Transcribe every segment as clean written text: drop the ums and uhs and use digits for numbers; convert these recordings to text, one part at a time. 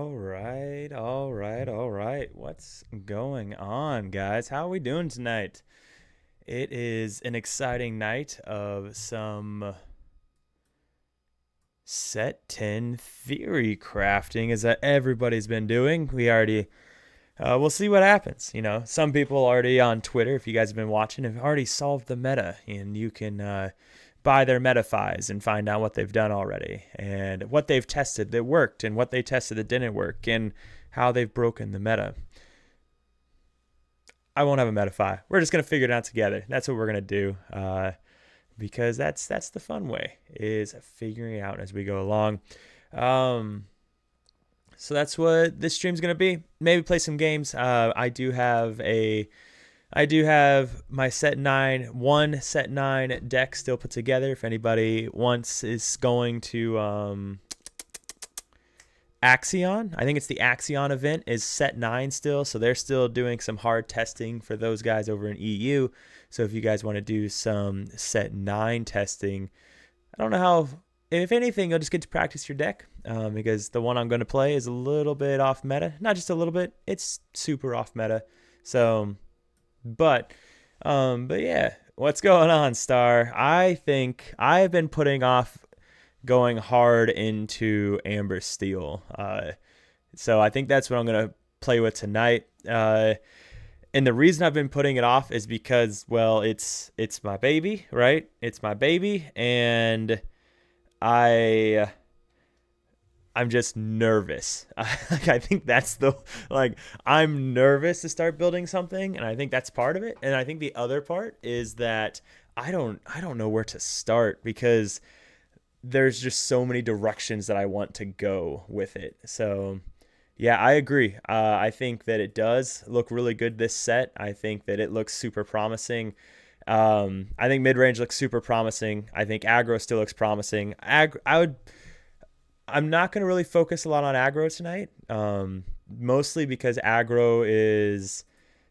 All right. What's going on, guys? How are we doing tonight? It is an exciting night of some set 10 theory crafting, as everybody's been doing. We'll see what happens. Some people already on Twitter, if you guys have been watching, have already solved the meta, and you can buy their metafies and find out what they've done already and what they've tested that worked and what they tested that didn't work and how they've broken the meta. I won't have a metafy. We're just gonna figure it out together. That's what we're gonna do, because that's the fun way, is figuring it out as we go along. So that's what this stream's gonna be. Maybe play some games. I do have my one set 9 deck still put together. If anybody wants, is going to Axion. I think it's the Axion event is set 9 still, so they're still doing some hard testing for those guys over in EU. So if you guys want to do some set 9 testing, I don't know how. If anything, you'll just get to practice your deck, because the one I'm going to play is a little bit off meta. Not just a little bit; it's super off meta. So. But yeah, what's going on, Star? I think I've been putting off going hard into Amber Steel. So I think that's what I'm going to play with tonight. And the reason I've been putting it off is because, well, it's my baby, right? It's my baby, and I'm just nervous. I think that's I'm nervous to start building something, and I think that's part of it. And I think the other part is that I don't know where to start, because there's just so many directions that I want to go with it. So yeah, I agree. I think that it does look really good this set. I think that it looks super promising. I think mid-range looks super promising. I think aggro still looks promising. I'm not going to really focus a lot on aggro tonight, mostly because aggro is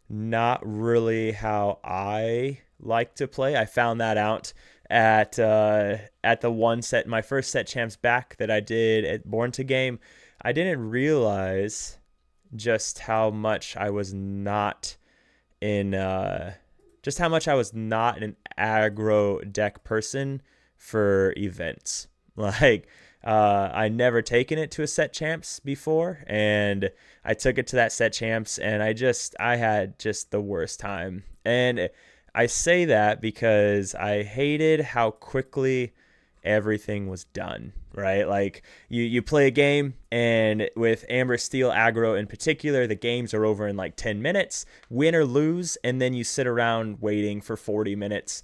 not really how I like to play. I found that out at the my first set champs back that I did at Born to Game. I didn't realize just how much I was not in an aggro deck person for events. I never taken it to a set champs before, and I took it to that set champs, and I had just the worst time. And I say that because I hated how quickly everything was done, right? Like you play a game, and with Amber Steel aggro in particular, the games are over in like 10 minutes, win or lose, and then you sit around waiting for 40 minutes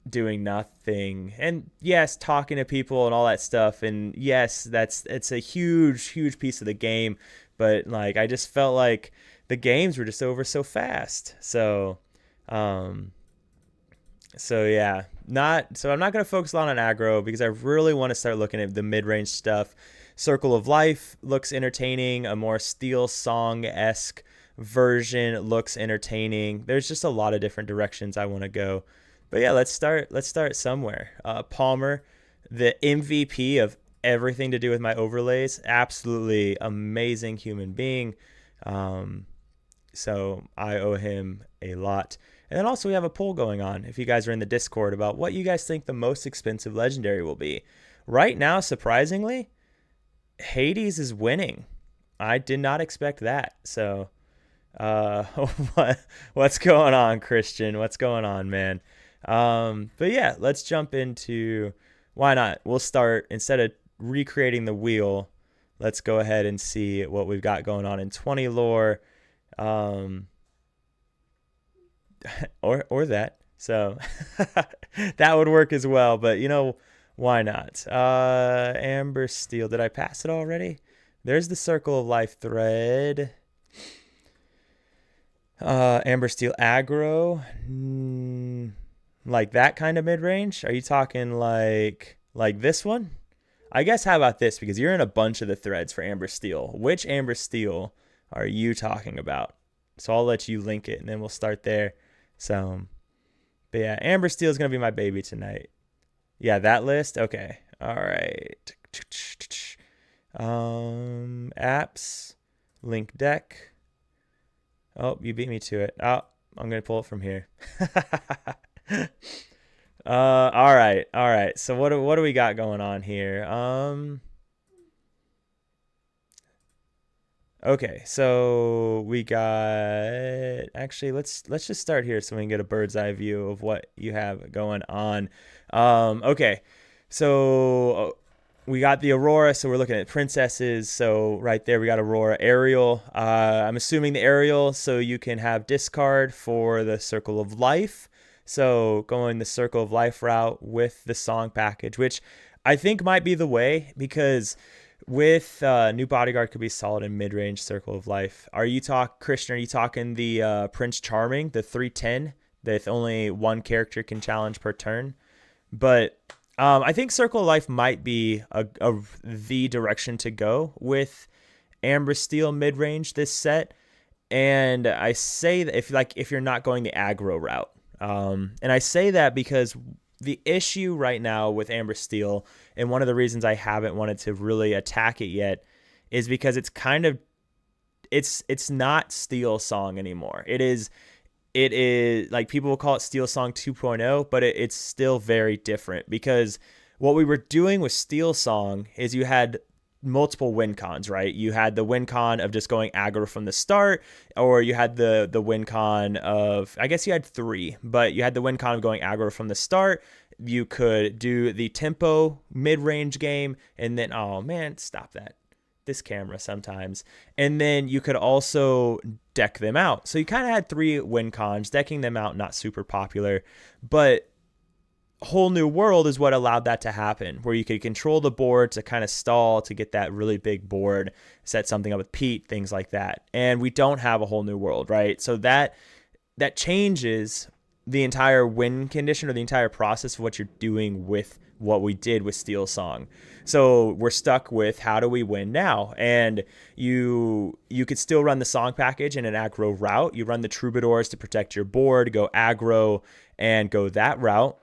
doing nothing, and yes, talking to people and all that stuff, and yes, it's a huge piece of the game, but I just felt like the games were just over so fast. So yeah, I'm not going to focus a lot on aggro, because I really want to start looking at the mid-range stuff. Circle of Life looks entertaining. A more Steel Song-esque version looks entertaining. There's just a lot of different directions I want to go. But yeah, let's start somewhere. Palmer, the MVP of everything to do with my overlays, absolutely amazing human being. So I owe him a lot. And then also we have a poll going on, if you guys are in the Discord, about what you guys think the most expensive legendary will be. Right now, surprisingly, Hades is winning. I did not expect that. So what's going on, Christian? What's going on, man? But yeah, let's jump into, why not? We'll start, instead of recreating the wheel, let's go ahead and see what we've got going on in 20 lore, or that. So that would work as well, but why not? Amber Steel, did I pass it already? There's the Circle of Life thread. Amber Steel aggro. Like that kind of mid-range? Are you talking like this one? I guess, how about this? Because you're in a bunch of the threads for Amber Steel. Which Amber Steel are you talking about? So I'll let you link it, and then we'll start there. So, but yeah, Amber Steel is going to be my baby tonight. Yeah, that list? Okay. All right. Apps, link deck. Oh, you beat me to it. Oh, I'm gonna pull it from here. All right, all right. So what do we got going on here? Okay, so we got actually let's just start here so we can get a bird's eye view of what you have going on. Okay, so we got the Aurora, so we're looking at princesses. So right there we got Aurora Ariel. I'm assuming the Ariel, so you can have discard for the Circle of Life. So going the Circle of Life route with the song package, which I think might be the way because with new bodyguard could be solid in mid-range Circle of Life. Christian? Are you talking the Prince Charming, the 310 that only one character can challenge per turn? But I think Circle of Life might be the direction to go with Amber Steel mid-range this set. And I say that if you're not going the aggro route, and I say that because the issue right now with Amber Steel, and one of the reasons I haven't wanted to really attack it yet, is because it's not Steel Song anymore. It is like people will call it Steel Song 2.0, but it's still very different because what we were doing with Steel Song is you had multiple win cons, right? You had the win con of just going aggro from the start, or you had the win con of, I guess you had three, but you had the win con of going aggro from the start. You could do the tempo mid-range game, and then, oh man, stop that. This camera sometimes. And then you could also deck them out. So you kind of had three win cons. Decking them out, not super popular, but Whole New World is what allowed that to happen, where you could control the board to kind of stall to get that really big board, set something up with Pete, things like that. And we don't have a Whole New World, right? So that changes the entire win condition or the entire process of what you're doing with what we did with Steel Song. So we're stuck with how do we win now? And you could still run the song package in an aggro route. You run the Troubadours to protect your board, go aggro and go that route.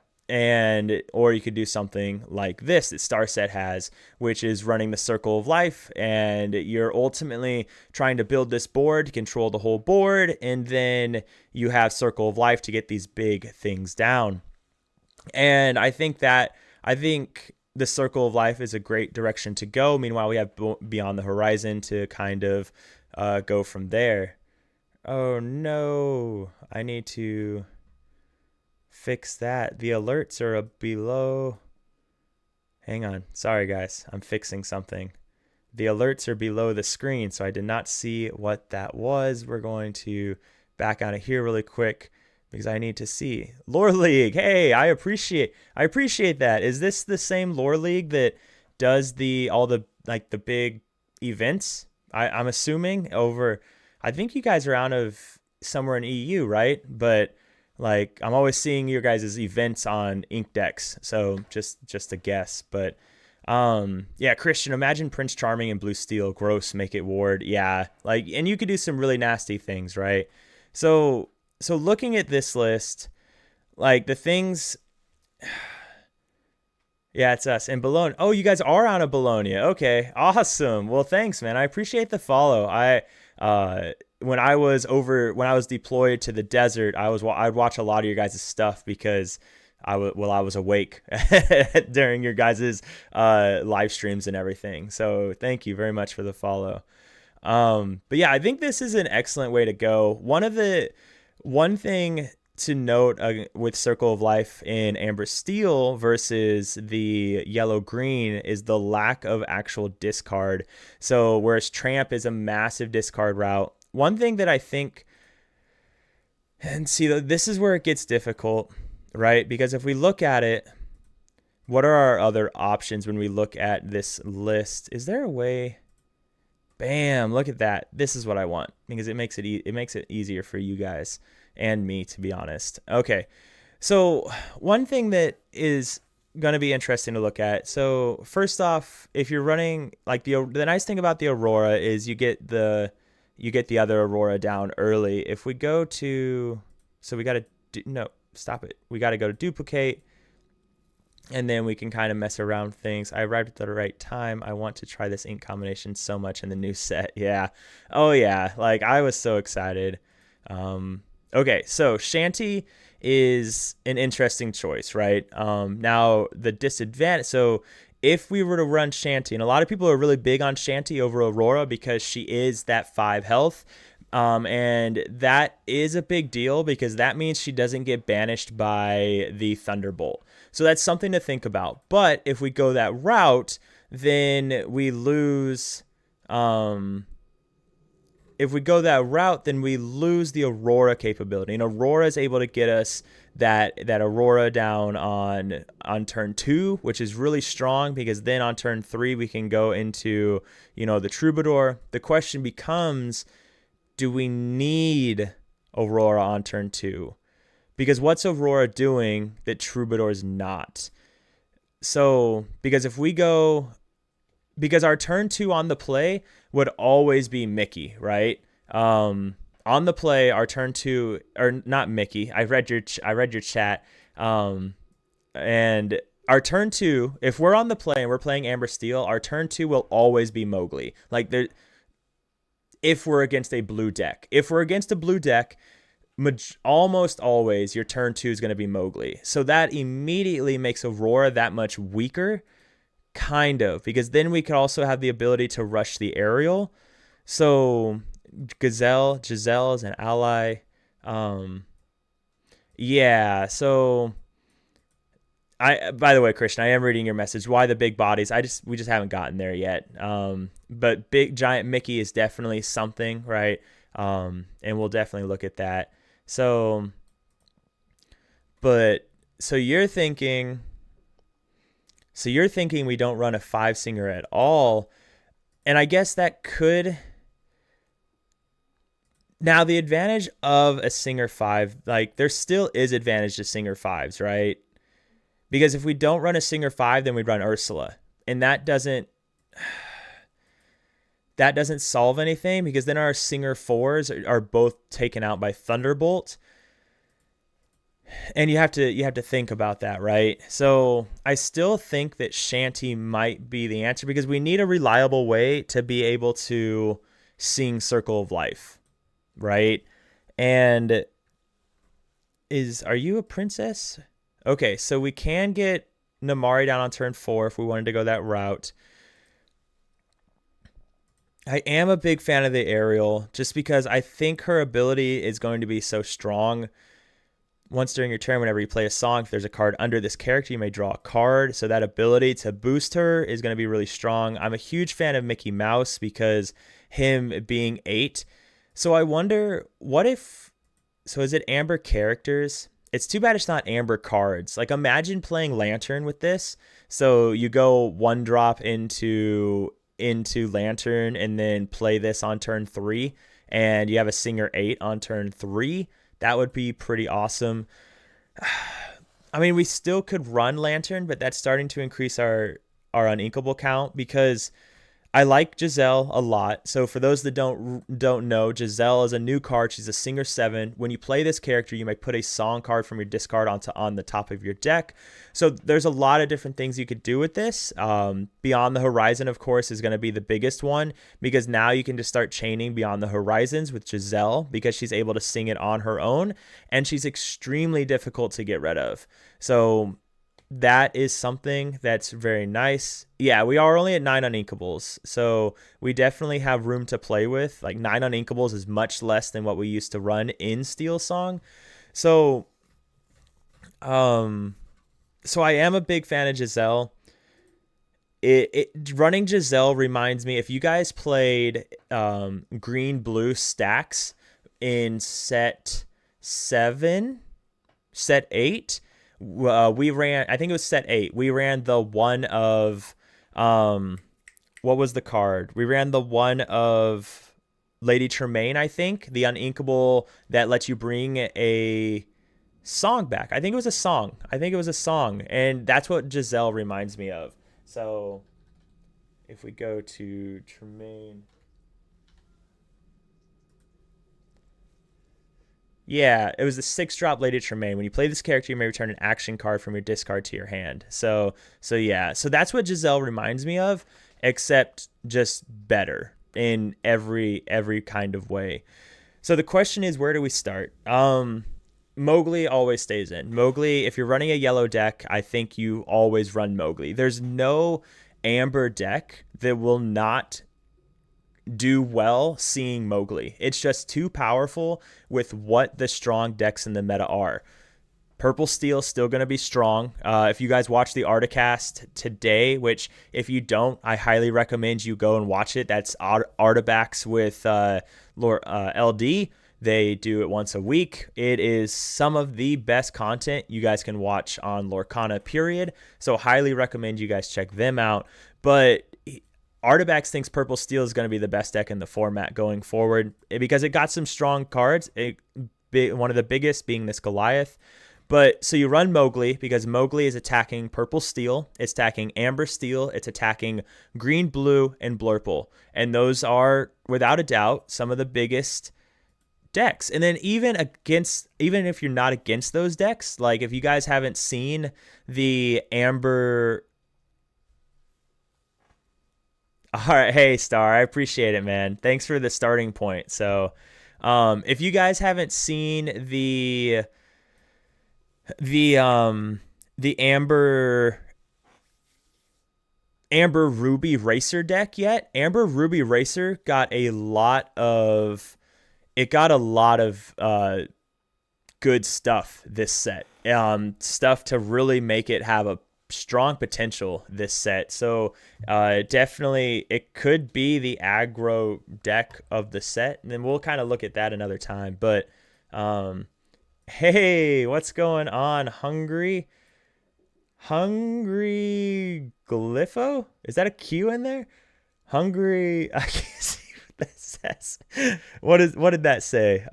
Or you could do something like this that Starset has, which is running the Circle of Life, and you're ultimately trying to build this board to control the whole board, and then you have Circle of Life to get these big things down. And I think the Circle of Life is a great direction to go. Meanwhile, we have Beyond the Horizon to kind of go from there. Oh no, I need to fix that. The alerts are below. Hang on. Sorry, guys. I'm fixing something. The alerts are below the screen, so I did not see what that was. We're going to back out of here really quick because I need to see. Lore League. Hey, I appreciate that. Is this the same Lore League that does all the big events? I'm assuming over. I think you guys are out of somewhere in EU, right? But like I'm always seeing your guys' events on Inkdex, so just a guess. But yeah, Christian, imagine Prince Charming and Blue Steel, gross, make it ward. Yeah, like, and you could do some really nasty things, right? So looking at this list, like the things, yeah, it's us in Bologna. Oh, you guys are out of Bologna. Okay, awesome. Well, thanks, man. I appreciate the follow. When I was deployed to the desert, I'd watch a lot of your guys' stuff because I was awake during your guys' live streams and everything. So thank you very much for the follow. But yeah, I think this is an excellent way to go. One thing to note with Circle of Life in Amber Steel versus the Yellow Green is the lack of actual discard. So whereas Tramp is a massive discard route, one thing that I think, and see, this is where it gets difficult, right? Because if we look at it, what are our other options when we look at this list? Is there a way? Bam, look at that. This is what I want because it makes it easier for you guys and me, to be honest. Okay, so one thing that is going to be interesting to look at. So first off, if you're running, like the nice thing about the Aurora is you get the other Aurora down early. If we go to, so we got to no, stop it. We got to go to duplicate. and then we can kind of mess around with things. I arrived at the right time. I want to try this ink combination so much in the new set. Yeah. Oh yeah. Like I was so excited. Okay, so Shanty is an interesting choice, right? Now the disadvantage. So if we were to run Shanty, and a lot of people are really big on Shanty over Aurora because she is that 5 health. And that is a big deal because that means she doesn't get banished by the Thunderbolt. So that's something to think about. But if we go that route, then we lose. If we go that route, then we lose the Aurora capability. And Aurora is able to get us that Aurora down on turn 2, which is really strong because then on turn 3 we can go into, the Troubadour. The question becomes, do we need Aurora on turn 2? Because what's Aurora doing that Troubadour's not? So, because our turn 2 on the play would always be Mickey, right? On the play, our turn 2, or not Mickey. I read your chat. And our turn 2, if we're on the play and we're playing Amber Steel, our turn 2 will always be Mowgli. Like if we're against a blue deck. If we're against a blue deck, almost always your turn 2 is going to be Mowgli. So that immediately makes Aurora that much weaker, kind of, because then we could also have the ability to rush the aerial. So Giselle is an ally. Yeah, so by the way, Christian, I am reading your message. Why the big bodies? We just haven't gotten there yet. But big giant Mickey is definitely something, right? And we'll definitely look at that. So you're thinking we don't run a 5-singer at all. And I guess that could. Now the advantage of a singer 5, like there still is advantage to singer 5s, right? Because if we don't run a singer 5, then we'd run Ursula. And that doesn't solve anything because then our singer 4s are both taken out by Thunderbolt. And you have to think about that, right? So I still think that Shanty might be the answer because we need a reliable way to be able to sing Circle of Life, right? And are you a princess? Okay, so we can get Namari down on turn 4 if we wanted to go that route. I am a big fan of the aerial just because I think her ability is going to be so strong. Once during your turn, whenever you play a song, if there's a card under this character, you may draw a card. So that ability to boost her is going to be really strong. I'm a huge fan of Mickey Mouse because him being 8. So I wonder, is it Amber characters? It's too bad it's not Amber cards. Like imagine playing Lantern with this. So you go 1-drop into Lantern and then play this on turn 3 and you have a Singer 8 on turn 3. That would be pretty awesome. I mean, we still could run Lantern, but that's starting to increase our uninkable count because I like Giselle a lot. So for those that don't know, Giselle is a new card. She's a Singer 7. When you play this character, you might put a song card from your discard on the top of your deck. So there's a lot of different things you could do with this. Beyond the Horizon, of course, is going to be the biggest one because now you can just start chaining Beyond the Horizons with Giselle because she's able to sing it on her own, and she's extremely difficult to get rid of. So that is something that's very nice. Yeah, we are only at 9 uninkables, so we definitely have room to play with. Like 9 uninkables is much less than what we used to run in Steel Song. So I am a big fan of Giselle. Running Giselle reminds me, if you guys played green blue stacks in set 8, we ran, I think it was set 8. We ran the one of, what was the card? We ran the one of Lady Tremaine, I think. The uninkable that lets you bring a song back. I think it was a song. And that's what Giselle reminds me of. So if we go to Tremaine. Yeah, it was the 6-drop Lady Tremaine. When you play this character, you may return an action card from your discard to your hand. So yeah, so that's what Giselle reminds me of, except just better in every kind of way. So the question is, where do we start? Mowgli always stays in. Mowgli, if you're running a yellow deck, I think you always run Mowgli. There's no amber deck that will not do well seeing Mowgli. It's just too powerful with what the strong decks in the meta are. Purple Steel still going to be strong. If you guys watch the Articast today, which if you don't, I highly recommend you go and watch it. That's Artifacts with LD. They do it once a week. It is some of the best content you guys can watch on Lorcana, period. So highly recommend you guys check them out. But Artifacts thinks Purple Steel is going to be the best deck in the format going forward because it got some strong cards. One of the biggest being this Goliath. But so you run Mowgli because Mowgli is attacking Purple Steel, it's attacking Amber Steel, it's attacking Green, Blue, and Blurple. And those are, without a doubt, some of the biggest decks. And then even if you're not against those decks, like if you guys haven't seen the Amber. All right, hey Star, I appreciate it, man. Thanks for the starting point. So, if you guys haven't seen the Amber Ruby Racer deck yet, Amber Ruby Racer got a lot of good stuff this set. Stuff to really make it have a strong potential this set. So definitely it could be the aggro deck of the set, and then we'll kind of look at that another time. But hey, what's going on? Hungry Glypho? Is that a Q in there? Hungry, I can't see what that says. What did that say?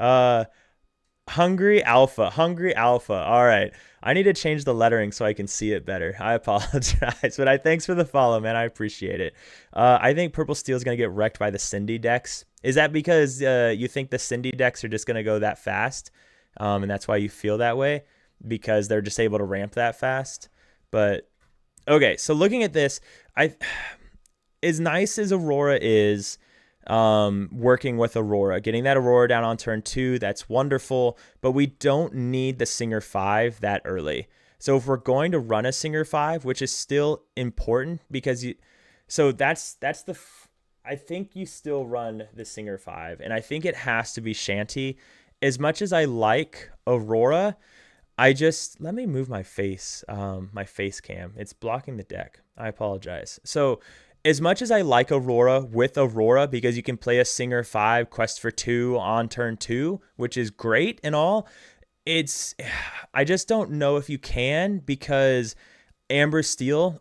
Hungry Alpha. All right. I need to change the lettering so I can see it better. I apologize, but thanks for the follow, man. I appreciate it. I think Purple Steel is going to get wrecked by the Cindy decks. Is that because you think the Cindy decks are just going to go that fast? And that's why you feel that way? Because they're just able to ramp that fast? But, okay, so looking at this, as nice as Aurora is, working with Aurora, getting that Aurora down on turn 2, that's wonderful, but we don't need the Singer 5 that early. So if we're going to run a Singer 5, which is still important because I think you still run the Singer 5, and I think it has to be Shanty. As much as I like Aurora, let me move my face cam. It's blocking the deck. I apologize. So as much as I like Aurora with Aurora, because you can play a Singer 5 Quest for 2 on turn 2, which is great and all, I just don't know if you can, because Amber Steel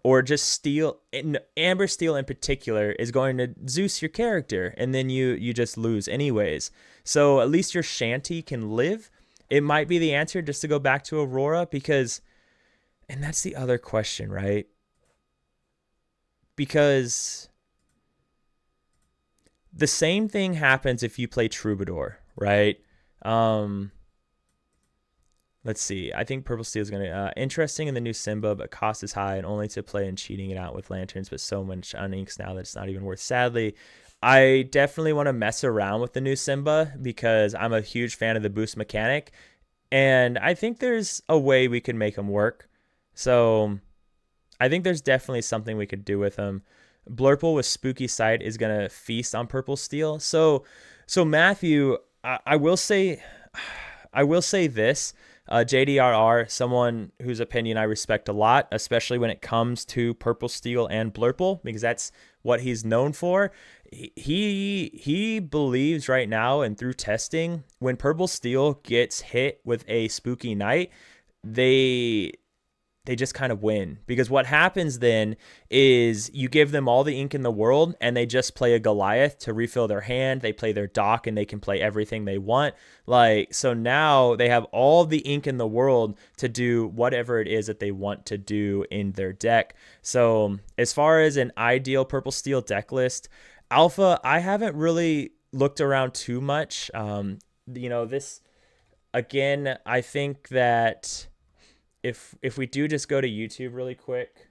Amber Steel in particular is going to Zeus your character, and then you just lose anyways. So at least your Shanty can live. It might be the answer just to go back to Aurora, and that's the other question, right? Because the same thing happens if you play Troubadour, right? Let's see. I think Purple Steel is going to... interesting in the new Simba, but cost is high and only to play and cheating it out with lanterns, but so much on inks now that it's not even worth. Sadly, I definitely want to mess around with the new Simba because I'm a huge fan of the boost mechanic, and I think there's a way we could make them work. So I think there's definitely something we could do with them. Blurple with Spooky Sight is going to feast on Purple Steel. So Matthew, I will say this. JDRR, someone whose opinion I respect a lot, especially when it comes to Purple Steel and Blurple, because that's what he's known for. He believes right now, and through testing, when Purple Steel gets hit with a Spooky Night, they just kind of win, because what happens then is you give them all the ink in the world and they just play a Goliath to refill their hand. They play their dock and they can play everything they want. So now they have all the ink in the world to do whatever it is that they want to do in their deck. So as far as an ideal Purple Steel deck list, Alpha, I haven't really looked around too much. This again, I think that if we do just go to YouTube really quick,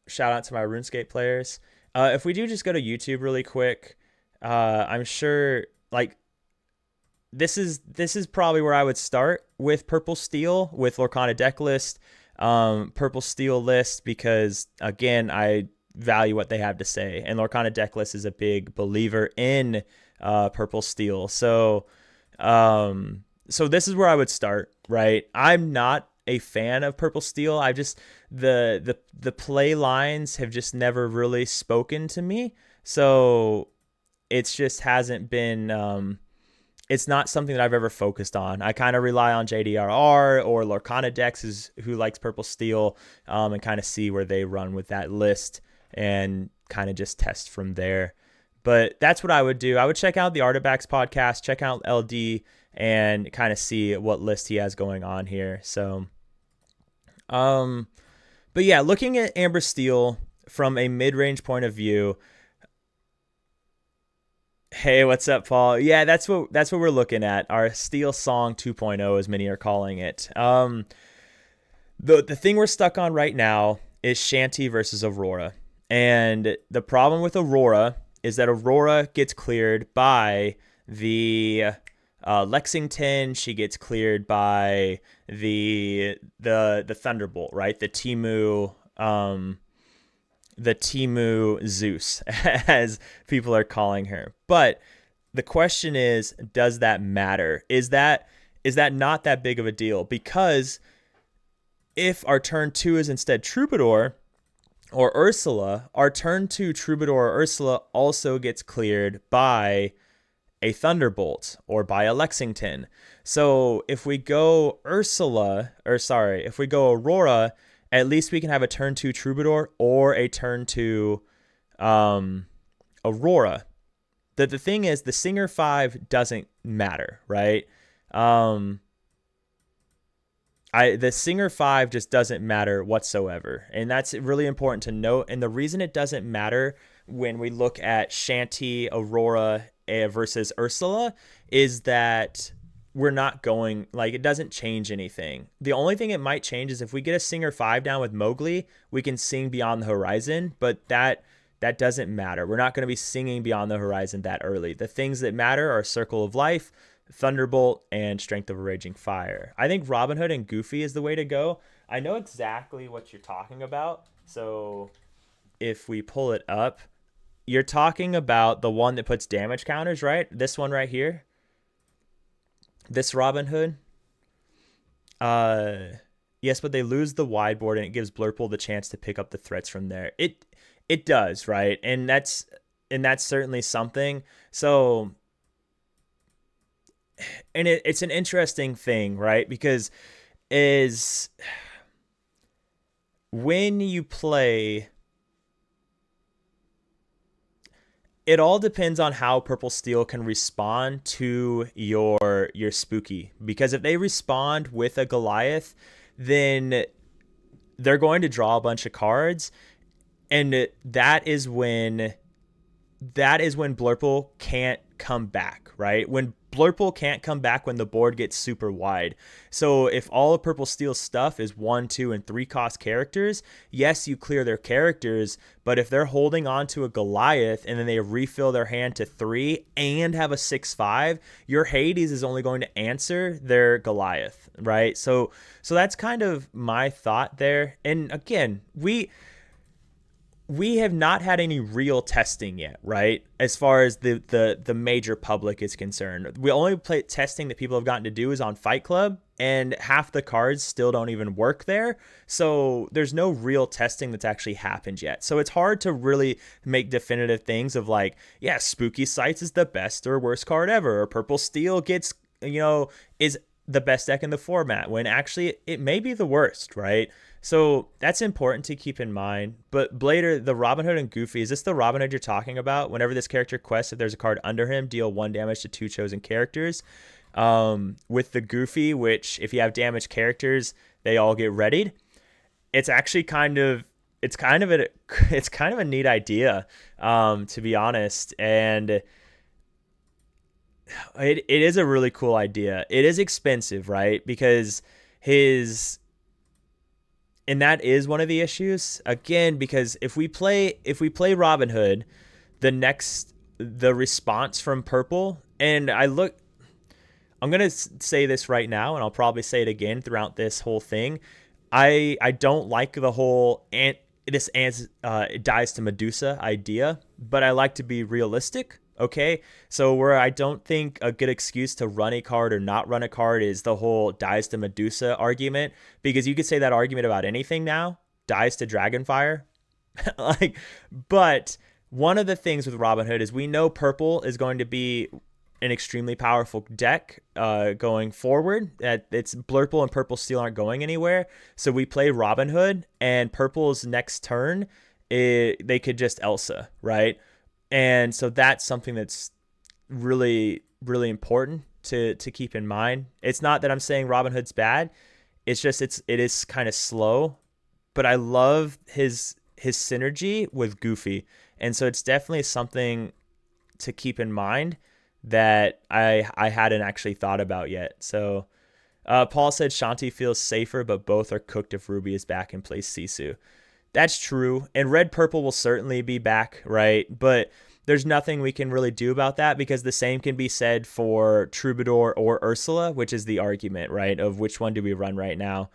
shout out to my RuneScape players. If we do just go to YouTube really quick, I'm sure like this is probably where I would start with Purple Steel with Lorcana deck list, Purple Steel list, because again, I value what they have to say, and Lorcana deck list is a big believer in Purple Steel. So this is where I would start, right? I'm not a fan of Purple Steel. I just the play lines have just never really spoken to me. So it's just hasn't been it's not something that I've ever focused on. I kind of rely on JDRR or Lorcana decks who likes Purple Steel, and kind of see where they run with that list and kind of just test from there. But that's what I would do. I would check out the Artifacts podcast, check out LD, and kind of see what list he has going on here. So, but yeah, looking at Amber Steel from a mid-range point of view. Hey, what's up, Paul? Yeah, that's what we're looking at. Our Steel Song 2.0, as many are calling it. The thing we're stuck on right now is Shanty versus Aurora. And the problem with Aurora is that Aurora gets cleared by the Lexington. She gets cleared by the Thunderbolt, right? The Timu Zeus, as people are calling her. But the question is, does that matter? Is that not that big of a deal? Because if our turn 2 is instead Troubadour or Ursula, our turn 2 Troubadour or Ursula also gets cleared by a Thunderbolt or by a Lexington. So if we go if we go Aurora, at least we can have a turn 2 Troubadour or a turn 2 Aurora. The thing is, the Singer 5 doesn't matter, right? The Singer 5 just doesn't matter whatsoever. And that's really important to note. And the reason it doesn't matter when we look at Shanty, Aurora versus Ursula is that we're not going, like, it doesn't change anything. The only thing it might change is if we get a Singer 5 down with Mowgli, we can sing Beyond the Horizon, but that doesn't matter. We're not going to be singing Beyond the Horizon that early. The things that matter are Circle of Life, Thunderbolt, and Strength of a Raging Fire. I think Robin Hood and Goofy is the way to go. I know exactly what you're talking about. So if we pull it up, you're talking about the one that puts damage counters, right? This one right here. This Robin Hood. Yes, but they lose the wide board and it gives Blurple the chance to pick up the threats from there. It does, right? And that's certainly something. So, and it's an interesting thing, right? Because when you play, it all depends on how Purple Steel can respond to your spooky. Because if they respond with a Goliath, then they're going to draw a bunch of cards, and that is when Blurple can't come back, right? When Blurple can't come back when the board gets super wide. So if all of Purple Steel's stuff is 1, 2, and 3 cost characters, yes, you clear their characters, but if they're holding on to a Goliath and then they refill their hand to 3 and have a 6/5, your Hades is only going to answer their Goliath, right? So that's kind of my thought there. And again, we have not had any real testing yet, right? As far as the major public is concerned. We only play testing that people have gotten to do is on Fight Club, and half the cards still don't even work there. So there's no real testing that's actually happened yet. So it's hard to really make definitive things of like, yeah, Spooky Sights is the best or worst card ever, or Purple Steel gets, is the best deck in the format, when actually it may be the worst, right? So that's important to keep in mind. But Blader, the Robin Hood and Goofy, is this the Robin Hood you're talking about? Whenever this character quests, if there's a card under him, deal 1 damage to 2 chosen characters. With the Goofy, which if you have damaged characters, they all get readied. It's actually kind of a neat idea, to be honest. And it is a really cool idea. It is expensive, right? Because his and that is one of the issues again, because if we play Robin Hood, the response from purple, and I'm going to say this right now, and I'll probably say it again throughout this whole thing. I don't like the whole it dies to Medusa idea, but I like to be realistic. Okay, so where I don't think a good excuse to run a card or not run a card is the whole dies to Medusa argument, because you could say that argument about anything now. Dies to Dragonfire, like, but one of the things with Robin Hood is we know purple is going to be an extremely powerful deck going forward. It's Blurple and Purple Steel aren't going anywhere, so we play Robin Hood, and Purple's next turn, they could just Elsa, right? And so that's something that's really, really important to keep in mind. It's not that I'm saying Robin Hood's bad. It's just it is kind of slow, but I love his synergy with Goofy, and so it's definitely something to keep in mind that I hadn't actually thought about yet. So Paul said Shanti feels safer, but both are cooked if Ruby is back and plays Sisu. That's true. And red purple will certainly be back, right? But there's nothing we can really do about that, because the same can be said for Troubadour or Ursula, which is the argument, right? Of which one do we run right now.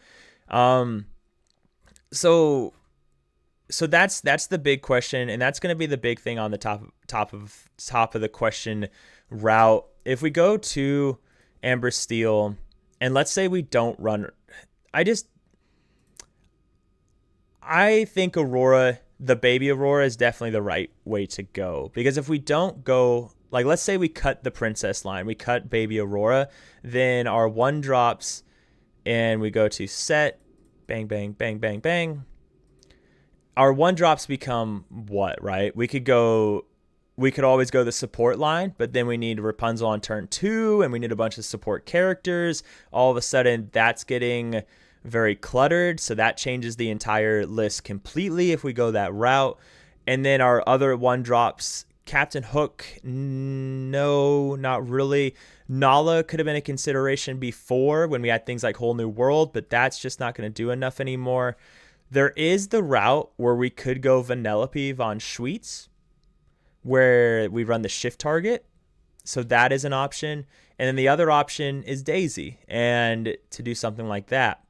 So that's the big question, and that's going to be the big thing on the top of the question route. If we go to Amber Steel, and let's say we don't run, I think Aurora, the baby Aurora, is definitely the right way to go, because if we don't go, like, let's say we cut the princess line, we cut baby Aurora, then our one drops, and we go to set, bang, bang, bang, bang, bang. Our one drops become what, right? We could always go the support line, but then we need Rapunzel on turn 2, and we need a bunch of support characters. All of a sudden, that's getting very cluttered, so that changes the entire list completely if we go that route. And then our other one drops, Captain Hook, no, not really. Nala could have been a consideration before when we had things like Whole New World, but that's just not going to do enough anymore. There is the route where we could go Vanellope von Schweetz, where we run the shift target. So that is an option. And then the other option is Daisy, and to do something like that.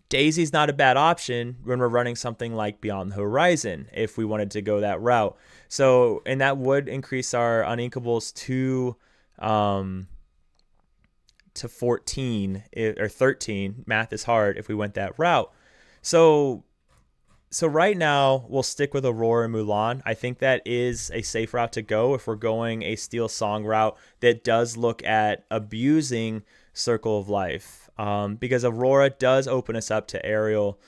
Daisy's not a bad option when we're running something like Beyond the Horizon, if we wanted to go that route. So, and that would increase our uninkables to 14 or 13. Math is hard if we went that route. So right now we'll stick with Aurora and Mulan. I think that is a safe route to go if we're going a Steel Song route that does look at abusing Circle of Life, because Aurora does open us up to Ariel,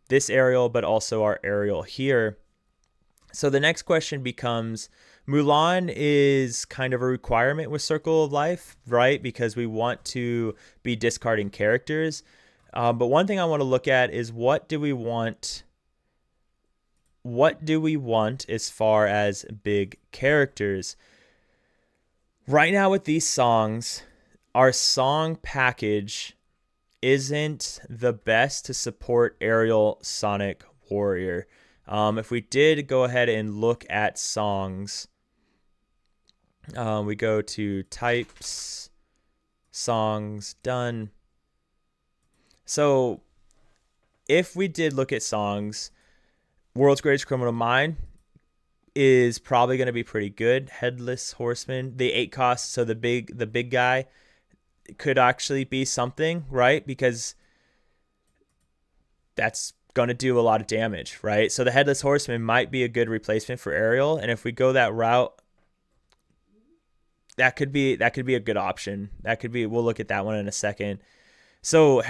this Ariel, but also our Ariel here. So the next question becomes, Mulan is kind of a requirement with Circle of Life, right? Because we want to be discarding characters. But one thing I want to look at is what do we want as far as big characters? Right now with these songs, our song package isn't the best to support Aerial Sonic Warrior. If we did go ahead and look at songs, we go to types, songs, done. So if we did look at songs, World's Greatest Criminal Mind is probably going to be pretty good. Headless Horseman, the 8 cost, so the big guy could actually be something, right? Because that's going to do a lot of damage, right? So the Headless Horseman might be a good replacement for Ariel, and if we go that route, that could be a good option. We'll look at that one in a second. So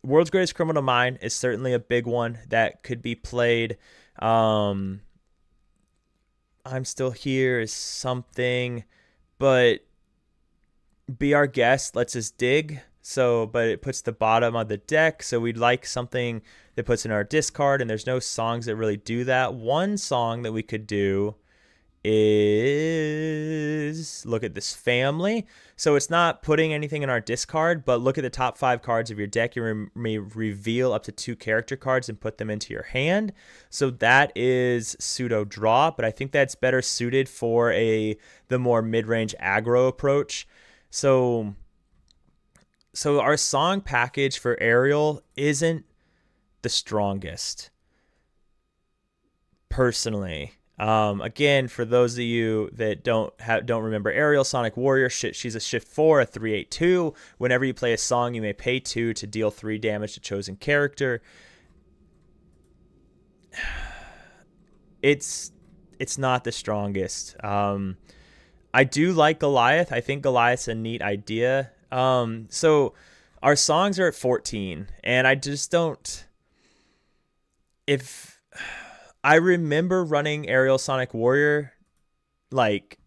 World's Greatest Criminal Mind is certainly a big one that could be played. I'm Still Here is something, but Be Our Guest lets us dig. But it puts the bottom of the deck. So we'd like something that puts in our discard, and there's no songs that really do that. One song that we could do is, look at this family. So it's not putting anything in our discard, but look at the top 5 cards of your deck. You may reveal up to 2 character cards and put them into your hand. So that is pseudo draw, but I think that's better suited for the more mid-range aggro approach. So our song package for Ariel isn't the strongest, personally. Again, for those of you that don't remember Ariel, Sonic Warrior, she's a shift 4, a 3/8/2. Whenever you play a song, you may pay 2 to deal 3 damage to chosen character. It's not the strongest. I do like Goliath. I think Goliath's a neat idea. So our songs are at 14, and I just don't. If I remember running Ariel Sonic Warrior like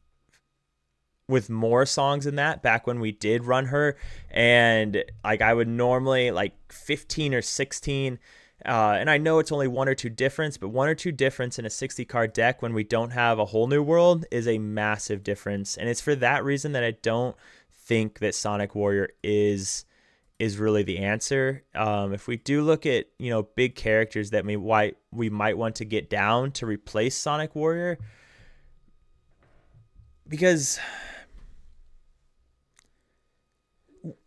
with more songs than that back when we did run her, and like I would normally like 15 or 16. And I know it's only 1 or 2 difference, but 1 or 2 difference in a 60 card deck when we don't have a whole new world is a massive difference. And it's for that reason that I don't think that Sonic Warrior is really the answer. If we do look at, big characters that we might want to get down to replace Sonic Warrior, because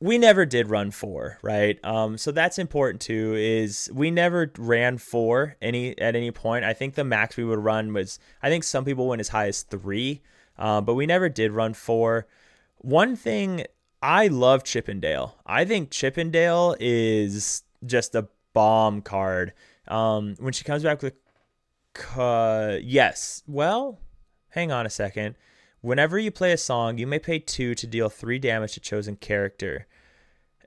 we never did run 4, right? So that's important too, is we never ran 4 at any point. I think the max we would run was, I think some people went as high as 3, but we never did run 4. One thing, I love Chippendale. I think Chippendale is just a bomb card. When she comes back with yes. Well, hang on a second. Whenever you play a song, you may pay 2 to deal 3 damage to chosen character.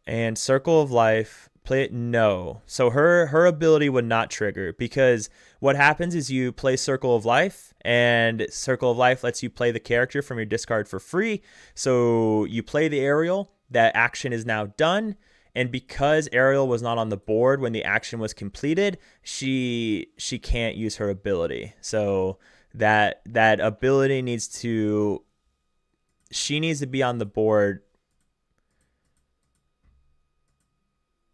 And Circle of Life, play it no. So her ability would not trigger, because what happens is you play Circle of Life, and Circle of Life lets you play the character from your discard for free. So you play the Ariel, that action is now done. And because Ariel was not on the board when the action was completed, she can't use her ability. So that ability needs to be on the board.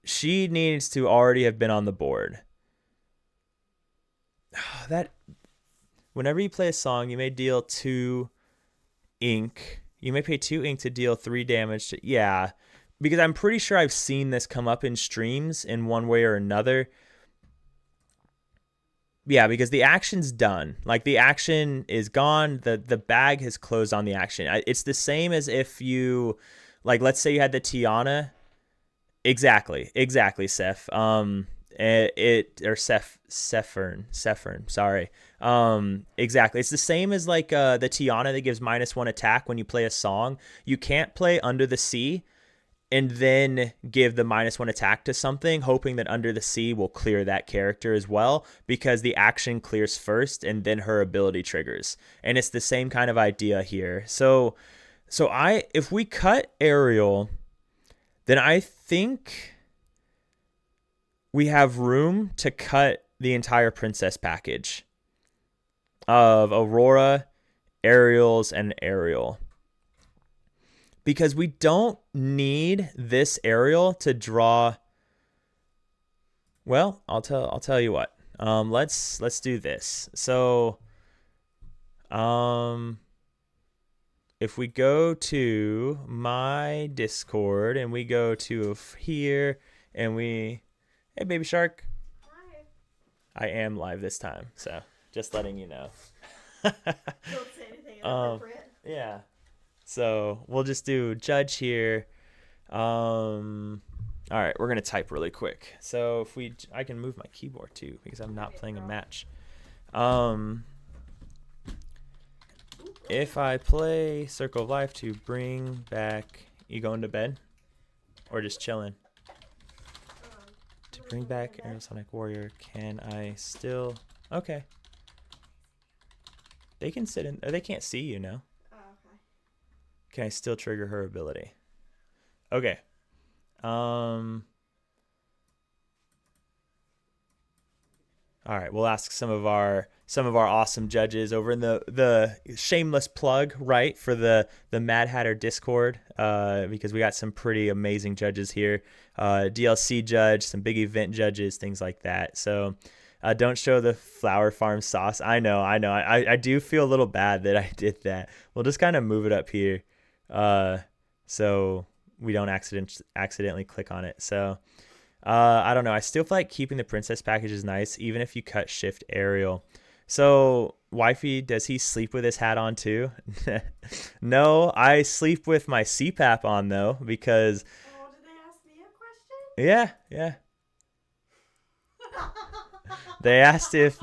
She needs to already have been on the board. That whenever you play a song, you may deal 2 ink. You may pay 2 ink to deal 3 damage to, yeah, because I'm pretty sure I've seen this come up in streams in one way or another. Yeah, because the action's done. Like, the action is gone. The bag has closed on the action. It's the same as if you, like, let's say you had the Tiana. Exactly, Seth. Sephern. Sorry. Exactly. It's the same as like the Tiana that gives -1 attack when you play a song. You can't play Under the Sea and then give the -1 attack to something, hoping that Under the Sea will clear that character as well, because the action clears first and then her ability triggers. And it's the same kind of idea here. So if we cut Ariel, then I think we have room to cut the entire princess package of Aurora, Ariels, and Ariel. Because we don't need this Ariel to draw. Well, I'll tell you what. Let's do this. So if we go to my Discord and we go to here and hey, baby shark. Hi. I am live this time, so just letting you know. Don't say anything inappropriate. Yeah. So we'll just do judge here. All right, we're gonna type really quick. So I can move my keyboard too, because I'm not playing a match. If I play Circle of Life to bring back, you going to bed, or just chilling? To bring back Ariel Sonic Warrior, can I still? Okay. They can sit in. Or they can't see you, no? Oh, okay. Can I still trigger her ability? Okay. All right, we'll ask some of our awesome judges over in the shameless plug, right, for the Mad Hatter Discord, because we got some pretty amazing judges here, DLC judge, some big event judges, things like that. So don't show the flower farm sauce. I know. I do feel a little bad that I did that. We'll just kind of move it up here, uh, so we don't accidentally click on it. So. I don't know. I still feel like keeping the princess package is nice, even if you cut shift Ariel. So, wifey, does he sleep with his hat on too? No, I sleep with my CPAP on though, because Oh, did they ask me yeah, yeah. a question? They asked if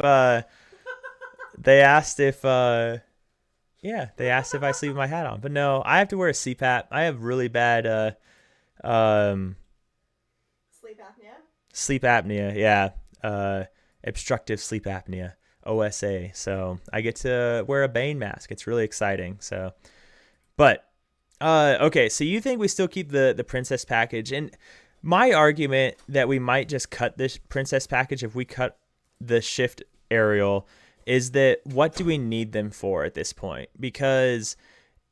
they asked if yeah, they asked if I sleep with my hat on. But no, I have to wear a CPAP. I have really bad um Sleep apnea? sleep apnea, yeah. Obstructive sleep apnea, OSA. So I get to wear a Bane mask. It's really exciting. So, but okay. So you think we still keep the princess package? And my argument that we might just cut this princess package if we cut the shift aerial is that what do we need them for at this point? Because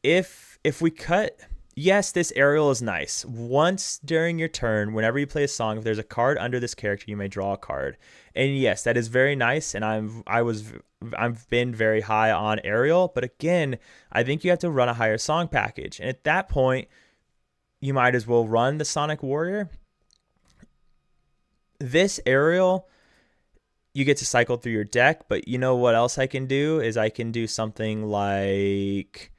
if we cut, yes, this aerial is nice. Once during your turn, whenever you play a song, if there's a card under this character, you may draw a card. And yes, that is very nice. And I've been very high on aerial, but again, I think you have to run a higher song package. And at that point, you might as well run the Sonic Warrior. This aerial, you get to cycle through your deck, but you know what else I can do is I can do something like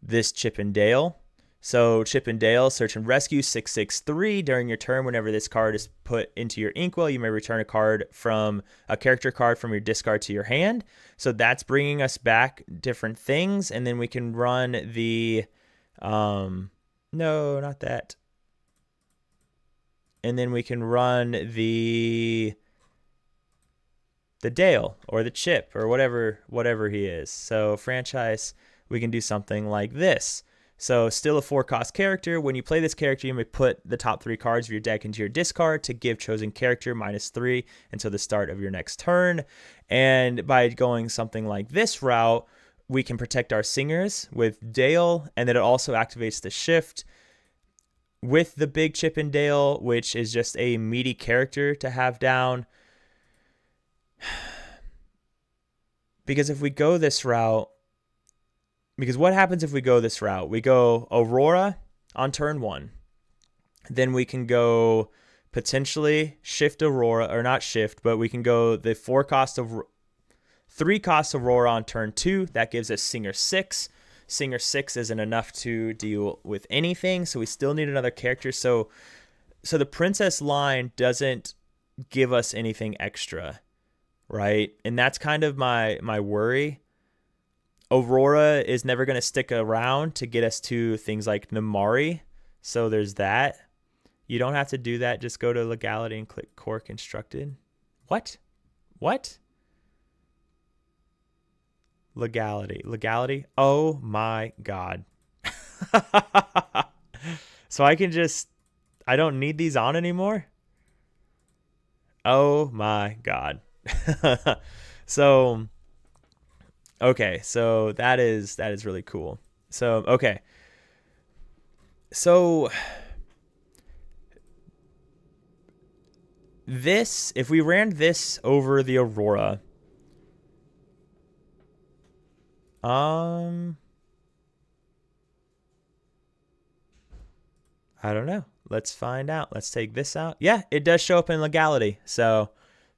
this Chip and Dale. So Chip and Dale, search and rescue 663 during your turn. Whenever this card is put into your inkwell, you may return a character card from your discard to your hand. So that's bringing us back different things, and then we can run the no, not that. And then we can run the Dale or the Chip or whatever he is. So franchise, we can do something like this. So still a 4-cost character. When you play this character, you may put the top 3 cards of your deck into your discard to give chosen character -3 until the start of your next turn. And by going something like this route, we can protect our singers with Dale, and then it also activates the shift with the big Chip and Dale, which is just a meaty character to have down. Because if we go this route, because what happens if we go this route? We go Aurora on turn 1. Then we can go potentially shift Aurora, or not shift, but we can go the 3-cost Aurora on turn 2. That gives us Singer 6. Singer 6 isn't enough to deal with anything, so we still need another character. So the princess line doesn't give us anything extra, right? And that's kind of my worry. Aurora is never going to stick around to get us to things like Namari. So there's that. You don't have to do that. Just go to legality and click core constructed. What? Legality. Oh my God. So I don't need these on anymore. Oh my God. So, okay. So that is really cool. So, okay. So this, if we ran this over the Aurora, I don't know. Let's find out. Let's take this out. Yeah, it does show up in legality. So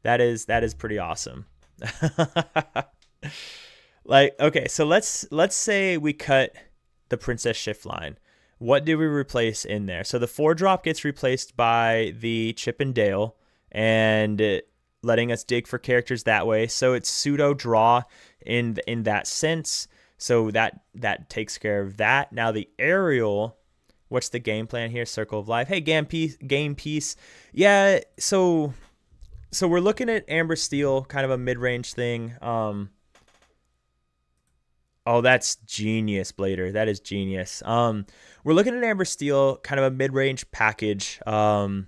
that is pretty awesome. Like, okay, so let's say we cut the princess shift line. What do we replace in there? So the 4-drop gets replaced by the Chip and Dale, and letting us dig for characters that way. So it's pseudo draw in that sense. So that takes care of that. Now the aerial, what's the game plan here? Circle of Life. Hey, game piece. Yeah, so we're looking at Amber Steel, kind of a mid-range thing. Oh, that's genius, Blader. That is genius. We're looking at Amber Steel, kind of a mid-range package. And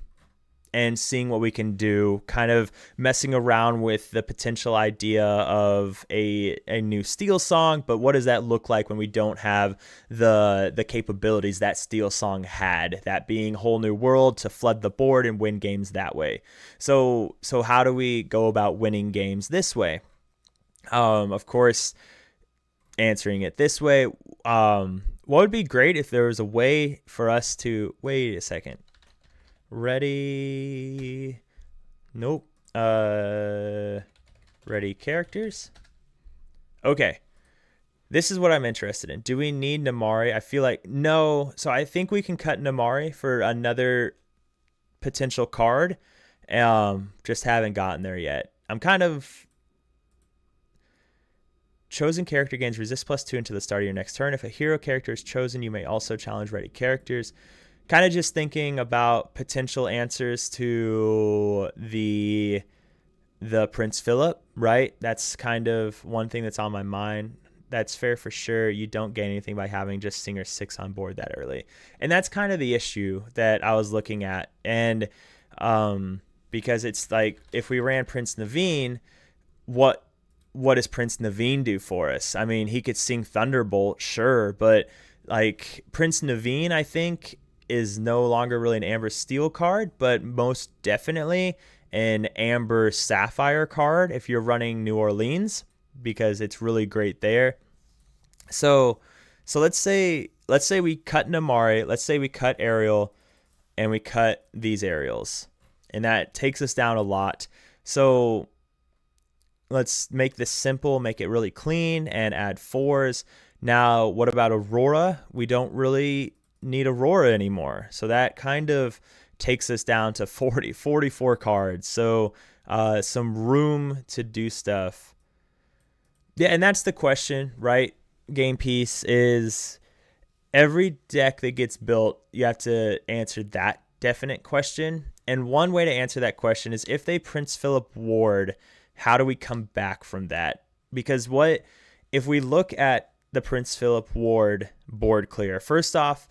and seeing what we can do, kind of messing around with the potential idea of a new Steel song, but what does that look like when we don't have the capabilities that Steel song had, that being whole new world to flood the board and win games that way. So how do we go about winning games this way? Of course, answering it this way, what would be great if there was a way for us to wait a second. Ready? Nope. Ready characters? Okay. This is what I'm interested in. Do we need Namari? I feel like no. So I think we can cut Namari for another potential card. Just haven't gotten there yet. I'm kind of chosen character gains resist +2 until the start of your next turn. If a hero character is chosen, you may also challenge ready characters. Kind of just thinking about potential answers to the Prince Philip, right? That's kind of one thing that's on my mind. That's fair for sure. You don't gain anything by having just Singer 6 on board that early. And that's kind of the issue that I was looking at. And because it's like, if we ran Prince Naveen, what does Prince Naveen do for us? I mean, he could sing Thunderbolt, sure, but like Prince Naveen, I think, is no longer really an Amber Steel card, but most definitely an Amber Sapphire card if you're running New Orleans, because it's really great there. So let's say we cut Namari, let's say we cut Ariel, and we cut these Ariels, and that takes us down a lot. So let's make this simple, make it really clean, and add 4s. Now, what about Aurora? We don't really need Aurora anymore. So that kind of takes us down to 44 cards. So some room to do stuff. Yeah, and that's the question, right? Game piece is every deck that gets built, you have to answer that definite question. And one way to answer that question is if they Prince Philip Ward, how do we come back from that? Because what if we look at the Prince Philip Ward board clear? First off,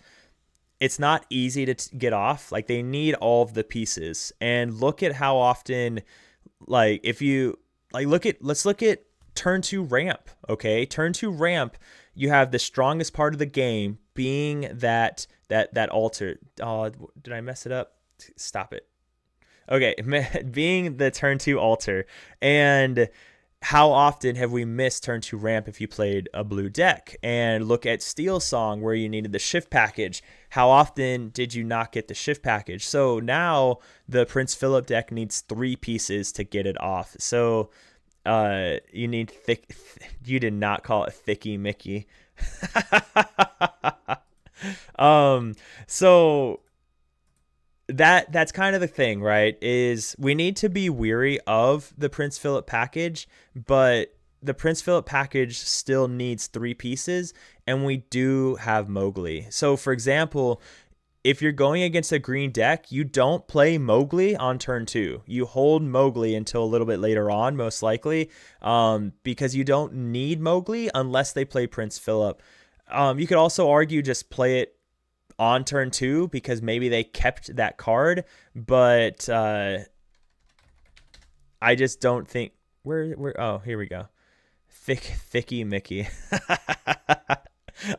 it's not easy to get off. Like, they need all of the pieces. And look at how often, like, if you like let's look at turn 2 ramp. Okay, turn 2 ramp, you have the strongest part of the game being that altar. Oh, did I mess it up? Stop it. Okay, being the turn 2 altar. And how often have we missed turn 2 ramp if you played a blue deck? And look at Steel Song, where you needed the shift package. How often did you not get the shift package? So now the Prince Philip deck needs 3 pieces to get it off. So you need you did not call it Thicky Mickey. So that's kind of the thing, right? Is we need to be weary of the Prince Philip package, but the Prince Philip package still needs 3 pieces, and we do have Mowgli. So, for example, if you're going against a green deck, you don't play Mowgli on turn 2. You hold Mowgli until a little bit later on, most likely, because you don't need Mowgli unless they play Prince Philip. You could also argue just play it on turn 2 because maybe they kept that card, but I just don't think oh, here we go. Thicky Mickey.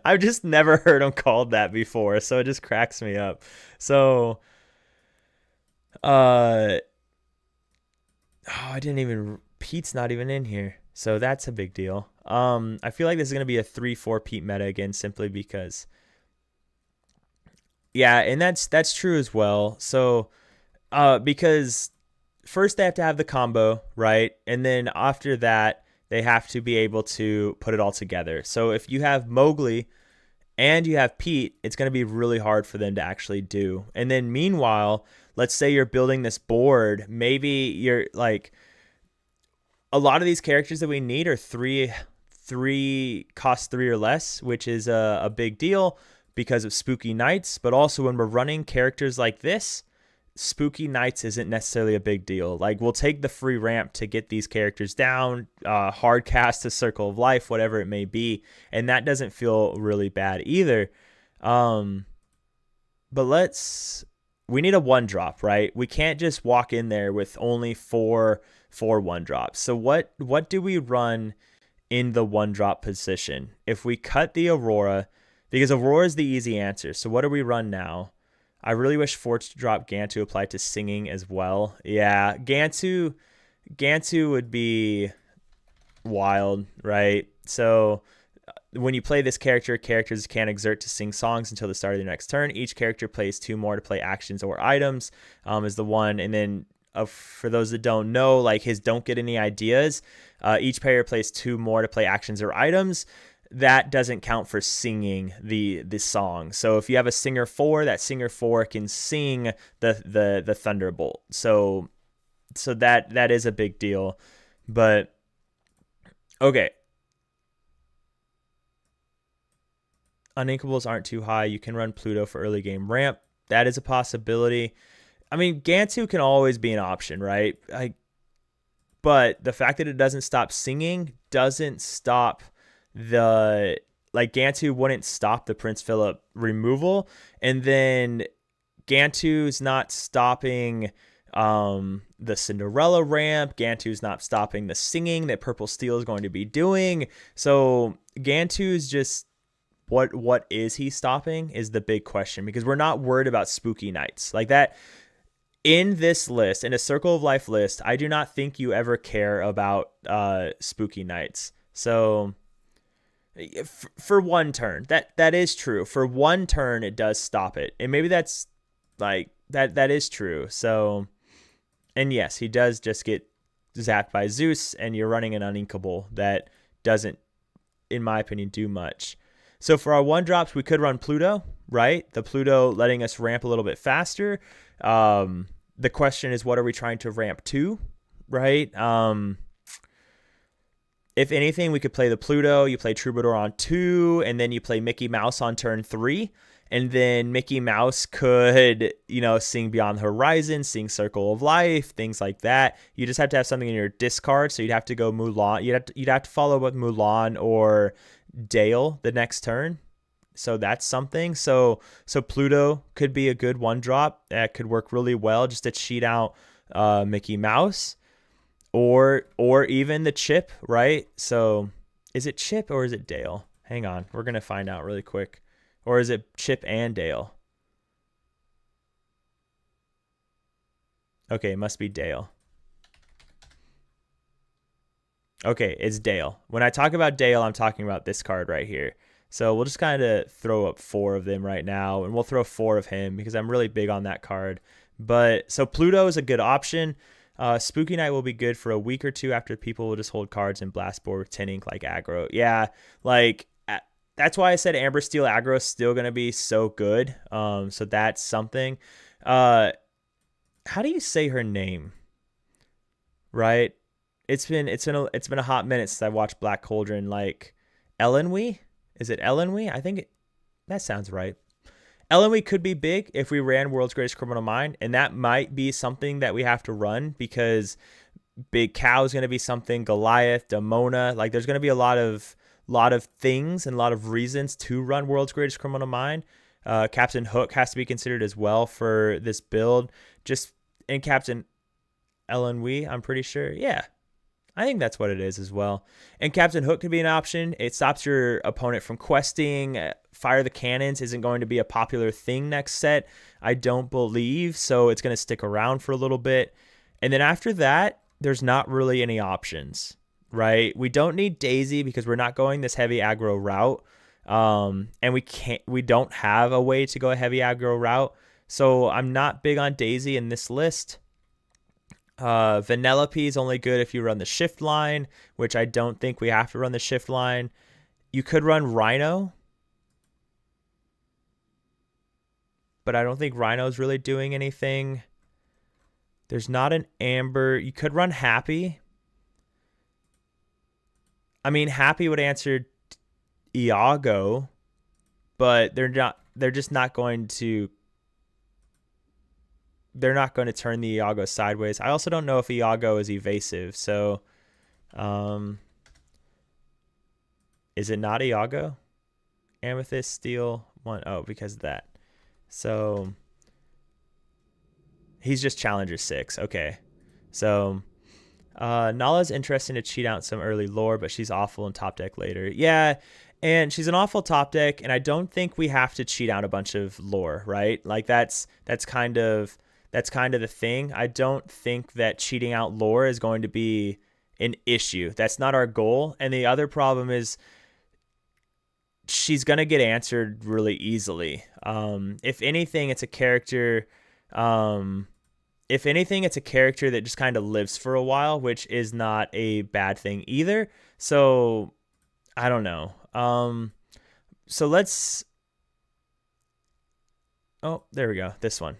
I've just never heard him called that before, so it just cracks me up. So I didn't even, Pete's not even in here, so that's a big deal. I feel like this is going to be a 3-4 Pete meta again, simply because, yeah, and that's true as well. So because first they have to have the combo, right? And then after that, they have to be able to put it all together. So if you have Mowgli and you have Pete, it's going to be really hard for them to actually do. And then meanwhile, let's say you're building this board. Maybe you're like, a lot of these characters that we need are three cost 3 or less, which is a big deal because of Spooky Nights. But also when we're running characters like this, Spooky Nights isn't necessarily a big deal. Like, we'll take the free ramp to get these characters down, hard cast to Circle of Life, whatever it may be, and that doesn't feel really bad either. But let's we need a one drop, right? We can't just walk in there with only four one drops. So what do we run in the one drop position? If we cut the Aurora, because Aurora is the easy answer. So what do we run now? I really wish Forge to drop Gantu applied to singing as well. Yeah, Gantu would be wild, right? So when you play this character, characters can't exert to sing songs until the start of the next turn. Each character plays 2 more to play actions or items, is the one. And then for those that don't know, like his don't get any ideas, each player plays 2 more to play actions or items. That doesn't count for singing the song. So if you have a singer 4, that singer 4 can sing the Thunderbolt. So that is a big deal. But okay. Uninkables aren't too high. You can run Pluto for early game ramp. That is a possibility. I mean, Gantu can always be an option, right? But the fact that it doesn't stop singing doesn't stop the, like, Gantu wouldn't stop the Prince Philip removal, and then Gantu's not stopping the Cinderella ramp. Gantu's not stopping the singing that Purple Steel is going to be doing. So Gantu's just, what is he stopping is the big question, because we're not worried about Spooky Nights like that. In this list, in a Circle of Life list, I do not think you ever care about Spooky Nights. So for one turn, that is true. For one turn, it does stop it, and maybe that's like that is true. So, and yes, he does just get zapped by Zeus, and you're running an Uninkable that doesn't, in my opinion, do much. So for our one drops, we could run Pluto, right? The Pluto letting us ramp a little bit faster. The question is, what are we trying to ramp to, right? If anything, we could play the Pluto. You play Troubadour on 2, and then you play Mickey Mouse on turn 3. And then Mickey Mouse could, sing Beyond the Horizon, sing Circle of Life, things like that. You just have to have something in your discard, so you'd have to go Mulan. You'd have to follow up with Mulan or Dale the next turn. So that's something. So Pluto could be a good one drop that could work really well just to cheat out Mickey Mouse, or even the Chip, right? So is it Chip or is it Dale? Hang on, we're gonna find out really quick. Or is it Chip and Dale? Okay, it must be Dale. Okay, it's Dale. When I talk about Dale, I'm talking about this card right here. So we'll just kind of throw up 4 of them right now, and we'll throw 4 of him because I'm really big on that card. But so Pluto is a good option. Spooky Night will be good for a week or 2 after people will just hold cards and blast board with 10 ink like aggro. Yeah, like that's why I said Amber Steel aggro is still going to be so good. So that's something. How do you say her name? Right? It's been a hot minute since I watched Black Cauldron. Like Ellenwee? Is it Ellenwee? I think that sounds right. Ellenwee could be big if we ran World's Greatest Criminal Mind, and that might be something that we have to run because Big Cow is going to be something. Goliath, Demona, like there's going to be a lot of things and a lot of reasons to run World's Greatest Criminal Mind. Captain Hook has to be considered as well for this build. Just in Captain Ellenwee, I'm pretty sure. Yeah, I think that's what it is as well. And Captain Hook could be an option. It stops your opponent from questing. Fire the Cannons isn't going to be a popular thing next set, I don't believe. So it's going to stick around for a little bit. And then after that, there's not really any options, right? We don't need Daisy because we're not going this heavy aggro route. And we don't have a way to go a heavy aggro route. So I'm not big on Daisy in this list. Vanellope is only good if you run the shift line, which I don't think we have to run the shift line. You could run Rhino, but I don't think Rhino's really doing anything. There's not an Amber. You could run Happy. I mean, Happy would answer Iago, but they're just not going to. They're not going to turn the Iago sideways. I also don't know if Iago is evasive. So, is it not Iago? Amethyst, Steel, 1. Oh, because of that. So, He's just Challenger 6. Okay. So Nala's interesting to cheat out some early lore, but she's awful in top deck later. Yeah, and she's an awful top deck, and I don't think we have to cheat out a bunch of lore, right? Like that's kind of the thing. I don't think that cheating out lore is going to be an issue. That's not our goal. And the other problem is she's gonna get answered really easily. If anything, it's a character. If anything, it's a character that just kind of lives for a while, which is not a bad thing either. So I don't know. So let's. Oh, there we go. This one.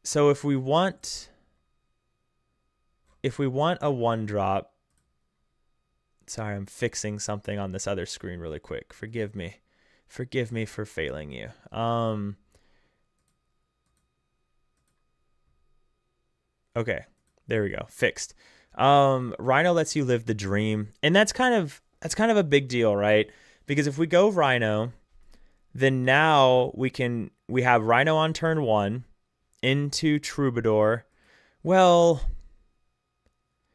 So if we want a 1-drop. Sorry, I'm fixing something on this other screen really quick. Forgive me for failing you. Okay, there we go. Fixed. Rhino lets you live the dream, and that's kind of a big deal, right? Because if we go Rhino, then now we have Rhino on turn 1 into Troubadour. Well,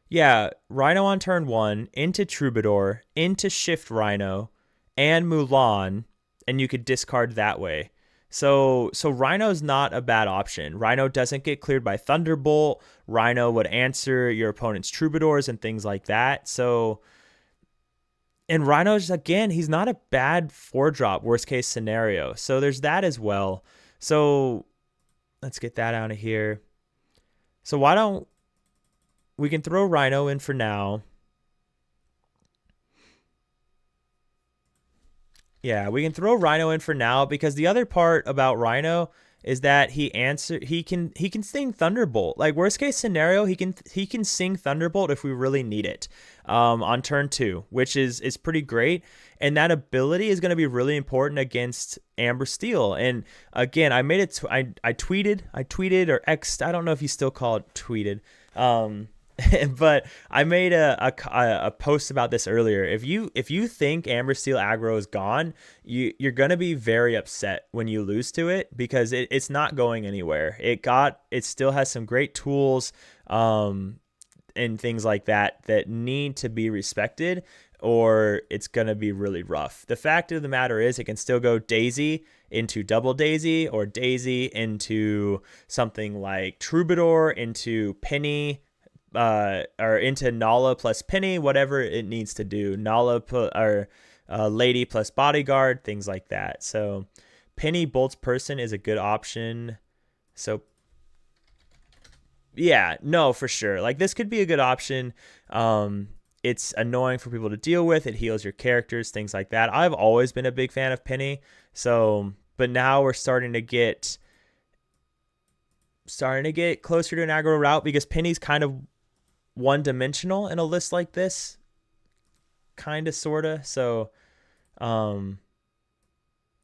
yeah, Rhino on turn 1 into Troubadour into Shift Rhino and Mulan, and you could discard that way. So Rhino's not a bad option. Rhino doesn't get cleared by Thunderbolt. Rhino would answer your opponent's Troubadours and things like that. So, and Rhino's, again, he's not a bad 4-drop worst case scenario. So there's that as well. So let's get that out of here. So why don't we can throw Rhino in for now. Yeah, we can throw Rhino in for now because the other part about Rhino is that he can sing Thunderbolt. Like worst case scenario, he can sing Thunderbolt if we really need it on turn 2, which is pretty great. And that ability is going to be really important against Amber Steel. And again, I made it. I tweeted or X'd. I don't know if you still call it tweeted. But I made a post about this earlier. If you think Amber Steel aggro is gone, you're gonna be very upset when you lose to it because it's not going anywhere. It still has some great tools and things like that need to be respected, or it's gonna be really rough. The fact of the matter is, it can still go Daisy into Double Daisy or Daisy into something like Troubadour into Penny. Or into Nala plus Penny, whatever it needs to do. Nala or Lady plus Bodyguard, things like that. So Penny Bolt's Person is a good option. So yeah, no, for sure. Like this could be a good option. It's annoying for people to deal with. It heals your characters, things like that. I've always been a big fan of Penny. So, but now we're starting to get closer to an aggro route because Penny's kind of one-dimensional in a list like this, kind of, sort of. So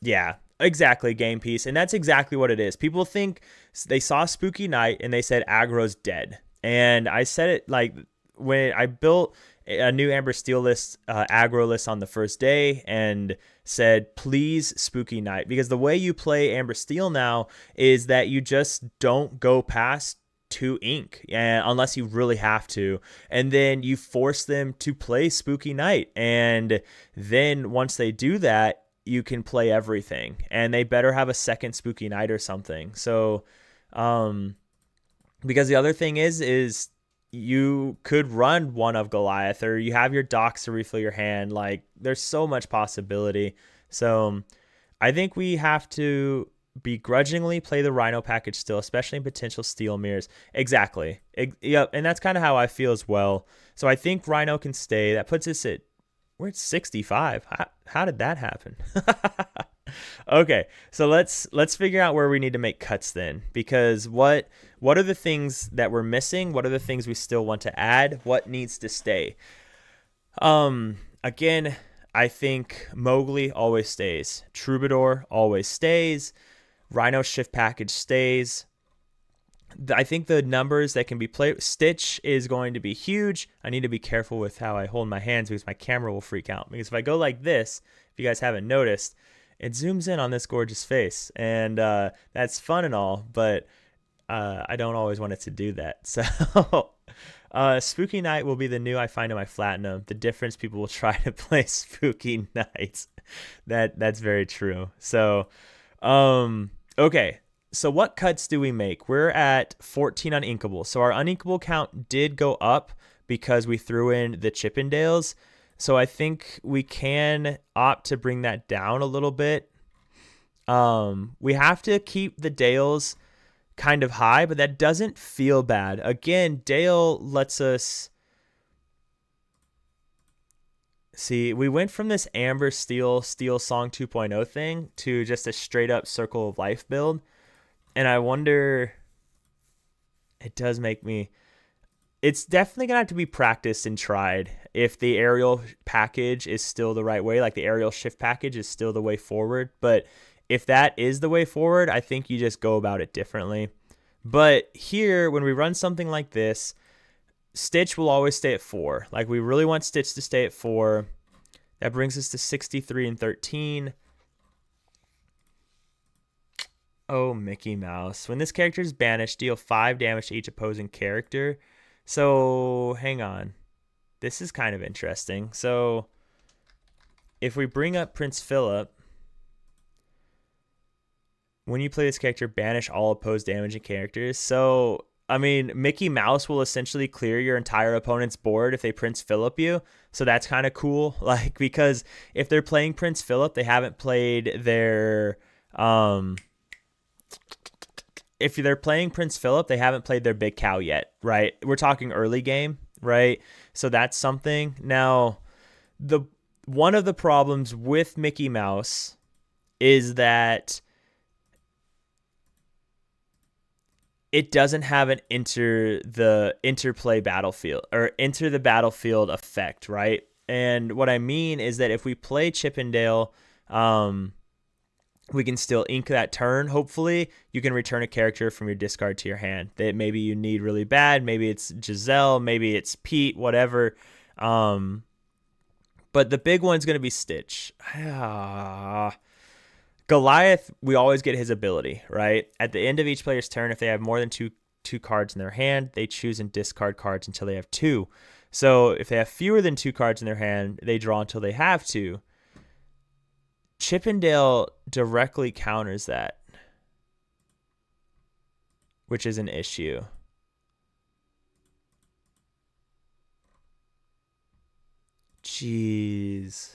yeah, exactly, game piece. And that's exactly what it is. People think they saw Spooky Night and they said aggro's dead. And I said it like when I built a new Amber Steel list, aggro list on the first day, and said, please Spooky Night, because the way you play Amber Steel now is that you just don't go past 2 ink, and unless you really have to, and then you force them to play Spooky Night, and then once they do that, you can play everything, and they better have a second Spooky Night or something. So because the other thing is you could run one of Goliath, or you have your docks to refill your hand. Like there's so much possibility. So I think we have to begrudgingly play the Rhino package still, especially in potential steel mirrors. Exactly. Yep. And that's kind of how I feel as well. So I think Rhino can stay. That puts us at, we're at 65. How did that happen? Okay, so let's figure out where we need to make cuts then, because what are the things that we're missing? What are the things we still want to add? What needs to stay? Again, I think Mowgli always stays. Troubadour always stays. Rhino shift package stays. I think the numbers that can be played, Stitch is going to be huge. I need to be careful with how I hold my hands because my camera will freak out. Because if I go like this, if you guys haven't noticed, it zooms in on this gorgeous face, and that's fun and all, but I don't always want it to do that. So Spooky Night will be the new I find in my Platinum. The difference, people will try to play Spooky Nights. That's very true. So okay. So what cuts do we make? We're at 14 uninkable. So our uninkable count did go up because we threw in the Chippendales. So I think we can opt to bring that down a little bit. We have to keep the Dales kind of high, but that doesn't feel bad. Again, Dale lets us see, we went from this Amber Steel Song 2.0 thing to just a straight up Circle of Life build. And I wonder, it does make me, it's definitely going to have to be practiced and tried if the aerial package is still the right way, like the aerial shift package is still the way forward. But if that is the way forward, I think you just go about it differently. But here, when we run something like this, Stitch will always stay at 4. Like, we really want Stitch to stay at 4. That brings us to 63 and 13. Oh, Mickey Mouse. When this character is banished, deal 5 damage to each opposing character. So, hang on. This is kind of interesting. So, if we bring up Prince Philip, when you play this character, banish all opposed damaging characters. So, I mean, Mickey Mouse will essentially clear your entire opponent's board if they Prince Philip you. So that's kind of cool. Like, because if they're playing Prince Philip, they haven't played their if they're playing Prince Philip, they haven't played their big cow yet, right? We're talking early game, right? So that's something. Now, one of the problems with Mickey Mouse is that it doesn't have an enter the battlefield effect, right? And what I mean is that if we play Chippendale, we can still ink that turn. Hopefully, you can return a character from your discard to your hand that maybe you need really bad. Maybe it's Giselle, maybe it's Pete, whatever. But the big one's going to be Stitch. Goliath, we always get his ability, right? At the end of each player's turn, if they have more than two cards in their hand, they choose and discard cards until they have 2. So if they have fewer than 2 cards in their hand, they draw until they have 2. Chippendale directly counters that, which is an issue. Jeez.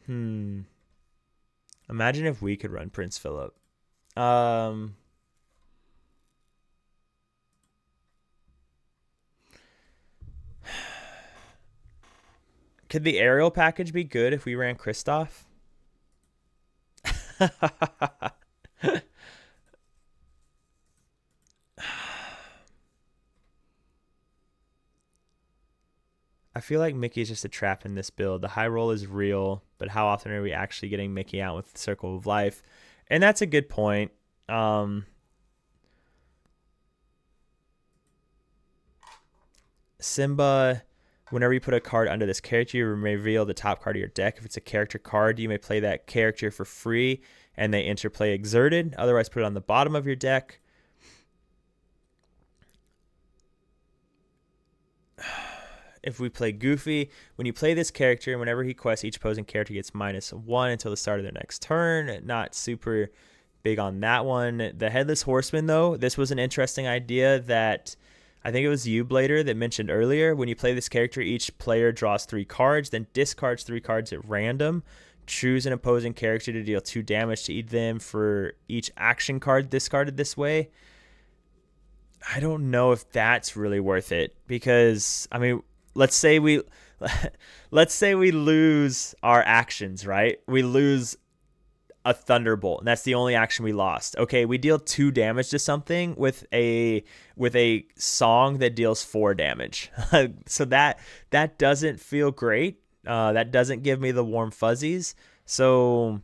Imagine if we could run Prince Philip. Could the aerial package be good if we ran Kristoff? I feel like Mickey is just a trap in this build. The high roll is real, but how often are we actually getting Mickey out with the Circle of Life? And that's a good point. Simba, whenever you put a card under this character, you may reveal the top card of your deck. If it's a character card, you may play that character for free, and they interplay Exerted. Otherwise, put it on the bottom of your deck. If we play Goofy, when you play this character, and whenever he quests, each opposing character gets -1 until the start of their next turn. Not super big on that one. The Headless Horseman, though, this was an interesting idea that I think it was you, Blader, that mentioned earlier. When you play this character, each player draws 3 cards, then discards 3 cards at random. Choose an opposing character to deal 2 damage to them for each action card discarded this way. I don't know if that's really worth it because, I mean, let's say we lose our actions, right? We lose a Thunderbolt, and that's the only action we lost. Okay, we deal 2 damage to something with a song that deals 4 damage. So that doesn't feel great. That doesn't give me the warm fuzzies. So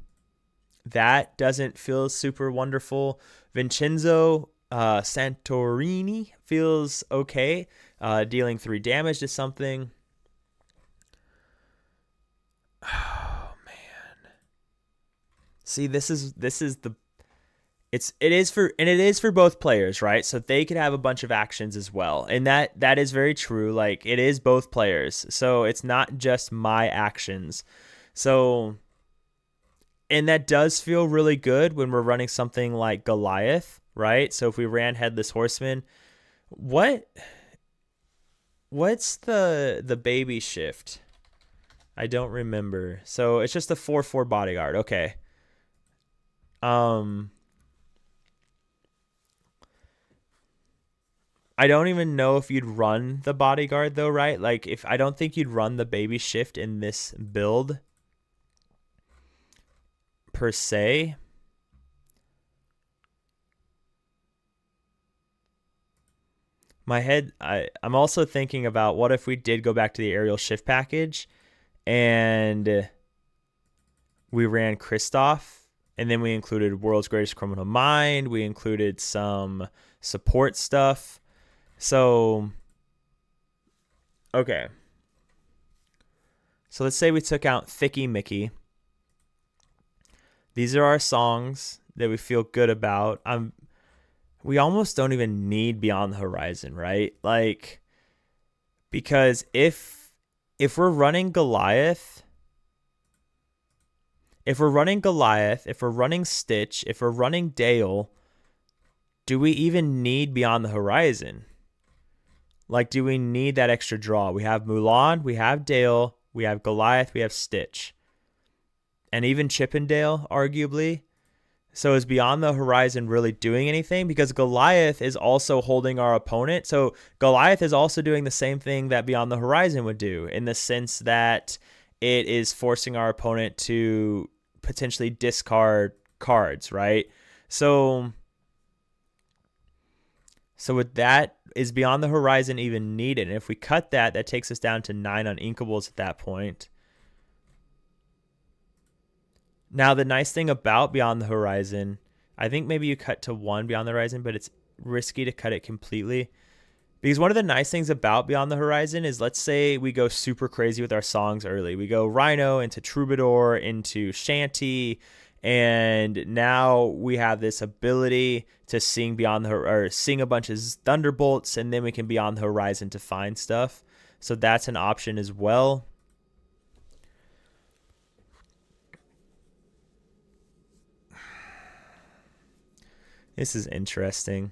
that doesn't feel super wonderful. Vincenzo Santorini feels okay. Dealing 3 damage to something. See, this is the it is for both players, right? So they could have a bunch of actions as well. And that is very true. Like it is both players. So it's not just my actions. So and that does feel really good when we're running something like Goliath, right? So if we ran Headless Horseman, what what's the baby shift? I don't remember. So it's just a 4/4 bodyguard. Okay. Um I don't even know if you'd run the bodyguard though, right? Like if I don't think you'd run the baby shift in this build per se. I'm also thinking about what if we did go back to the aerial shift package and we ran Kristoff and then we included World's Greatest Criminal Mind, we included some support stuff. So okay. So let's say we took out Thicky Mickey. These are our songs that we feel good about. We almost don't even need Beyond the Horizon, right? Like because if we're running Goliath, if we're running Stitch, if we're running Dale, do we even need Beyond the Horizon? Like, do we need that extra draw? We have Mulan, we have Dale, we have Goliath, we have Stitch. And even Chippendale, arguably. So is Beyond the Horizon really doing anything? Because Goliath is also holding our opponent. So Goliath is also doing the same thing that Beyond the Horizon would do in the sense that it is forcing our opponent to potentially discard cards, right? So with that, is Beyond the Horizon even needed? And if we cut that, that takes us down to 9 uninkables at that point. Now, the nice thing about Beyond the Horizon, I think maybe you cut to 1 Beyond the Horizon, but it's risky to cut it completely. Because one of the nice things about Beyond the Horizon is, let's say we go super crazy with our songs early. We go Rhino into Troubadour, into Shanty, and now we have this ability to sing sing a bunch of Thunderbolts, and then we can Beyond the Horizon to find stuff. So that's an option as well. This is interesting.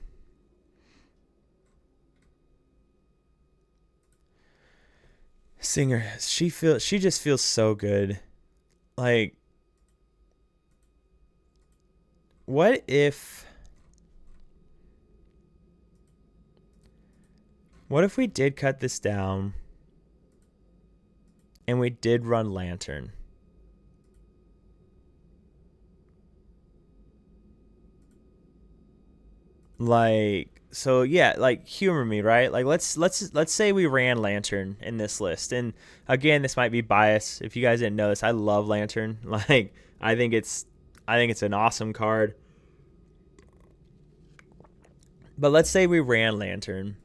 Singer, she just feels so good. Like, what if we did cut this down and we did run Lantern? Like, so yeah, like humor me, right? Like let's say we ran Lantern in this list. And again, this might be bias. If you guys didn't know this, I love Lantern. Like I think it's an awesome card. But let's say we ran Lantern.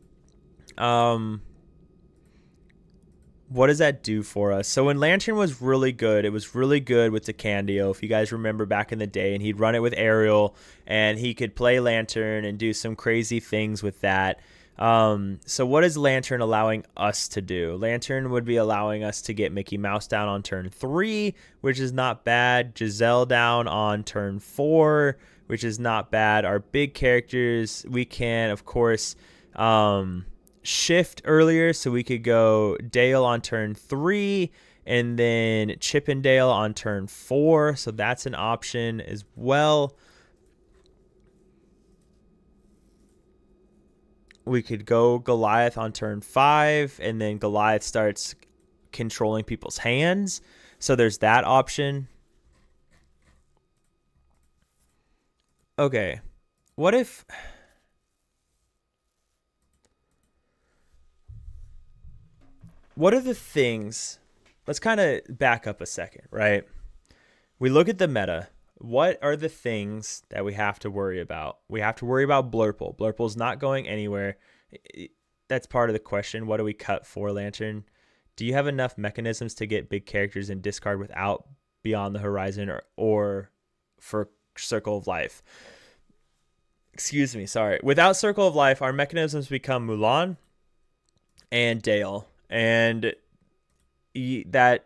What does that do for us? So when Lantern was really good, it was really good with Decandio, if you guys remember back in the day, and he'd run it with Ariel, and he could play Lantern and do some crazy things with that. So what is Lantern allowing us to do? Lantern would be allowing us to get Mickey Mouse down on turn 3, which is not bad. Giselle down on turn 4, which is not bad. Our big characters, we can, of course, shift earlier, so we could go Dale on turn 3 and then Chippendale on turn 4. So that's an option as well. We could go Goliath on turn 5, and then Goliath starts controlling people's hands. So there's that option. Okay. What are the things? Let's kind of back up a second, right? We look at the meta. What are the things that we have to worry about? We have to worry about Blurple. Blurple's not going anywhere. That's part of the question. What do we cut for Lantern? Do you have enough mechanisms to get big characters in discard without Beyond the Horizon or for Circle of Life. Excuse me, sorry. Without Circle of Life, our mechanisms become Mulan and Dale. And that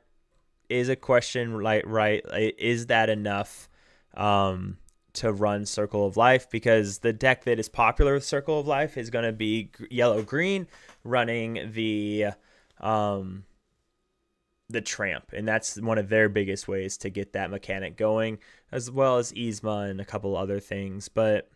is a question, like, right? Is that enough to run Circle of Life? Because the deck that is popular with Circle of Life is going to be yellow green running the Tramp, and that's one of their biggest ways to get that mechanic going, as well as Yzma and a couple other things. But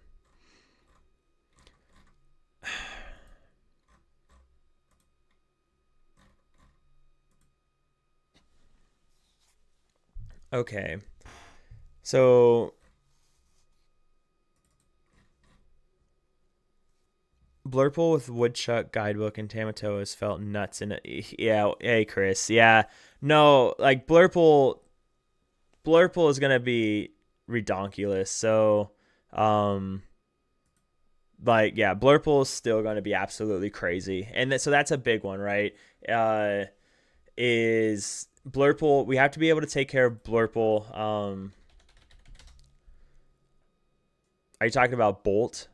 okay, so Blurple with Woodchuck, Guidebook, and Tamatoa has felt nuts in it. Yeah, hey Chris. Yeah, no, like Blurple is gonna be redonkulous. So, like, yeah, Blurple is still gonna be absolutely crazy, and so that's a big one, right? Is Blurple? We have to be able to take care of Blurple. Are you talking about Bolt?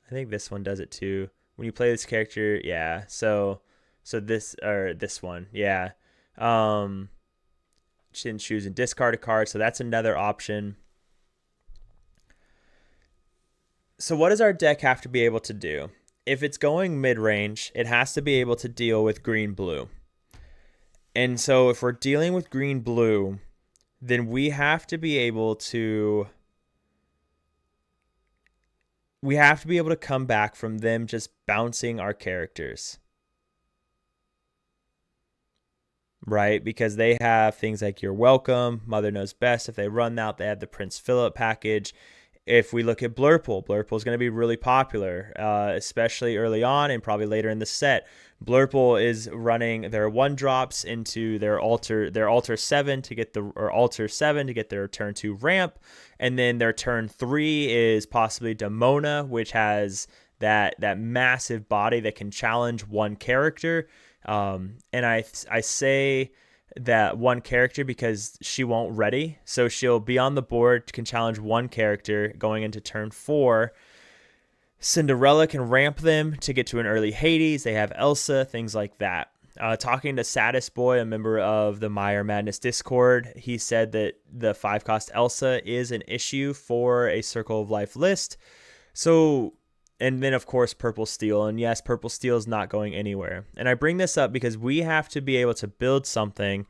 I think this one does it too. When you play this character, yeah. So this or this one, yeah. Didn't choose and discard a card, so that's another option. So what does our deck have to be able to do? If it's going mid-range, it has to be able to deal with green-blue. And so if we're dealing with green-blue, then we have to be able to come back from them just bouncing our characters. Right? Because they have things like You're Welcome, Mother Knows Best. If they run that, they have the Prince Philip package. If we look at Blurple is going to be really popular, especially early on and probably later in the set. Blurple is running their 1-drops into their altar 7 to get their turn 2 ramp, and then their turn 3 is possibly Demona, which has that massive body that can challenge one character. And I say that one character because she won't ready, so she'll be on the board, can challenge one character going into turn 4. Cinderella can ramp them to get to an early Hades. They have Elsa, things like that. Talking to Saddest Boy, a member of the Meyer Madness Discord, he said that the 5-cost Elsa is an issue for a Circle of Life list. So, and then of course Purple Steel, and yes, Purple Steel is not going anywhere. And I bring this up because we have to be able to build something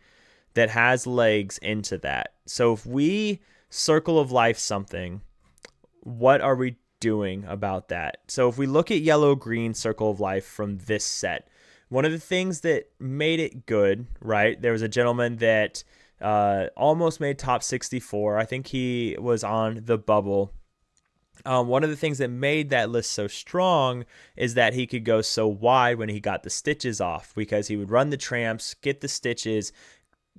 that has legs into that. So if we Circle of Life something, what are we doing about that? So if we look at yellow-green Circle of Life from this set, one of the things that made it good, right? There was a gentleman that almost made top 64. I think he was on the bubble. One of the things that made that list so strong is that he could go so wide when he got the stitches off, because he would run the tramps, get the stitches.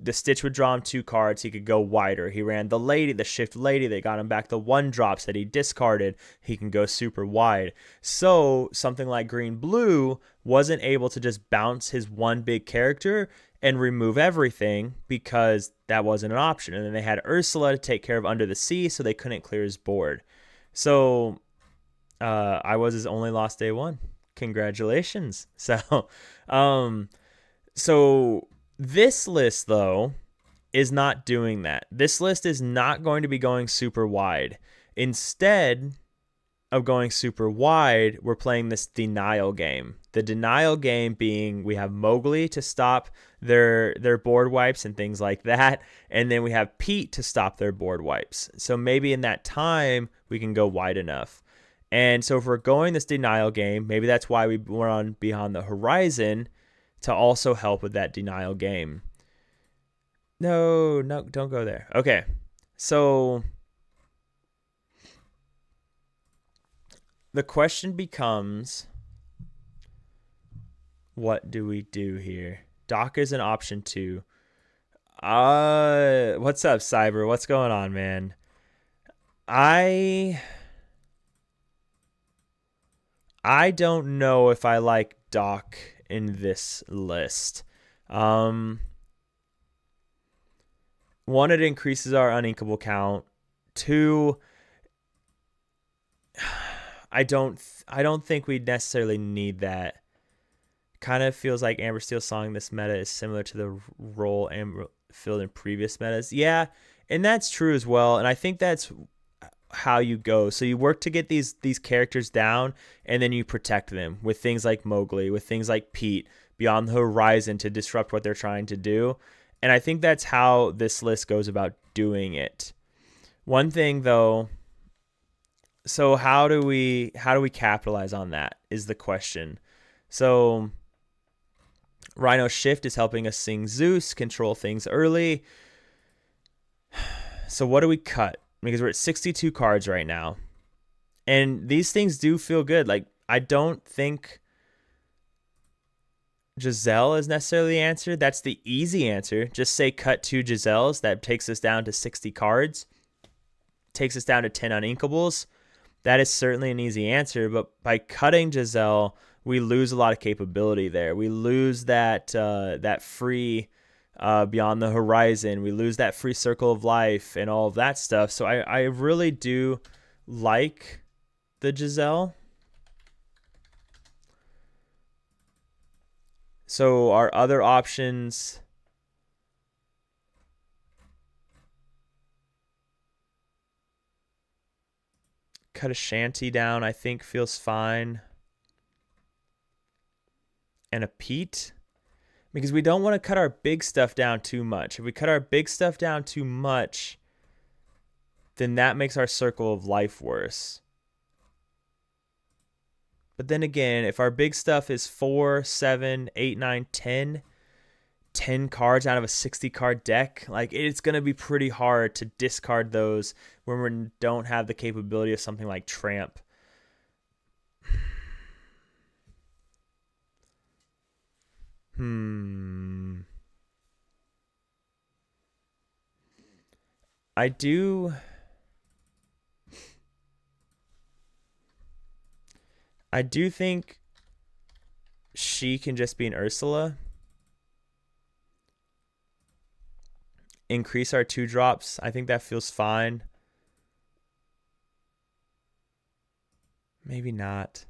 The stitch would draw him 2 cards. He could go wider. He ran the shift lady that got him back the 1-drops that he discarded. He can go super wide. So something like green blue wasn't able to just bounce his one big character and remove everything, because that wasn't an option. And then they had Ursula to take care of Under the Sea, so they couldn't clear his board. So I was his only lost day 1. Congratulations. So this list, though, is not doing that. This list is not going to be going super wide. Instead of going super wide, we're playing this denial game. The denial game being we have Mowgli to stop their board wipes and things like that, and then we have Pete to stop their board wipes. So maybe in that time, we can go wide enough. And so if we're going this denial game, maybe that's why we run Beyond the Horizon, to also help with that denial game. No, don't go there. Okay, so the question becomes, what do we do here? Doc is an option 2. What's up, Cyber? What's going on, man? I don't know if I like Doc in this list. One, it increases our uninkable count. Two, I don't think we necessarily need that. Kind of feels like Amber Steel song this meta is similar to the role Amber filled in previous metas. Yeah, and that's true as well. And I think that's how you go. So you work to get these characters down, and then you protect them with things like Mowgli, with things like Pete beyond the horizon to disrupt what they're trying to do. And I think that's how this list goes about doing it. One thing though, so how do we capitalize on that is the question. So Rhino Shift is helping us sing Zeus, control things early. So what do we cut? Because we're at 62 cards right now. And these things do feel good. Like, I don't think Giselle is necessarily the answer. That's the easy answer. Just say cut 2 Giselles. That takes us down to 60 cards. Takes us down to 10 uninkables. That is certainly an easy answer. But by cutting Giselle, we lose a lot of capability there. We lose that free beyond the horizon. We lose that free circle of life and all of that stuff. So I really do like the Giselle. So our other options, cut a Shanty down, I think feels fine. And a Pete, because we don't want to cut our big stuff down too much. If we cut our big stuff down too much, then that makes our circle of life worse. But then again, if our big stuff is 4, 7, 8, 9, 10 cards out of a 60 card deck, like, it's going to be pretty hard to discard those when we don't have the capability of something like Tramp. I do think she can just be an Ursula. Increase our 2 drops. I think that feels fine. Maybe not.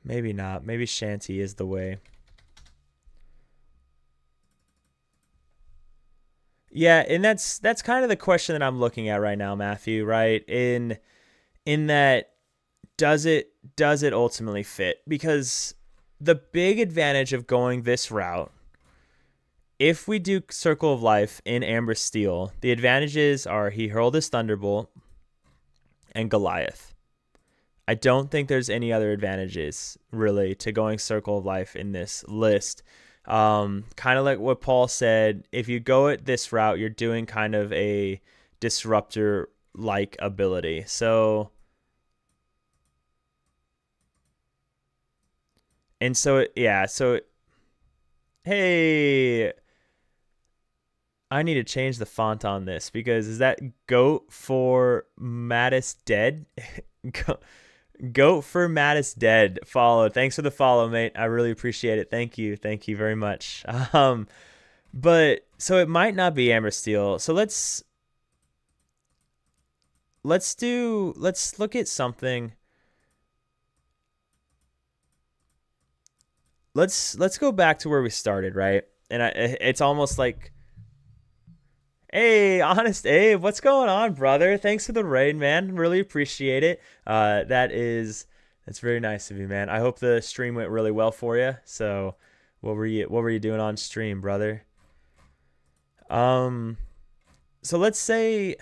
Maybe not. Maybe Shanty is the way. Yeah, and that's kind of the question that I'm looking at right now, Matthew, right? In that, does it ultimately fit? Because the big advantage of going this route, if we do Circle of Life in Amber Steel, the advantages are he hurled his Thunderbolt and Goliath. I don't think there's any other advantages really to going Circle of Life in this list. Kind of like what Paul said, if you go at this route, you're doing kind of a disruptor like ability. So hey, I need to change the font on this, because is that Goat for Mattis Dead? Goat for Mattis Dead followed. Thanks for the follow, mate. I really appreciate it. Thank you very much. But so it might not be Amber Steel. So let's look at something. Let's go back to where we started, right? And it's almost like, hey, Honest Abe, what's going on, brother? Thanks for the raid, man. Really appreciate it. That's very nice of you, man. I hope the stream went really well for you. So, what were you doing on stream, brother? So let's say,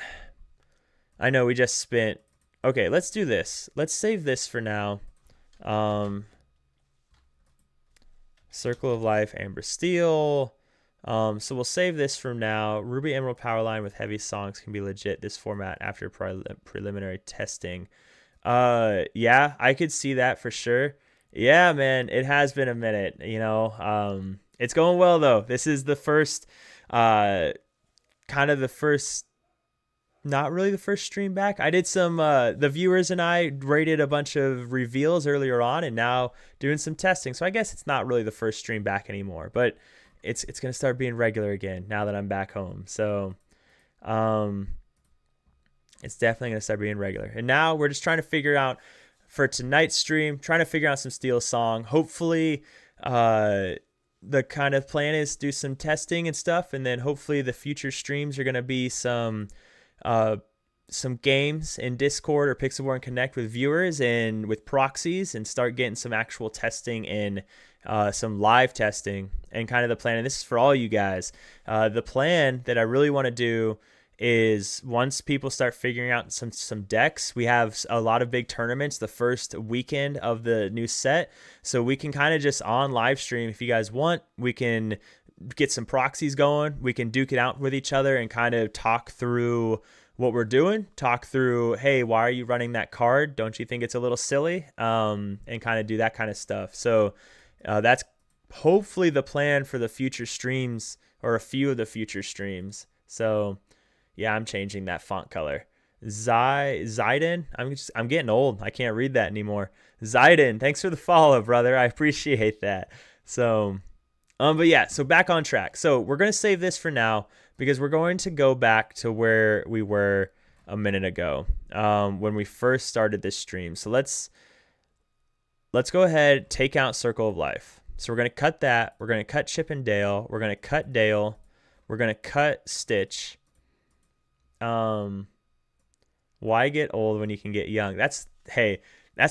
I know we just spent. Okay, let's do this. Let's save this for now. Circle of Life, Amber Steel. So we'll save this from now. Ruby Emerald Powerline with heavy songs can be legit this format after preliminary testing. Yeah, I could see that for sure. Yeah, man, it has been a minute, it's going well though. This is the first, not really the first stream back. I did some, the viewers and I rated a bunch of reveals earlier on, and now doing some testing. So I guess it's not really the first stream back anymore, but it's gonna start being regular again now that I'm back home. So um, it's definitely gonna start being regular. And now we're just trying to figure out for tonight's stream, trying to figure out some Steel Song. Hopefully, uh, the kind of plan is do some testing and stuff, and then hopefully the future streams are gonna be uh some games in Discord or Pixelborn Connect with viewers and with proxies, and start getting some actual testing and some live testing. And kind of the plan, and this is for all you guys, the plan that I really want to do is once people start figuring out some decks, we have a lot of big tournaments the first weekend of the new set, so we can kind of just on live stream, if you guys want, we can get some proxies going, we can duke it out with each other and kind of talk through what we're doing, talk through, hey, why are you running that card, don't you think it's a little silly, and kind of do that kind of stuff. So that's hopefully the plan for the future streams, or a few of the future streams. So yeah, I'm changing that font color. Zayden, I'm getting old. I can't read that anymore. Zayden, thanks for the follow, brother. I appreciate that. So, but yeah, so back on track. So we're gonna save this for now because we're going to go back to where we were a minute ago, when we first started this stream. So let's go ahead, take out Circle of Life. So we're gonna cut that. We're gonna cut Chip and Dale. We're gonna cut Dale. We're gonna cut Stitch. Why get old when you can get young? That's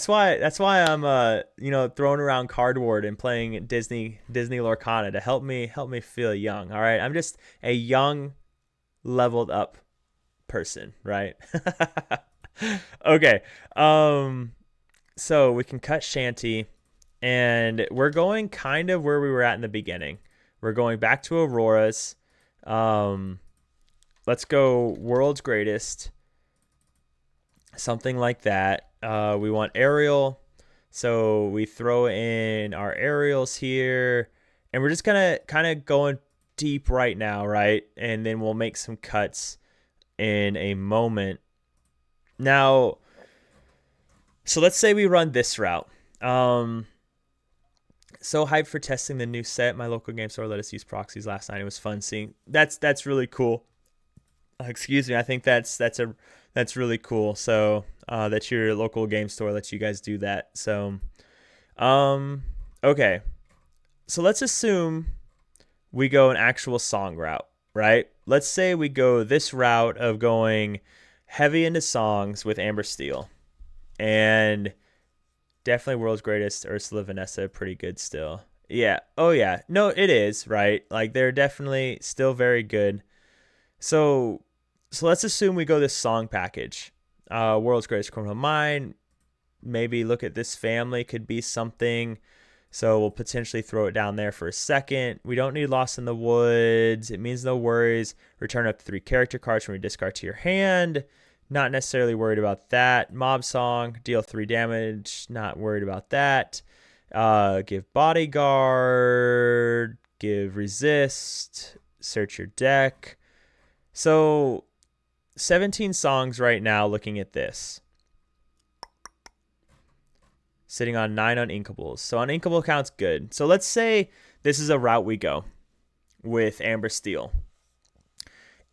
why I'm throwing around cardboard and playing Disney Lorcana to help me feel young. All right, I'm just a young, leveled up person, right? Okay. So we can cut Shanty, and we're going kind of where we were at in the beginning. We're going back to Aurora's. Let's go World's Greatest, something like that. We want Ariel, so we throw in our Ariels here, and we're just kind of going deep right now, right? And then we'll make some cuts in a moment. Now, so let's say we run this route. So hyped for testing the new set. My local game store let us use proxies last night. It was fun seeing. That's really cool. Excuse me. I think that's really cool. So that your local game store lets you guys do that. So okay. So let's assume we go an actual song route, right? Let's say we go this route of going heavy into songs with Amber Steel, and definitely World's Greatest, Ursula, Vanessa, pretty good still. Yeah. Oh yeah. No, it is, right? Like they're definitely still very good. So let's assume we go this song package. World's Greatest Criminal Mind. Maybe Look at This Family could be something. So we'll potentially throw it down there for a second. We don't need Lost in the Woods. It means no worries. Return up to 3 character cards from your discard to your hand. Not necessarily worried about that. Mob Song, deal 3 damage. Not worried about that. Give Bodyguard. Give Resist. Search your deck. So 17 songs right now looking at this. Sitting on 9 Uninkables. So Uninkable count's good. So let's say this is a route we go with Amber Steel.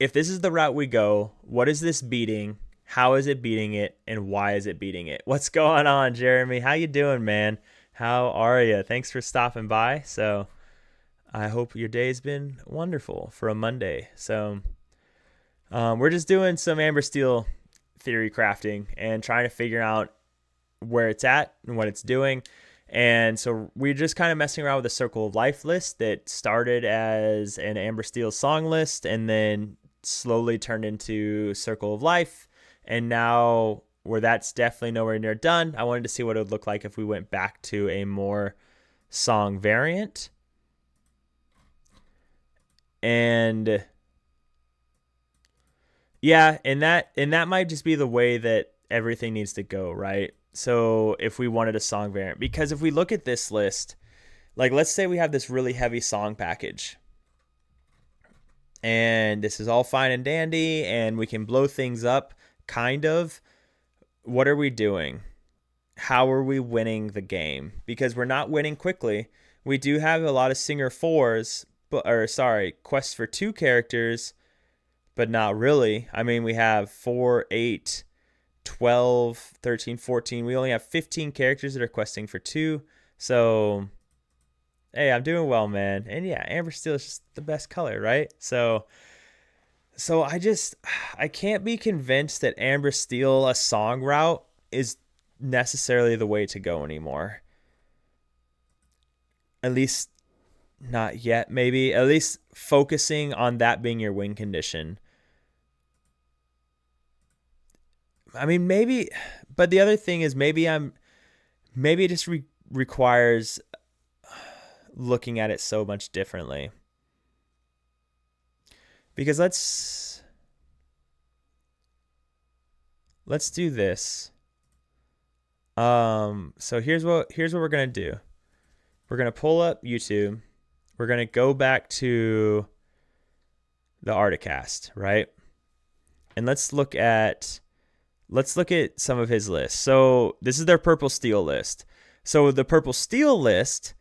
If this is the route we go, what is this beating? How is it beating it? And why is it beating it? What's going on, Jeremy? How you doing, man? How are you? Thanks for stopping by. So I hope your day's been wonderful for a Monday. So we're just doing some Amber Steel theory crafting and trying to figure out where it's at and what it's doing. And so we're just kind of messing around with a Circle of Life list that started as an Amber Steel song list and then slowly turned into Circle of Life. And now where that's definitely nowhere near done, I wanted to see what it would look like if we went back to a more song variant. And yeah, and that might just be the way that everything needs to go, right? So if we wanted a song variant, because if we look at this list, like let's say we have this really heavy song package, and this is all fine and dandy, and we can blow things up, kind of. What are we doing? How are we winning the game? Because we're not winning quickly. We do have a lot of Singer 4s, or sorry, quests for 2 characters, but not really. I mean, we have 4, 8, 12, 13, 14. We only have 15 characters that are questing for 2. So, hey, I'm doing well, man. And yeah, Amber Steel is just the best color, right? So I can't be convinced that Amber Steel, a song route, is necessarily the way to go anymore. At least not yet, maybe. At least focusing on that being your win condition. I mean, maybe, but the other thing is maybe it just requires looking at it so much differently. Because let's do this. So here's what we're gonna do. We're gonna pull up YouTube. We're gonna go back to the Articast, right? And let's look at some of his lists. So this is their purple steel list. So the purple steel list,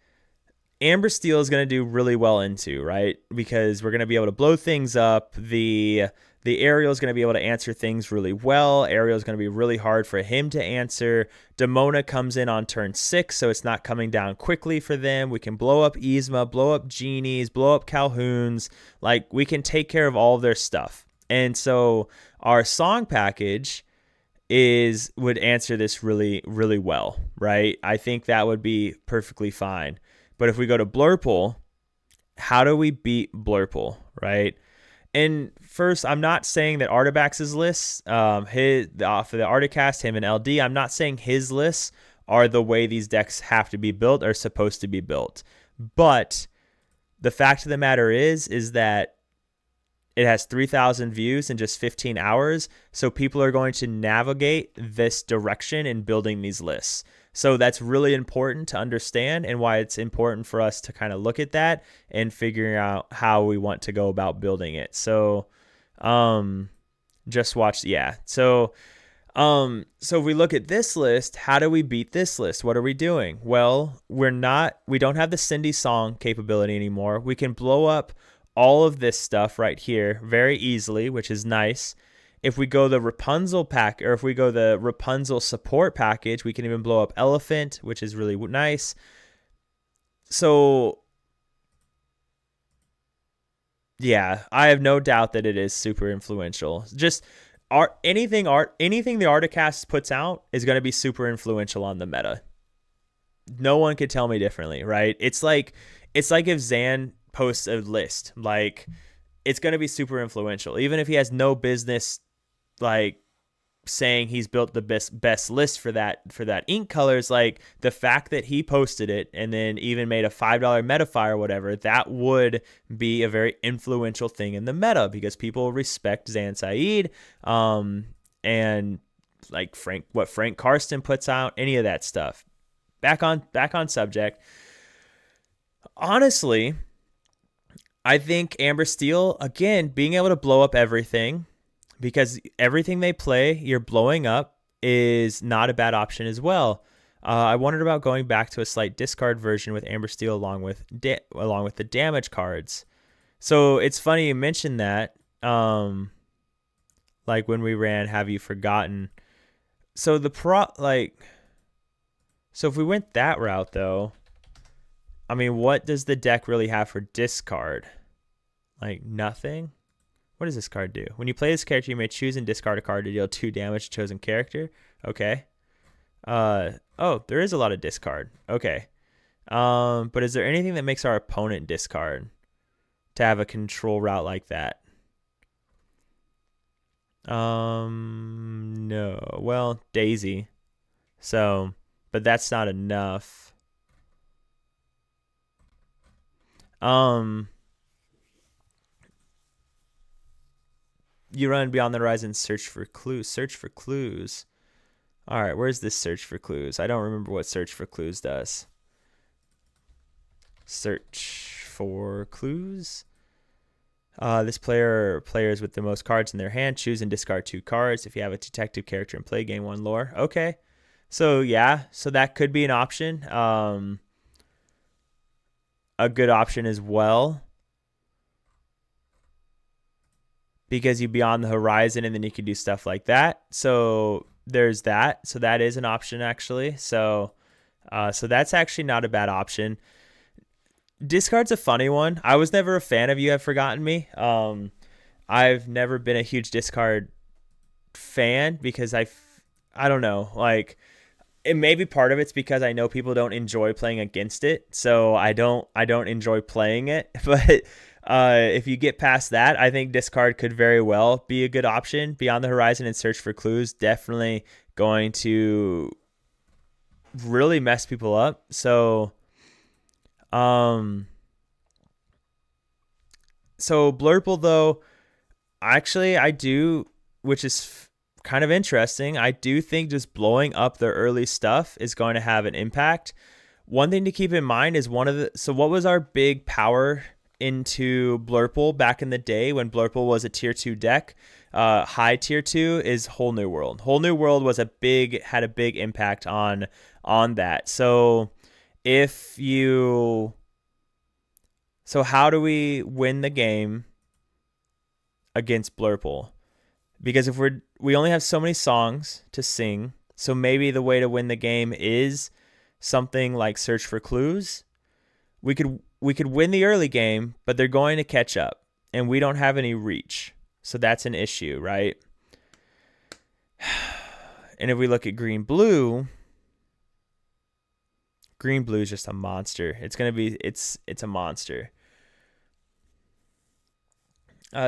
Amber Steel is going to do really well into, right? Because we're going to be able to blow things up. The Ariel is going to be able to answer things really well. Ariel is going to be really hard for him to answer. Demona comes in on turn 6, so it's not coming down quickly for them. We can blow up Yzma, blow up Genies, blow up Calhouns. Like, we can take care of all of their stuff. And so our song package would answer this really, really well, right? I think that would be perfectly fine. But if we go to Blurple, how do we beat Blurple, right? And first, I'm not saying that Artabax's lists, for the Articast, him and LD, I'm not saying his lists are the way these decks have to be built or supposed to be built. But the fact of the matter is that it has 3,000 views in just 15 hours. So people are going to navigate this direction in building these lists. So that's really important to understand, and why it's important for us to kind of look at that and figuring out how we want to go about building it. So just watch. Yeah. So if we look at this list, how do we beat this list? What are we doing? Well, we don't have the Cindy song capability anymore. We can blow up all of this stuff right here very easily, which is nice. If we go the Rapunzel pack, or if we go the Rapunzel support package, we can even blow up Elephant, which is really nice. So yeah, I have no doubt that it is super influential. Just anything the Articast puts out is going to be super influential on the meta. No one could tell me differently, right? It's like if Zan posts a list, like, it's going to be super influential, even if he has no business like saying he's built the best list for that ink colors. Like, the fact that he posted it and then even made a $5 metafi or whatever, that would be a very influential thing in the meta, because people respect Zan Saeed, and like what Frank Karsten puts out, any of that stuff. Back on subject. Honestly, I think Amber Steel, again, being able to blow up everything, because everything they play, you're blowing up, is not a bad option as well. I wondered about going back to a slight discard version with Amber Steel along with the damage cards. So it's funny you mentioned that. Like when we ran Have You Forgotten? So so if we went that route though, I mean, what does the deck really have for discard? Like, nothing. What does this card do? When you play this character, you may choose and discard a card to deal 2 damage to chosen character. Okay. Oh, there is a lot of discard. Okay. But is there anything that makes our opponent discard to have a control route like that? No. Well, Daisy. So, but that's not enough. You run Beyond the Horizon, search for clues. All right, where's this search for clues? I don't remember what search for clues does. Search for clues. This players with the most cards in their hand choose and discard 2 cards. If you have a detective character in play, gain 1 lore. Okay. So yeah, so that could be an option. A good option as well. because you beyond the horizon and then you can do stuff like that. So there's that. So that is an option actually. So that's actually not a bad option. Discard's a funny one. I was never a fan of You Have Forgotten Me. I've never been a huge discard fan because I don't know, like it may be part of it's because I know people don't enjoy playing against it, so I don't enjoy playing it. But if you get past that, I think discard could very well be a good option. Beyond the Horizon and Search for Clues definitely going to really mess people up. So Blurple though, actually I do, which is kind of interesting. I do think just blowing up the early stuff is going to have an impact. One thing to keep in mind is so what was our big power into Blurple back in the day when Blurple was a tier 2 deck? High tier 2 is Whole New World. Whole New World had a big impact on that. So how do we win the game against Blurple? Because if we only have so many songs to sing, so maybe the way to win the game is something like Search for Clues. We could win the early game, but they're going to catch up, and we don't have any reach. So that's an issue, right? And if we look at Green Blue is just a monster. It's a monster.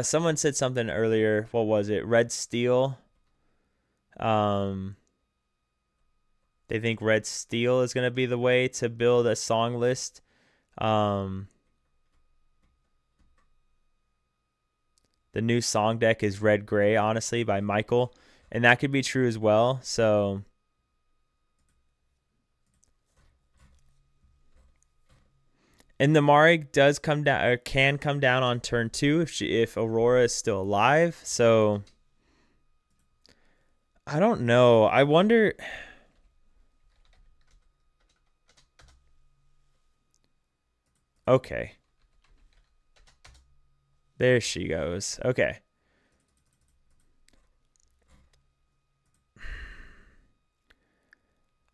Someone said something earlier. What was it? Red Steel. They think Red Steel is going to be the way to build a song list. The new song deck is Red Gray, honestly, by Michael. And that could be true as well. So and the Marig does come down, or can come down on turn 2 if Aurora is still alive. So I don't know. I wonder. Okay. There she goes. Okay.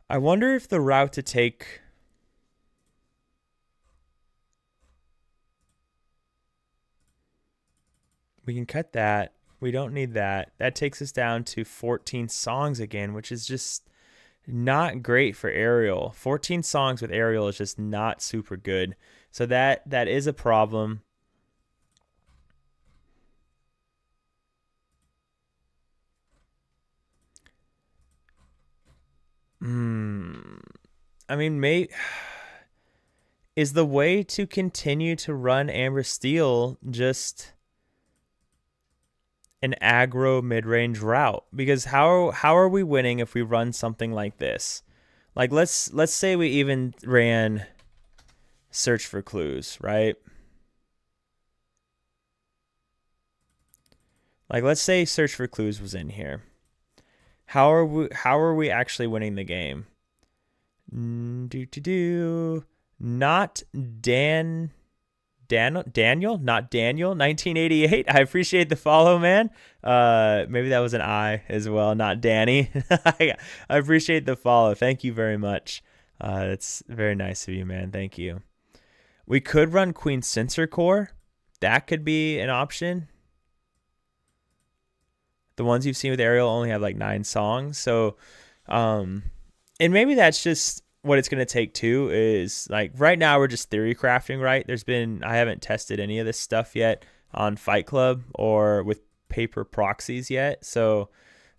I wonder if the route to take. We can cut that. We don't need that. That takes us down to 14 songs again, which is just not great for Ariel. 14 songs with Ariel is just not super good. So that is a problem. I mean, is the way to continue to run Amber Steel just an aggro mid-range route? Because how are we winning if we run something like this? Like let's say we even ran Search for Clues, right? Like let's say Search for Clues was in here. How are we actually winning the game? Not Daniel, not Daniel, 1988. I appreciate the follow, man. Maybe that was an I as well, not Danny. I appreciate the follow. Thank you very much. That's very nice of you, man. Thank you. We could run Queen Sensor Core. That could be an option. The ones you've seen with Ariel only have like 9 songs. So, and maybe that's just what it's going to take too, is like right now we're just theory crafting, right? I haven't tested any of this stuff yet on Fight Club or with paper proxies yet. So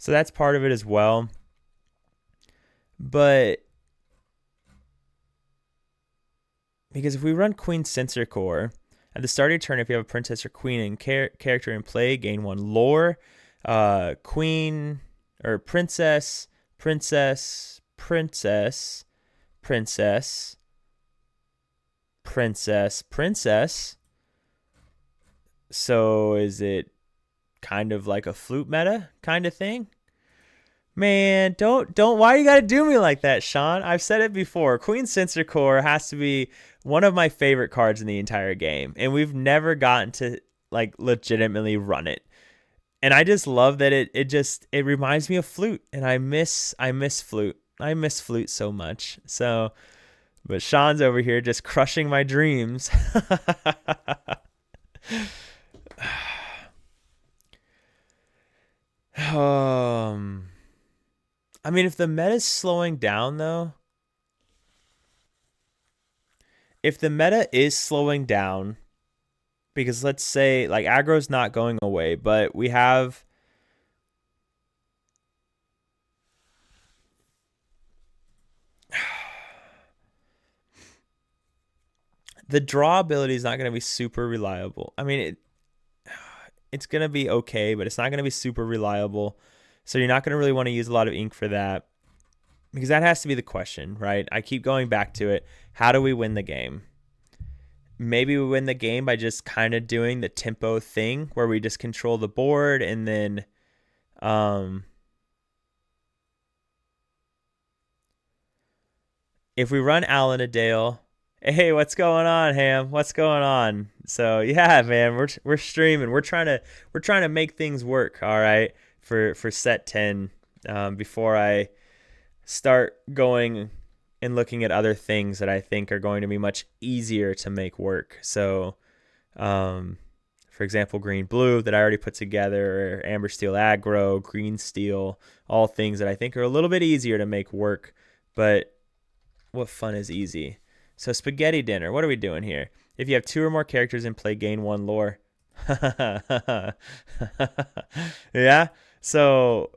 that's part of it as well. But because if we run Queen Sensor Core at the start of your turn, if you have a princess or queen and character in play, gain 1 lore. Queen or princess. So is it kind of like a flute meta kind of thing? Man, don't why you gotta do me like that, Sean? I've said it before. Queen Sensor Core has to be one of my favorite cards in the entire game, and we've never gotten to like legitimately run it. And I just love that it reminds me of flute, and I miss flute. I miss flute so much. So, but Sean's over here just crushing my dreams. um, I mean, if the meta's slowing down though, if the meta is slowing down, because let's say like aggro's not going away, but we have the draw ability is not going to be super reliable. I mean, it's going to be okay, but it's not going to be super reliable. So you're not going to really want to use a lot of ink for that, because that has to be the question, right? I keep going back to it. How do we win the game? Maybe we win the game by just kind of doing the tempo thing where we just control the board, and then if we run Alanadale, hey, what's going on, Ham? What's going on? So yeah, man, we're streaming. We're trying to make things work. All right, for set 10. Before I start going and looking at other things that I think are going to be much easier to make work. So, for example, green blue that I already put together, or amber steel aggro, green steel, all things that I think are a little bit easier to make work. But what fun is easy? So spaghetti dinner. What are we doing here? If you have 2 or more characters in play, gain 1 lore. Yeah. So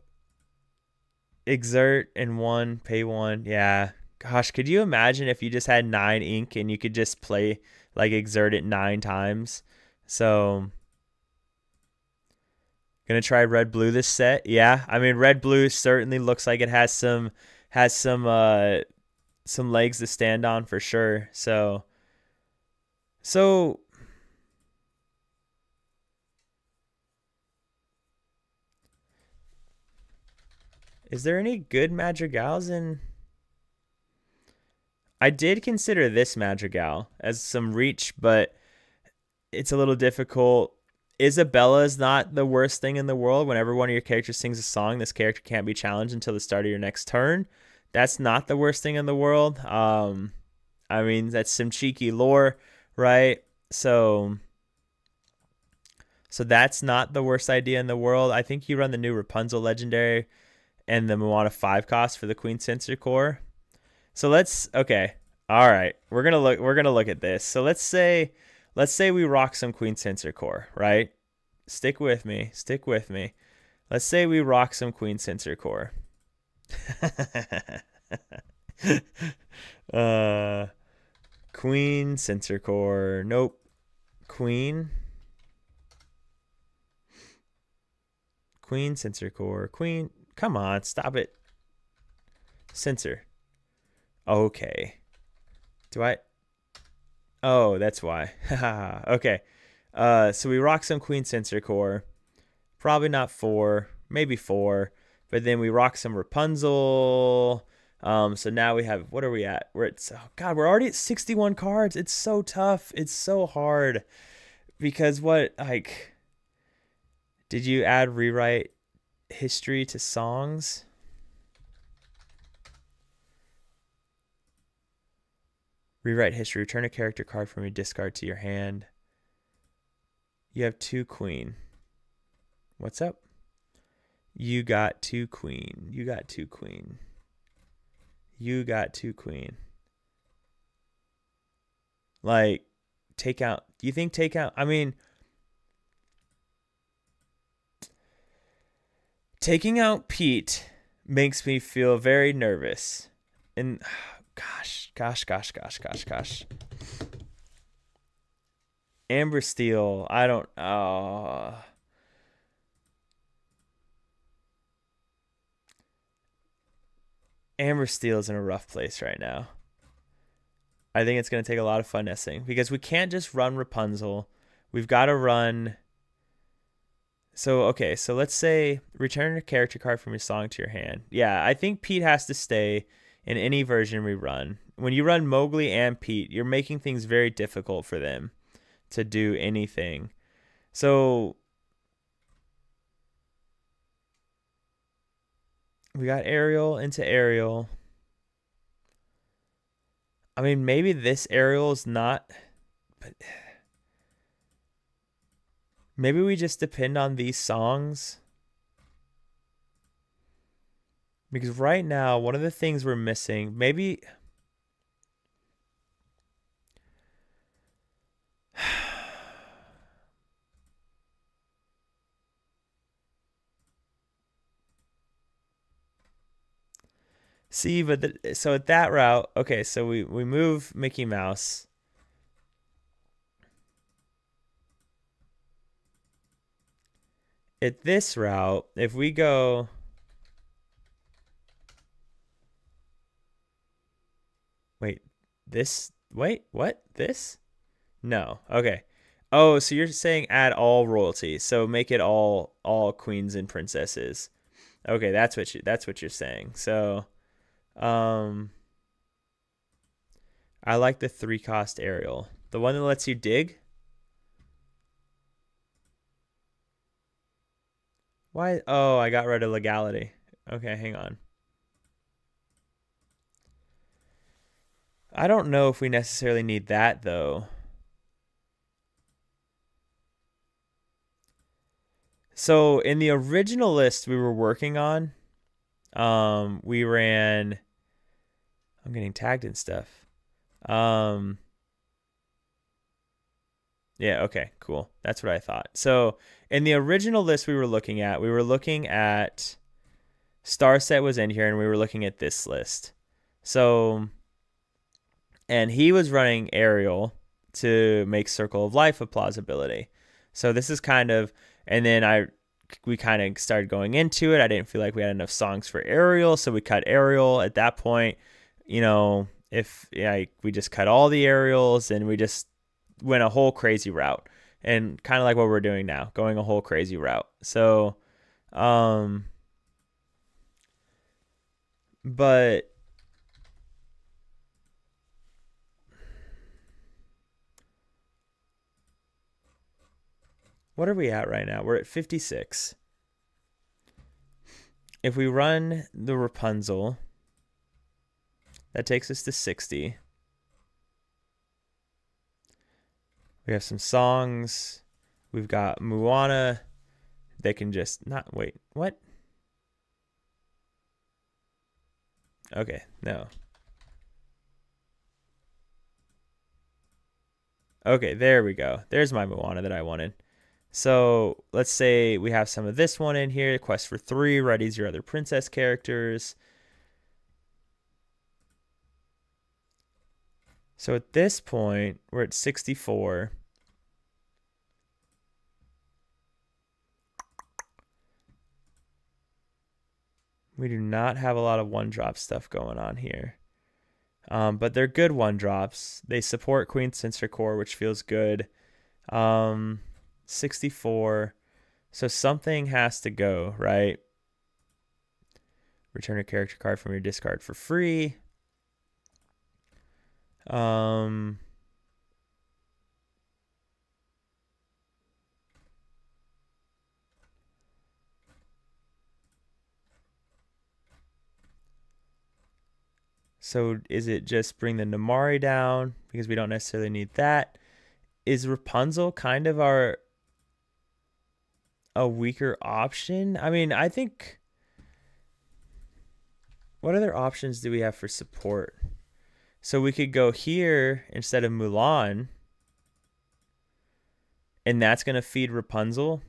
exert and 1, pay 1. Yeah. Gosh, could you imagine if you just had 9 ink and you could just play like exert it 9 times? So gonna try red blue this set. Yeah. I mean, red blue certainly looks like it has some legs to stand on for sure. So is there any good madrigals in? I did consider this madrigal as some reach, but it's a little difficult. Isabella is not the worst thing in the world. Whenever one of your characters sings a song, this character can't be challenged until the start of your next turn. That's not the worst thing in the world. I mean, that's some cheeky lore, right? So that's not the worst idea in the world. I think you run the new Rapunzel legendary and the Moana 5 cost for the Queen Sensor Core. So okay. All right. We're going to look at this. So let's say we rock some Queen Sensor Core, right? Stick with me. Let's say we rock some Queen Sensor Core. Queen Sensor Core. Nope. Queen Sensor Core. Queen. Come on, stop it. Sensor. Okay. Do I? Oh, that's why. Okay. So we rock some Queen Sensor Core. Probably not 4, maybe 4. But then we rock some Rapunzel. So now we have, what are we at? We're already at 61 cards. It's so tough. It's so hard. Because did you add rewrite history to songs? Rewrite history. Return a character card from your discard to your hand. You have 2 queen. What's up? You got 2 queen. Like, take out. You think take out? I mean, taking out Pete makes me feel very nervous. And gosh. Amber Steel. I don't. Amber Steel is in a rough place right now. I think it's going to take a lot of finessing because we can't just run Rapunzel. We've got to run. So let's say return a character card from your song to your hand. Yeah, I think Pete has to stay in any version we run. When you run Mowgli and Pete, you're making things very difficult for them to do anything. So We got aerial into aerial. I mean, maybe this aerial is not, but maybe we just depend on these songs. Because right now, one of the things we're missing, maybe. See, but so at that route, okay, so we move Mickey Mouse. At this route, if we go. Wait, this. Wait, what? This? No. Okay. Oh, so you're saying add all royalty. So make it all queens and princesses. Okay, that's what you're saying. So, um I like the 3-cost aerial. The one that lets you dig? Why? Oh, I got rid of legality. Okay, hang on. I don't know if we necessarily need that though. So in the original list we were working on, we ran. I'm getting tagged and stuff. Yeah, okay, cool. That's what I thought. So in the original list we were looking at Starset was in here and we were looking at this list. So, and he was running aerial to make Circle of Life a plausibility. So this is kind of, and then we kind of started going into it. I didn't feel like we had enough songs for aerial, so we cut aerial at that point. If we just cut all the aerials and we just went a whole crazy route, and kind of like what we're doing now, going a whole crazy route. So, but what are we at right now? We're at 56. If we run the Rapunzel, that takes us to 60. We have some songs. We've got Moana. They can just not wait. What? Okay, no. Okay, there we go. There's my Moana that I wanted. So let's say we have some of this one in here. Quest for 3, readies your other princess characters. So at this point, we're at 64. We do not have a lot of one-drop stuff going on here. But they're good one-drops. They support Queen Sensor Core, which feels good. 64. So something has to go, right? Return a character card from your discard for free. So is it just bring the Namari down because we don't necessarily need that? Is Rapunzel kind of a weaker option? I mean, I think, what other options do we have for support? So we could go here instead of Mulan, and that's going to feed Rapunzel.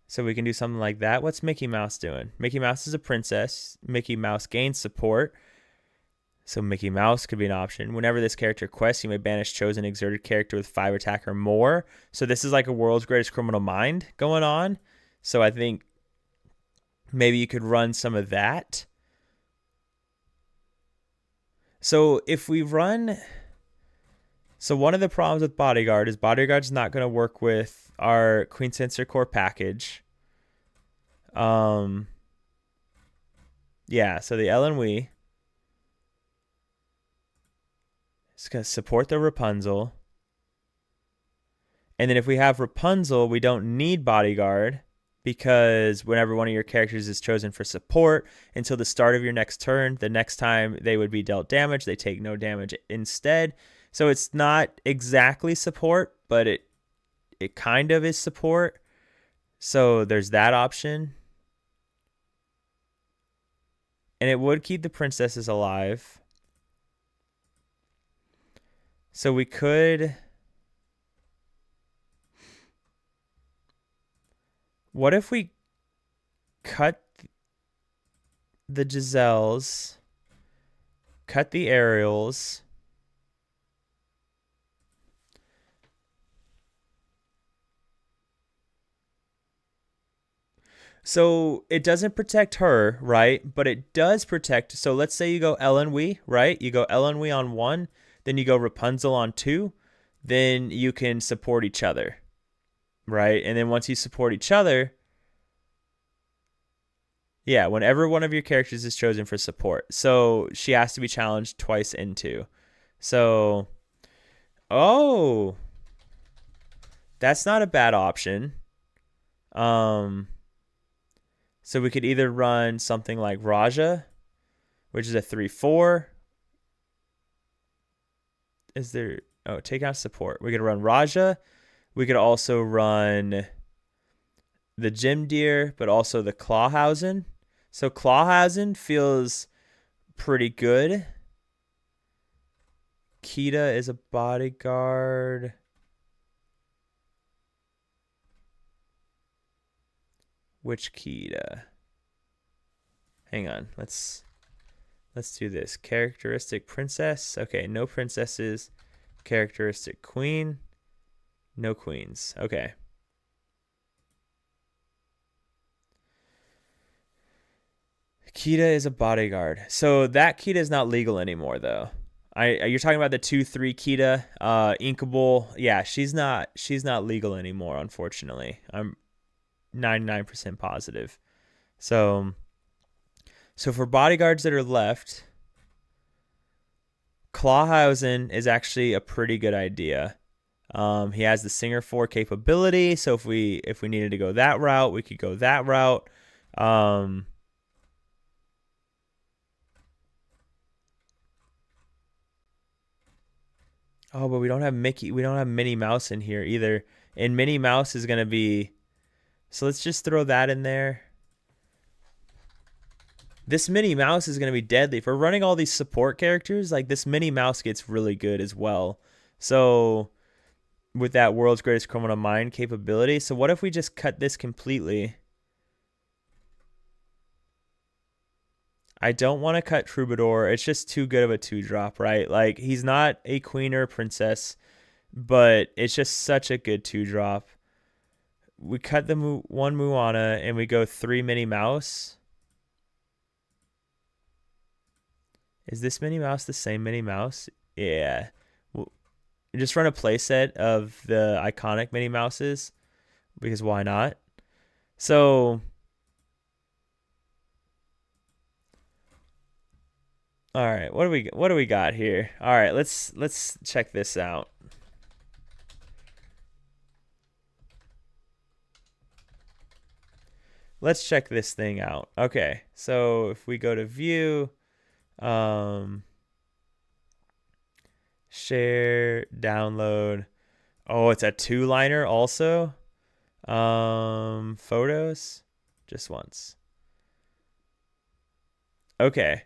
So we can do something like that. What's Mickey Mouse doing? Mickey Mouse is a princess. Mickey Mouse gains support. So Mickey Mouse could be an option. Whenever this character quests, you may banish chosen exerted character with 5 attack or more. So this is like a world's greatest criminal mind going on. So I think maybe you could run some of that. So if we run... So one of the problems with Bodyguard is Bodyguard's not going to work with our Queen Sensor Core package. Yeah, so the Ellen Wee. It's going to support the Rapunzel. And then if we have Rapunzel, we don't need Bodyguard. because whenever one of your characters is chosen for support until the start of your next turn, the next time they would be dealt damage, they take no damage instead. So it's not exactly support, but it kind of is support. So there's that option. And it would keep the princesses alive. So we could... What if we cut the Giselles, cut the Ariels, so it doesn't protect her, right? But it does protect. So let's say you go Ellen Wee, right? You go Ellen Wee on 1, then you go Rapunzel on 2, then you can support each other, right? And then once you support each other, yeah, whenever one of your characters is chosen for support. So she has to be challenged twice into. So, oh, that's not a bad option. So we could either run something like Raja, which is a 3/4. Is there... Oh, take out support. We could run Raja. We could also run the Gym Deer, but also the Clawhausen. So Clawhausen feels pretty good. Kita is a bodyguard. Which Kita? Hang on. Let's do this. Characteristic princess. Okay, no princesses. Characteristic queen. No queens. Okay. Kita is a bodyguard. So that Kita is not legal anymore, though. You're talking about the 2/3 Kita, Inkable. Yeah, she's not legal anymore, unfortunately. I'm 99% positive. So for bodyguards that are left, Clawhausen is actually a pretty good idea. He has the Singer 4 capability, so if we needed to go that route, we could go that route. Oh, but we don't have Mickey. We don't have Minnie Mouse in here either. And Minnie Mouse is going to be... So let's just throw that in there. This Minnie Mouse is going to be deadly. If we're running all these support characters, like this Minnie Mouse gets really good as well. So with that World's Greatest Criminal Mind capability. So what if we just cut this completely? I don't want to cut Troubadour. It's just too good of a 2-drop, right? Like, he's not a queen or a princess, but it's just such a good 2-drop. We cut the one Moana and we go 3 Minnie Mouse. Is this Minnie Mouse the same Minnie Mouse? Yeah. We'll just run a playset of the iconic Minnie Mouses, because why not? So... All right, what do we got here? All right, let's check this out. Let's check this thing out. Okay, so if we go to view, share, download. Oh, it's a 2-liner also. Photos, just once. Okay.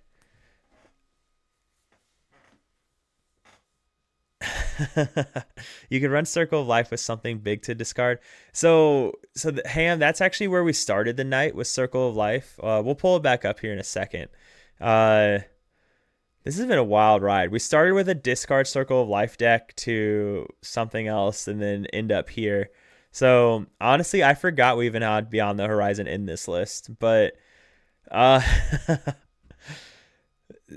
You could run Circle of Life with something big to discard. So Ham, that's actually where we started the night, with Circle of Life. We'll pull it back up here in a second. This has been a wild ride. We started with a discard Circle of Life deck to something else and then end up here. So honestly, I forgot we even had Beyond the Horizon in this list. But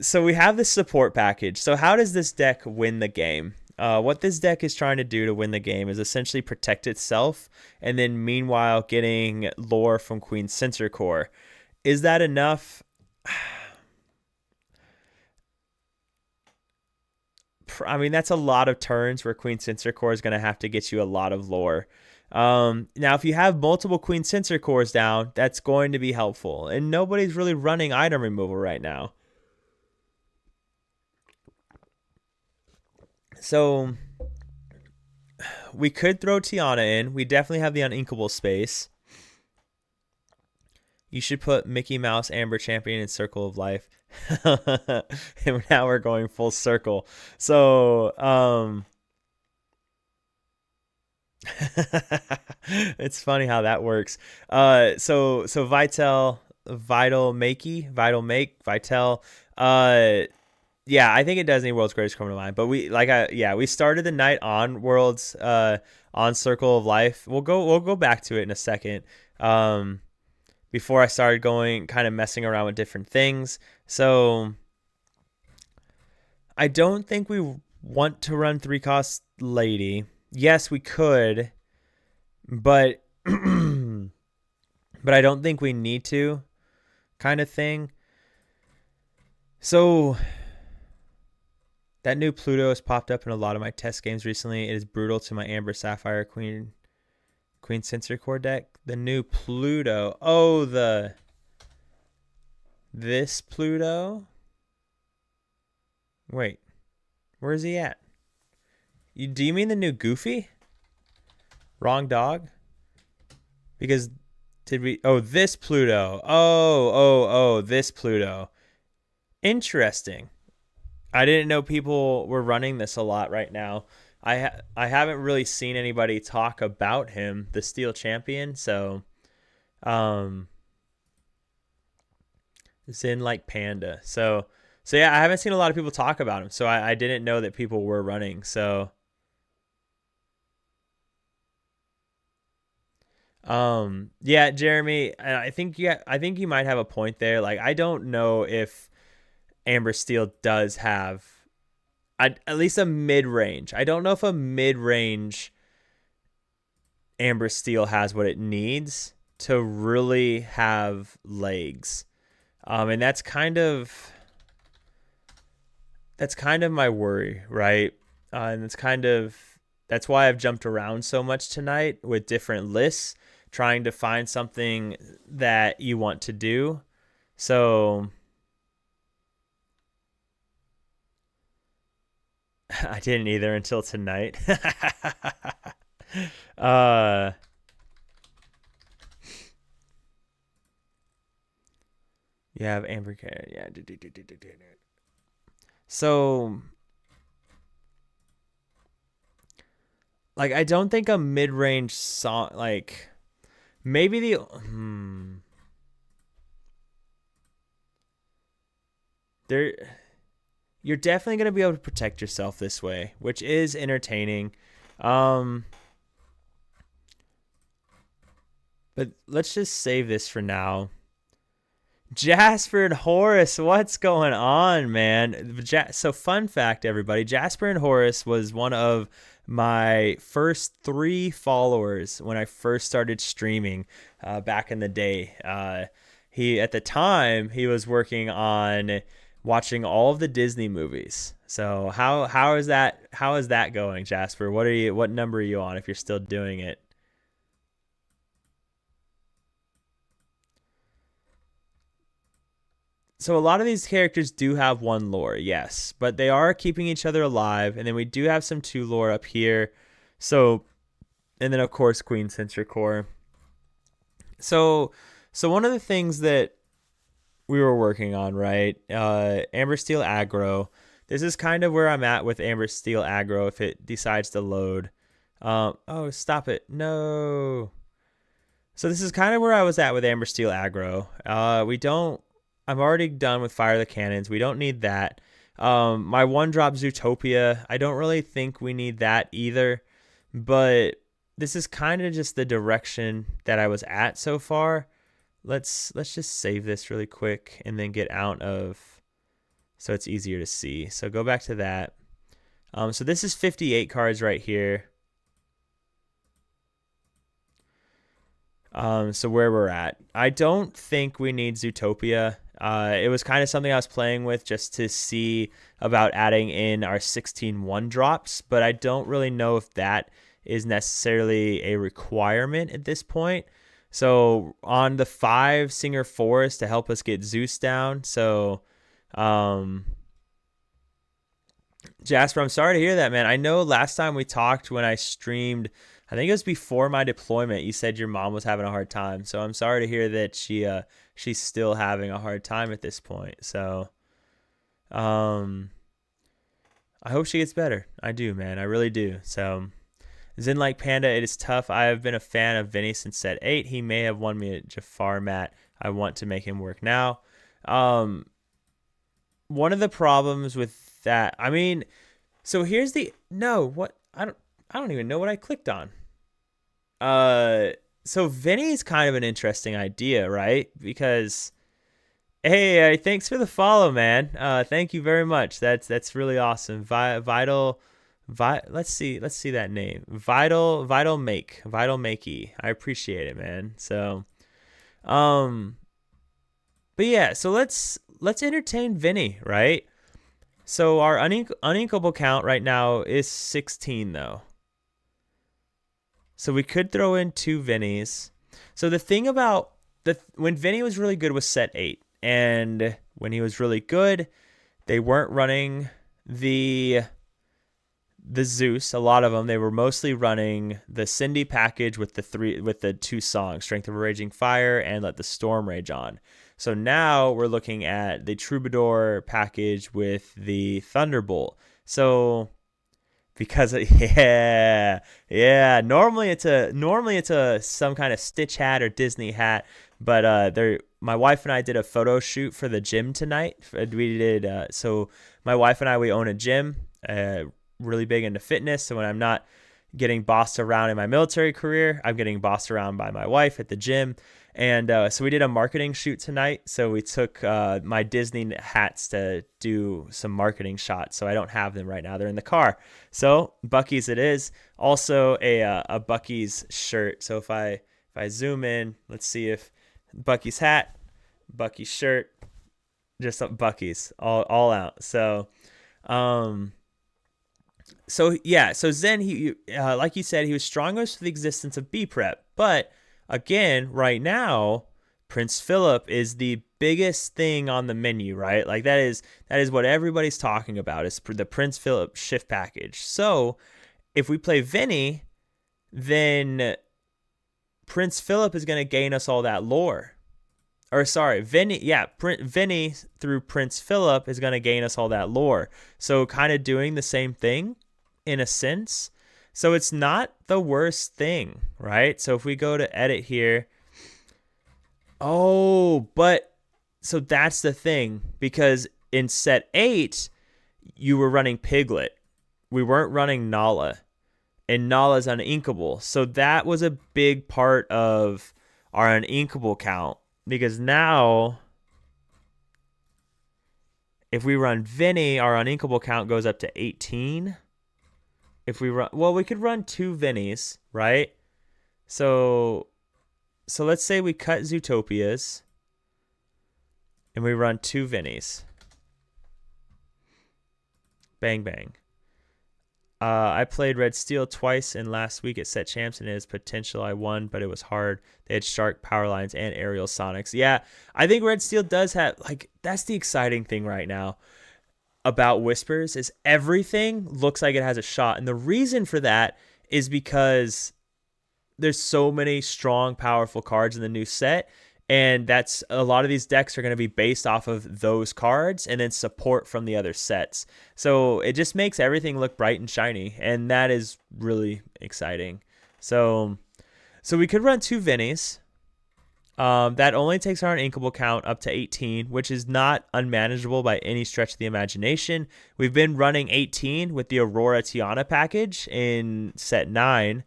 so we have this support package. So how does this deck win the game? What this deck is trying to do to win the game is essentially protect itself, and then meanwhile getting lore from Queen Censor Core. Is that enough? I mean, that's a lot of turns where Queen Censor Core is going to have to get you a lot of lore. Now, if you have multiple Queen Sensor cores down, that's going to be helpful. And nobody's really running item removal right now. So we could throw Tiana in. We definitely have the uninkable space. You should put Mickey Mouse, Amber Champion, and Circle of Life. And now we're going full circle. So, it's funny how that works. So Vital Make, Vital. Yeah, I think it does need World's Greatest Criminal Mind, but we started the night on World's on Circle of Life. We'll go back to it in a second. Before I started going kind of messing around with different things. So I don't think we want to run 3-cost Lady. Yes, we could, but but I don't think we need to, kind of thing. So that new Pluto has popped up in a lot of my test games recently. It is brutal to my Amber Sapphire Queen Sensor Core deck. The new Pluto. Oh, this Pluto. Wait, where is he at? Do you mean the new Goofy? Wrong dog? Because this Pluto. Oh, this Pluto. Interesting. I didn't know people were running this a lot right now. I haven't really seen anybody talk about him, the Steel Champion. So, Zen like Panda. So yeah, I haven't seen a lot of people talk about him. So I didn't know that people were running. So, yeah, Jeremy, I think you might have a point there. Like, I don't know if Amber Steel does have at least a mid-range. I don't know if a mid-range Amber Steel has what it needs to really have legs. And that's kind of my worry, right? And that's why I've jumped around so much tonight with different lists, trying to find something that you want to do. So I didn't either until tonight. You have Amber Care. Yeah. So, like, I don't think a mid-range song, like, maybe you're definitely going to be able to protect yourself this way, which is entertaining. But let's just save this for now. Jasper and Horace, what's going on, man? So fun fact, everybody, Jasper and Horace was one of my first 3 followers when I first started streaming back in the day. At the time, he was working on watching all of the Disney movies. So how is that going, Jasper? What number are you on if you're still doing it? So a lot of these characters do have 1 lore, yes, but they are keeping each other alive, and then we do have some 2 lore up here. So, and then of course Queen Sensor Core. So one of the things that we were working on, right? Amber Steel aggro. This is kind of where I'm at with Amber Steel aggro if it decides to load. Oh, stop it. No. So this is kind of where I was at with Amber Steel aggro. I'm already done with Fire the Cannons. We don't need that. My 1-drop Zootopia, I don't really think we need that either. But this is kind of just the direction that I was at so far. Let's just save this really quick and then get out of, so it's easier to see. So go back to that. So this is 58 cards right here. So where we're at, I don't think we need Zootopia. It was kind of something I was playing with just to see about adding in our 16 1-drops, but I don't really know if that is necessarily a requirement at this point. So on the 5 Singer Forest to help us get Zeus down. So Jasper, I'm sorry to hear that, man. I know last time we talked when I streamed, I think it was before my deployment, you said your mom was having a hard time. So I'm sorry to hear that she's still having a hard time at this point. So um I hope she gets better. I do, man. I really do. So Zen like Panda, it is tough. I have been a fan of Vinny since set 8. He may have won me at Jafar Mat. I want to make him work now. One of the problems with that, I mean, so here's the no, what I don't even know what I clicked on. So Vinny's kind of an interesting idea, right? Because hey, thanks for the follow, man. Thank you very much. That's really awesome. Let's see that name. Vital Makey. I appreciate it, man. So, but yeah, so let's entertain Vinny, right? So our uninkable count right now is 16 though. So we could throw in 2 Vinnies. So the thing about when Vinny was really good was set 8. And when he was really good, they weren't running the Zeus. A lot of them, they were mostly running the Cindy package with the 2 songs, Strength of a Raging Fire and Let the Storm Rage On. So now we're looking at the Troubadour package with the Thunderbolt. So because normally it's a some kind of Stitch hat or Disney hat, but my wife and I did a photo shoot for the gym tonight. We did so my wife and I, we own a gym, really big into fitness. So when I'm not getting bossed around in my military career, I'm getting bossed around by my wife at the gym. And so we did a marketing shoot tonight. So we took my Disney hats to do some marketing shots. So I don't have them right now. They're in the car. So Buc-ee's it is. Also a Buc-ee's shirt. So if I zoom in, let's see if Buc-ee's hat, Buc-ee's shirt, just Buc-ee's all out. So so Zen, he like you said, he was strongest for the existence of B prep, but again, right now, Prince Philip is the biggest thing on the menu, right? Like that is what everybody's talking about, is the Prince Philip shift package. So if we play Vinny, then Prince Philip is going to gain us all that lore. Or sorry, Vinny through Prince Philip is going to gain us all that lore. So kind of doing the same thing in a sense. So it's not the worst thing, right? So if we go to edit here, but so that's the thing, because in set 8, you were running Piglet. We weren't running Nala, and Nala's uninkable. So that was a big part of our uninkable count, because now if we run Vinny, our uninkable count goes up to 18. If we run, we could run 2 Vinnies, right? So let's say we cut Zootopias and we run 2 Vinnies. Bang, bang. I played Red Steel twice in last week at Set Champs, and it is potential. I won, but it was hard. They had Shark, Power Lines, and Aerial Sonics. Yeah, I think Red Steel does have, that's the exciting thing right now about Whispers, is everything looks like it has a shot. And the reason for that is because there's so many strong, powerful cards in the new set. And that's a lot of these decks are going to be based off of those cards and then support from the other sets. So it just makes everything look bright and shiny. And that is really exciting. So we could run 2 Vinnies. That only takes our inkable count up to 18, which is not unmanageable by any stretch of the imagination. We've been running 18 with the Aurora Tiana package in set 9.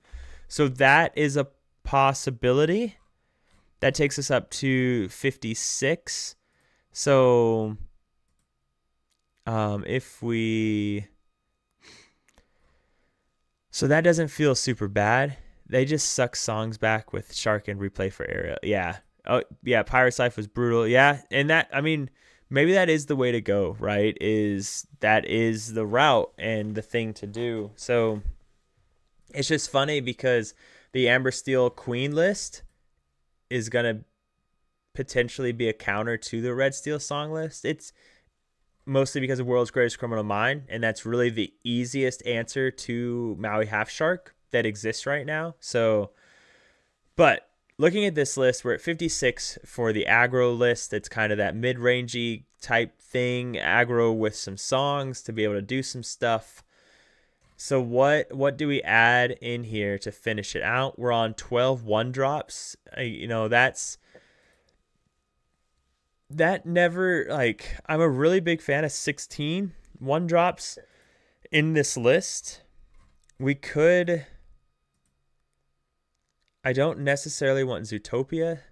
So that is a possibility. That takes us up to 56. So if we... So that doesn't feel super bad. They just suck songs back with Shark and replay for Aerial. Yeah. Oh, yeah. Pirate's Life was brutal. Yeah. And that, I mean, maybe that is the way to go, right? That is the route and the thing to do. So It's just funny because the Amber Steel Queen list is going to potentially be a counter to the Red Steel song list. It's mostly because of World's Greatest Criminal Mind, and that's really the easiest answer to Maui Half Shark that exists right now. So, but looking at this list, we're at 56 for the aggro list. It's kind of that mid-rangey type thing, aggro with some songs to be able to do some stuff. So what do we add in here to finish it out? We're on 12 one drops. That never, like, I'm a really big fan of 16 one drops in this list. I don't necessarily want Zootopia.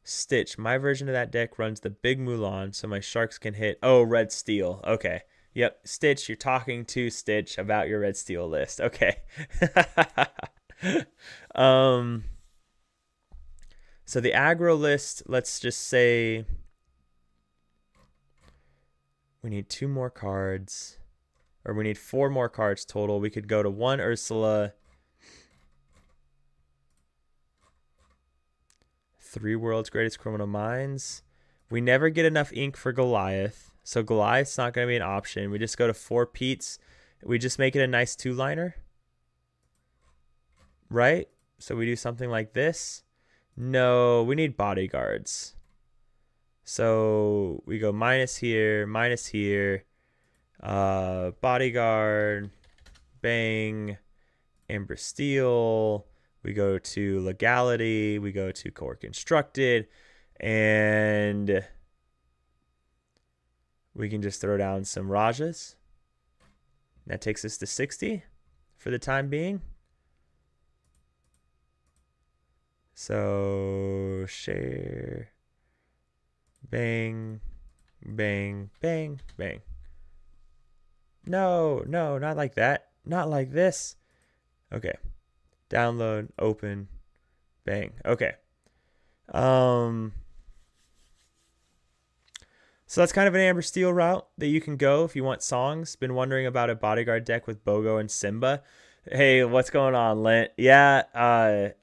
Stitch, my version of that deck runs the big Mulan so my sharks can hit. Oh, Red Steel. Okay. Yep, Stitch, you're talking to Stitch about your Red Steel list. Okay. So the aggro list, let's just say we need 2 more cards, or we need 4 more cards total. We could go to 1 Ursula, 3 World's Greatest Criminal Minds. We never get enough ink for Goliath, so Goliath's not going to be an option. We just go to 4 Pete's. We just make it a nice 2-liner, right? So we do something like this. No, we need bodyguards. So we go minus here, bodyguard, bang, Amber Steel. We go to legality, we go to core constructed, and we can just throw down some Rajas. That takes us to 60 for the time being. So share, bang, bang, bang, bang. No, not like that. Not like this. Okay. Download, open, bang. Okay. So that's kind of an Amber Steel route that you can go if you want songs. Been wondering about a bodyguard deck with Bogo and Simba. Hey, what's going on, Lent? Yeah,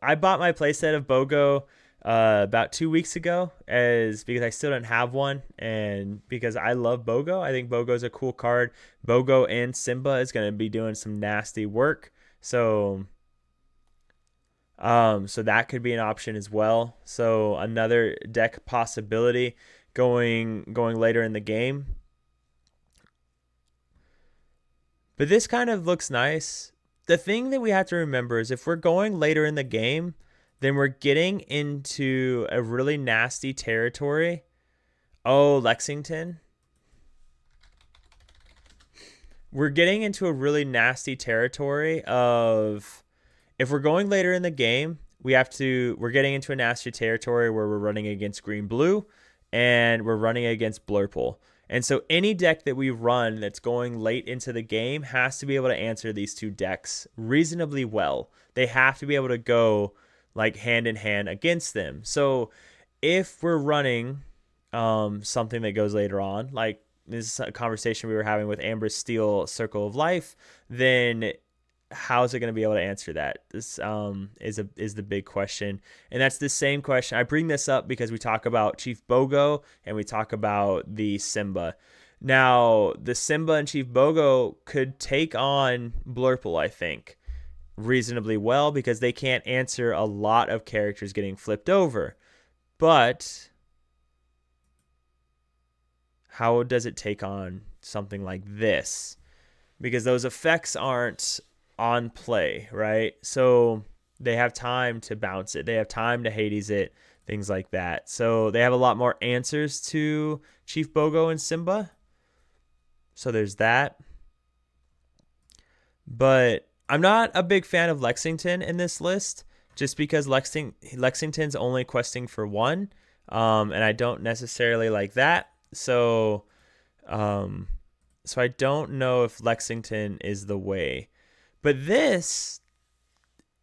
I bought my playset of Bogo about 2 weeks ago because I still didn't have one, and because I love Bogo. I think Bogo is a cool card. Bogo and Simba is going to be doing some nasty work. So that could be an option as well. So another deck possibility going later in the game. But this kind of looks nice. The thing that we have to remember is if we're going later in the game, then we're getting into a really nasty territory. Oh, Lexington. We're getting into a really nasty territory of, if we're going later in the game, we're getting into a nasty territory where we're running against green blue and we're running against Blurple. And so any deck that we run that's going late into the game has to be able to answer these 2 decks reasonably well. They have to be able to go like hand in hand against them. So if we're running something that goes later on, like this is a conversation we were having with Amber Steel Circle of Life, then how is it going to be able to answer that? This is the big question, and that's the same question. I bring this up because we talk about Chief Bogo and we talk about the Simba. Now, the Simba and Chief Bogo could take on Blurple, I think, reasonably well because they can't answer a lot of characters getting flipped over. But how does it take on something like this? Because those effects aren't on play, right? So they have time to bounce it. They have time to Hades it, things like that. So they have a lot more answers to Chief Bogo and Simba. So there's that. But I'm not a big fan of Lexington in this list just because Lexington's only questing for 1. And I don't necessarily like that. So I don't know if Lexington is the way. But this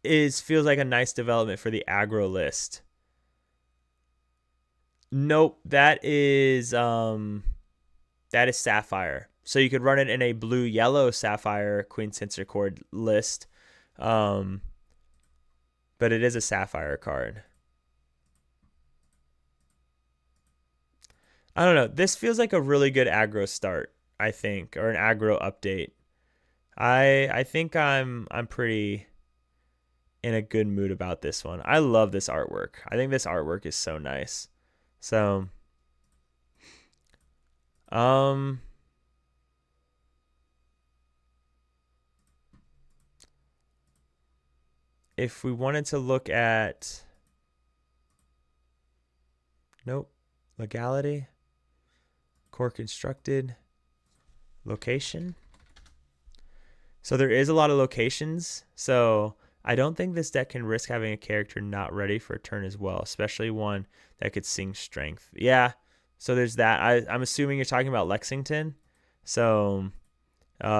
feels like a nice development for the aggro list. Nope, that is Sapphire. So you could run it in a blue-yellow Sapphire Queen Sensor Cord list. Um, but it is a sapphire card. I don't know. This feels like a really good aggro start, I think, or an aggro update. I think I'm pretty in a good mood about this one. I love this artwork. I think this artwork is so nice. So, um if we wanted to look at nope, legality, core constructed, location. So there is a lot of locations. So I don't think this deck can risk having a character not ready for a turn as well, especially one that could sing strength. Yeah. So there's that. I'm assuming you're talking about Lexington. So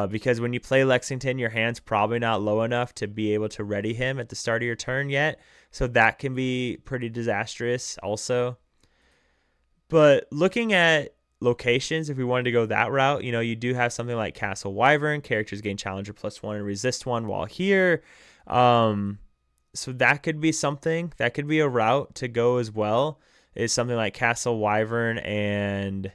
because when you play Lexington, your hand's probably not low enough to be able to ready him at the start of your turn yet. So that can be pretty disastrous also. But looking at locations, if we wanted to go that route, you do have something like Castle Wyvern. Characters gain Challenger +1 and resist 1 while here. So that could be something. That could be a route to go as well, is something like Castle Wyvern and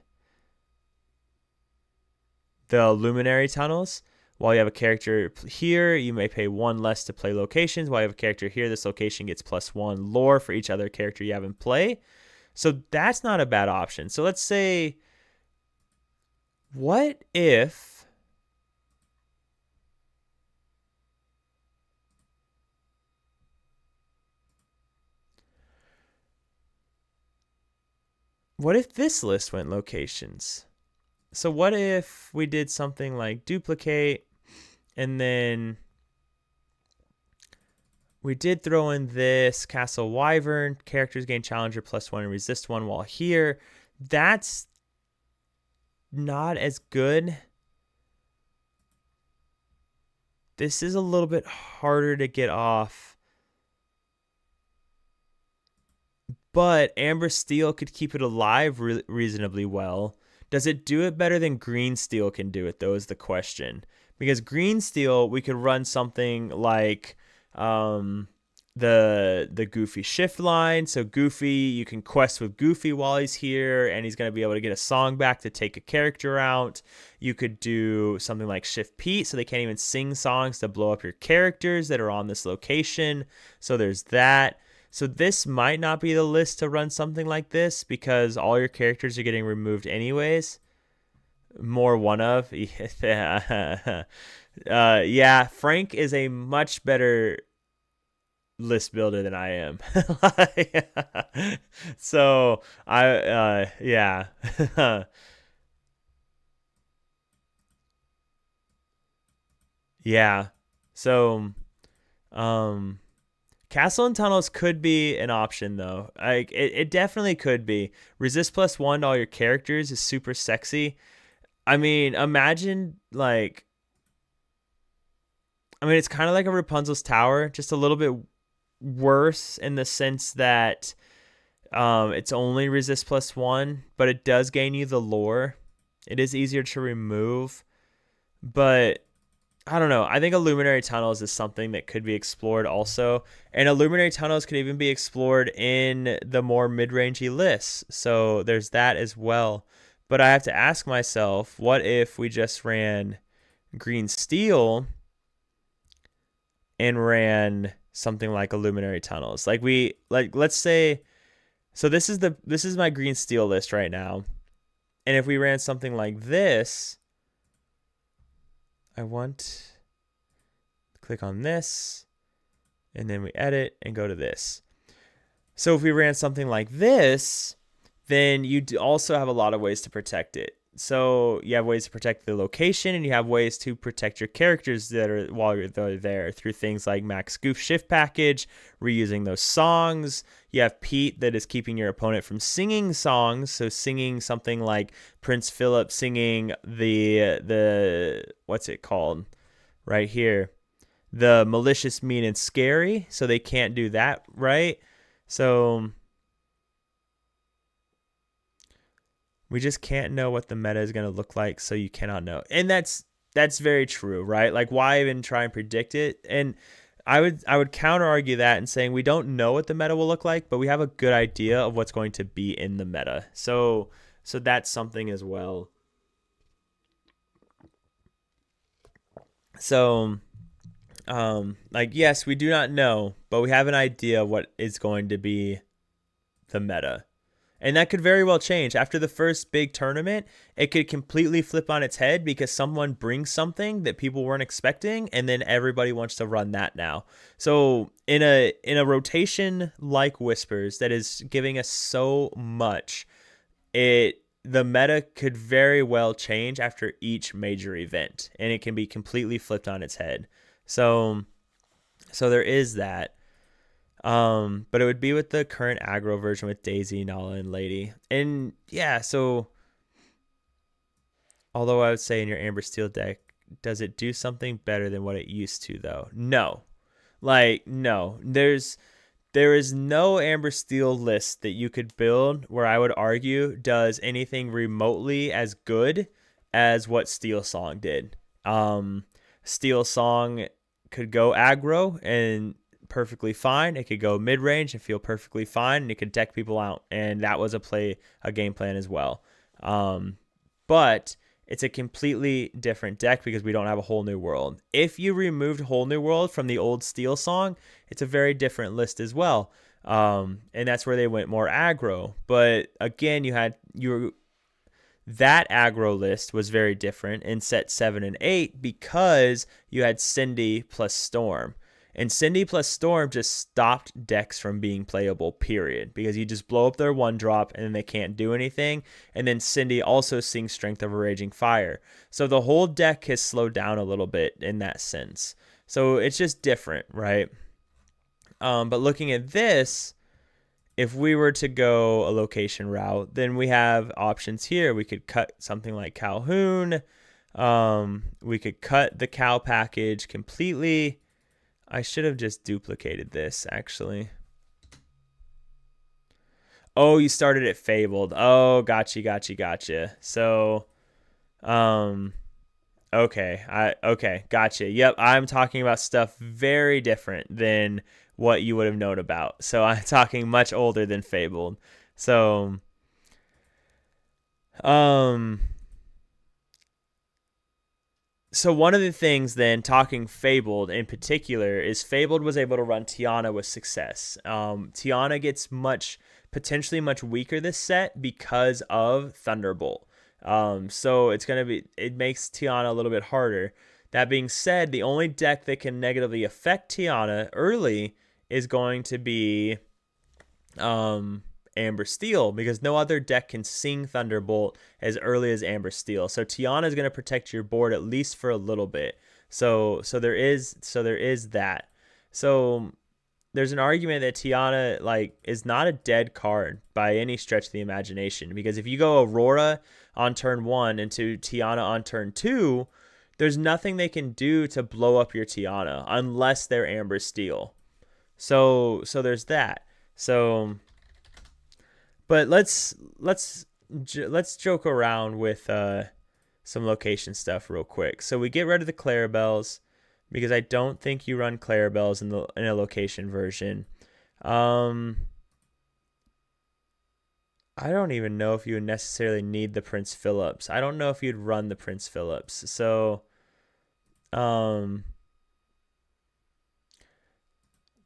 the Luminary Tunnels. While you have a character here, you may pay 1 less to play locations. While you have a character here, this location gets +1 lore for each other character you have in play. So that's not a bad option. So let's say, what if this list went locations? So what if we did something like duplicate, and then we did throw in this Castle Wyvern, characters gain Challenger +1 and resist 1 while here. That's not as good. This is a little bit harder to get off. But Amber Steel could keep it alive reasonably well. Does it do it better than Green Steel can do it, though, is the question. Because Green Steel, we could run something like the Goofy shift line. So Goofy, you can quest with Goofy while he's here, and he's going to be able to get a song back to take a character out. You could do something like Shift Pete, so they can't even sing songs to blow up your characters that are on this location. So there's that. So this might not be the list to run something like this, because all your characters are getting removed anyways. More one of. Yeah, Frank is a much better list builder than I am. So yeah. Yeah. So Castle and Tunnels could be an option, though. Like it definitely could be. Resist +1 to all your characters is super sexy. I mean, imagine it's kind of like a Rapunzel's Tower, just a little bit worse in the sense that it's only resist +1, but it does gain you the lore. It is easier to remove, but I don't know. I think Illuminary Tunnels is something that could be explored also. And Illuminary Tunnels could even be explored in the more mid-rangey lists. So there's that as well. But I have to ask myself, what if we just ran Green Steel and ran something like Illuminary Tunnels? Let's say, so this is my Green Steel list right now. And if we ran something like this, click on this, and then we edit and go to this. So if we ran something like this, then you also have a lot of ways to protect it. So you have ways to protect the location, and you have ways to protect your characters while they're there through things like Max Goof Shift Package, reusing those songs. You have Pete that is keeping your opponent from singing songs. So singing something like Prince Philip singing the what's it called right here? The Malicious, Mean, and Scary. So they can't do that, right? So we just can't know what the meta is going to look like, so you cannot know. And that's very true, right? Like, why even try and predict it? And I would counter argue that and saying we don't know what the meta will look like, but we have a good idea of what's going to be in the meta. So that's something as well. So like yes, we do not know, but we have an idea of what is going to be the meta. And that could very well change. After the first big tournament, it could completely flip on its head because someone brings something that people weren't expecting, and then everybody wants to run that now. So in a rotation like Whispers that is giving us so much, the meta could very well change after each major event, and it can be completely flipped on its head. So there is that. But it would be with the current aggro version with Daisy, Nala, and Lady. And yeah, so although I would say in your Amber Steel deck, does it do something better than what it used to though? No. Like, no. There is no Amber Steel list that you could build where I would argue does anything remotely as good as what Steel Song did. Steel Song could go aggro and perfectly fine. It could go mid range and feel perfectly fine, and it could deck people out, and that was a game plan as well. But it's a completely different deck because we don't have a whole new world. If you removed whole new world from the old Steel Song, it's a very different list as well. And that's where they went more aggro. But again, that aggro list was very different in set 7 and 8 because you had Cindy plus Storm. And Cindy plus Storm just stopped decks from being playable, period. Because you just blow up their 1-drop and then they can't do anything. And then Cindy also sings Strength of a Raging Fire. So the whole deck has slowed down a little bit in that sense. So it's just different, right? But looking at this, if we were to go a location route, then we have options here. We could cut something like Calhoun. We could cut the Cal package completely. I should have just duplicated this, actually. Oh, you started it Fabled. Oh, gotcha. So, okay, gotcha. Yep, I'm talking about stuff very different than what you would have known about. So I'm talking much older than Fabled. So, So one of the things then, talking Fabled in particular, is Fabled was able to run Tiana with success. Tiana gets potentially much weaker this set because of Thunderbolt. So it makes Tiana a little bit harder. That being said, the only deck that can negatively affect Tiana early is going to be Amber Steel, because no other deck can sing Thunderbolt as early as Amber Steel. So Tiana is going to protect your board at least for a little bit. So there is that. So there's an argument that Tiana is not a dead card by any stretch of the imagination, because if you go Aurora on turn 1 into Tiana on turn 2, there's nothing they can do to blow up your Tiana unless they're Amber Steel. So there's that. But let's joke around with some location stuff real quick. So we get rid of the Clarabelles because I don't think you run Clarabelles in a location version. I don't even know if you would necessarily need the Prince Phillips. I don't know if you'd run the Prince Phillips.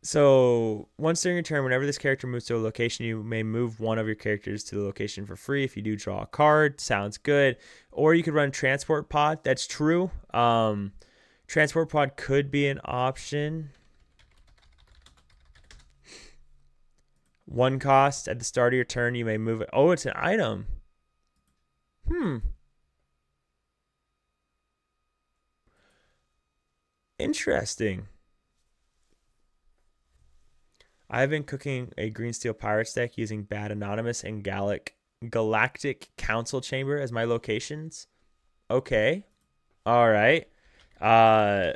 So once during your turn, whenever this character moves to a location, you may move one of your characters to the location for free. If you do, draw a card. Sounds good. Or you could run Transport Pod. That's true. Transport Pod could be an option. 1 cost. At the start of your turn, you may move it. Oh, it's an item. Interesting. I've been cooking a Green Steel Pirates deck using Bad Anonymous and Galactic Council Chamber as my locations. Okay. All right. I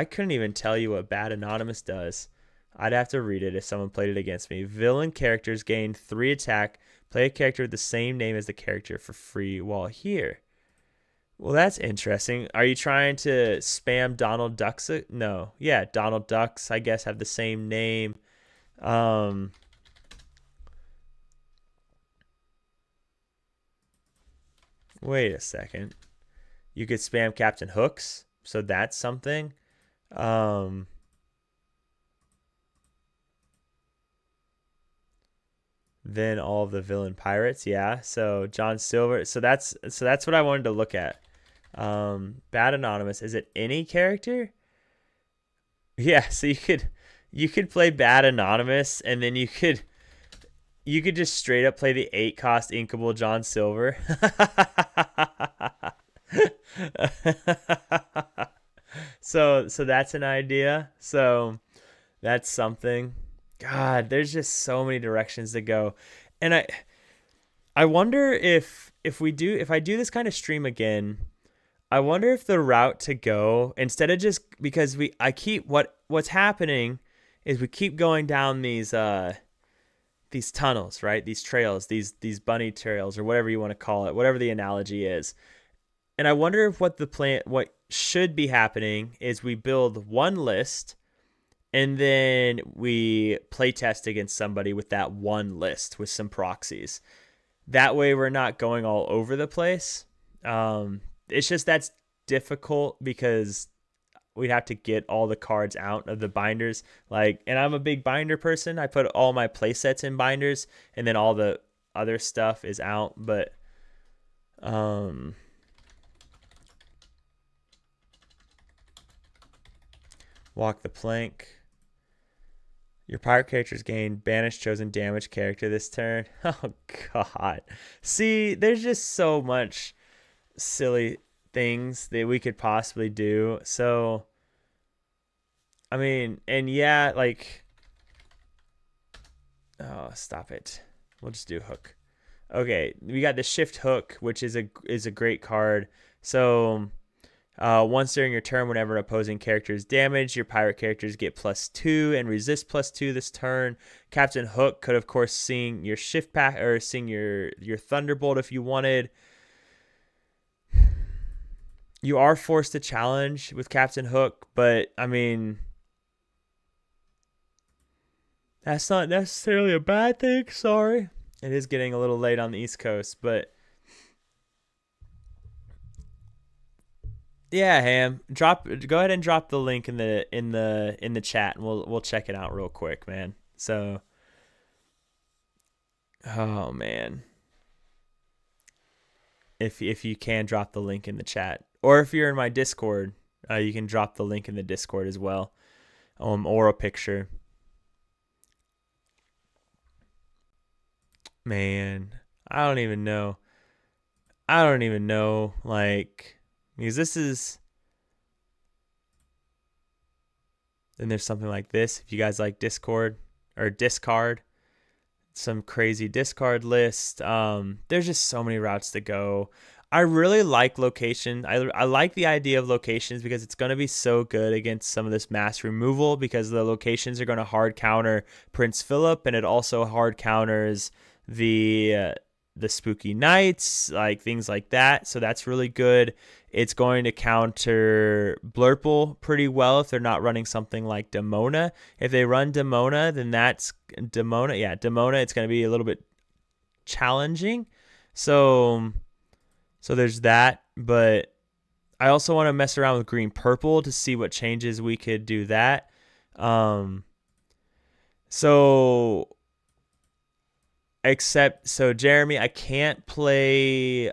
couldn't even tell you what Bad Anonymous does. I'd have to read it if someone played it against me. Villain characters gain 3 attack. Play a character with the same name as the character for free while here. Well, that's interesting. Are you trying to spam Donald Ducks? No. Yeah, Donald Ducks, I guess, have the same name. Um, Wait a second. You could spam Captain Hooks, so that's something. Um, then all of the villain pirates, yeah. So John Silver. So that's what I wanted to look at. Bad Anonymous. Is it any character? Yeah. So you could play Bad Anonymous, and then you could just straight up play the 8 cost inkable John Silver. So that's an idea. So that's something. God, there's just so many directions to go. And I wonder if I do this kind of stream again, I wonder if the route to go, instead of just, because I keep, what's happening is we keep going down these tunnels, right? These trails, these bunny trails, or whatever you want to call it, whatever the analogy is. And I wonder if what should be happening is we build one list, and then we play test against somebody with that one list with some proxies. That way we're not going all over the place. It's just that's difficult because we'd have to get all the cards out of the binders. Like, and I'm a big binder person. I put all my play sets in binders, and then all the other stuff is out. But walk the plank. Your pirate characters gain banished chosen damage character this turn. Oh god. See, there's just so much silly things that we could possibly do. So I mean, and yeah, like, oh, stop it. We'll just do hook. Okay, we got the shift hook, which is a great card. So once during your turn, whenever an opposing character is damaged, your pirate characters get +2 and resist +2 this turn. Captain Hook could, of course, sing your shift pack or sing your Thunderbolt if you wanted. You are forced to challenge with Captain Hook, but I mean, that's not necessarily a bad thing. Sorry, it is getting a little late on the East Coast, but yeah, Ham. Go ahead and drop the link in the chat, and we'll check it out real quick, man. So, oh man, if you can drop the link in the chat, or if you're in my Discord, you can drop the link in the Discord as well, or a picture. Man, I don't even know. Like, because this is. Then there's something like this. If you guys like Discord or discard, some crazy discard list. There's just so many routes to go. I really like location. I like the idea of locations because it's going to be so good against some of this mass removal, because the locations are going to hard counter Prince Philip, and it also hard counters the spooky nights, like things like that. So that's really good. It's going to counter Blurple pretty well if they're not running something like Demona. If they run Demona, then that's Demona. Yeah, Demona, it's going to be a little bit challenging. So there's that. But I also want to mess around with green purple to see what changes we could do that. So Jeremy, I can't play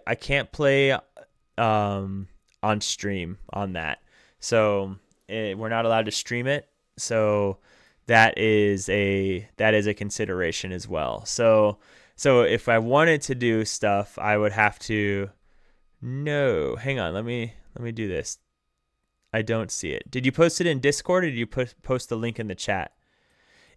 on stream on that. So we're not allowed to stream it. So that is a consideration as well. So if I wanted to do stuff, I would have to. No, hang on. Let me do this. I don't see it. Did you post it in Discord, or did you post the link in the chat?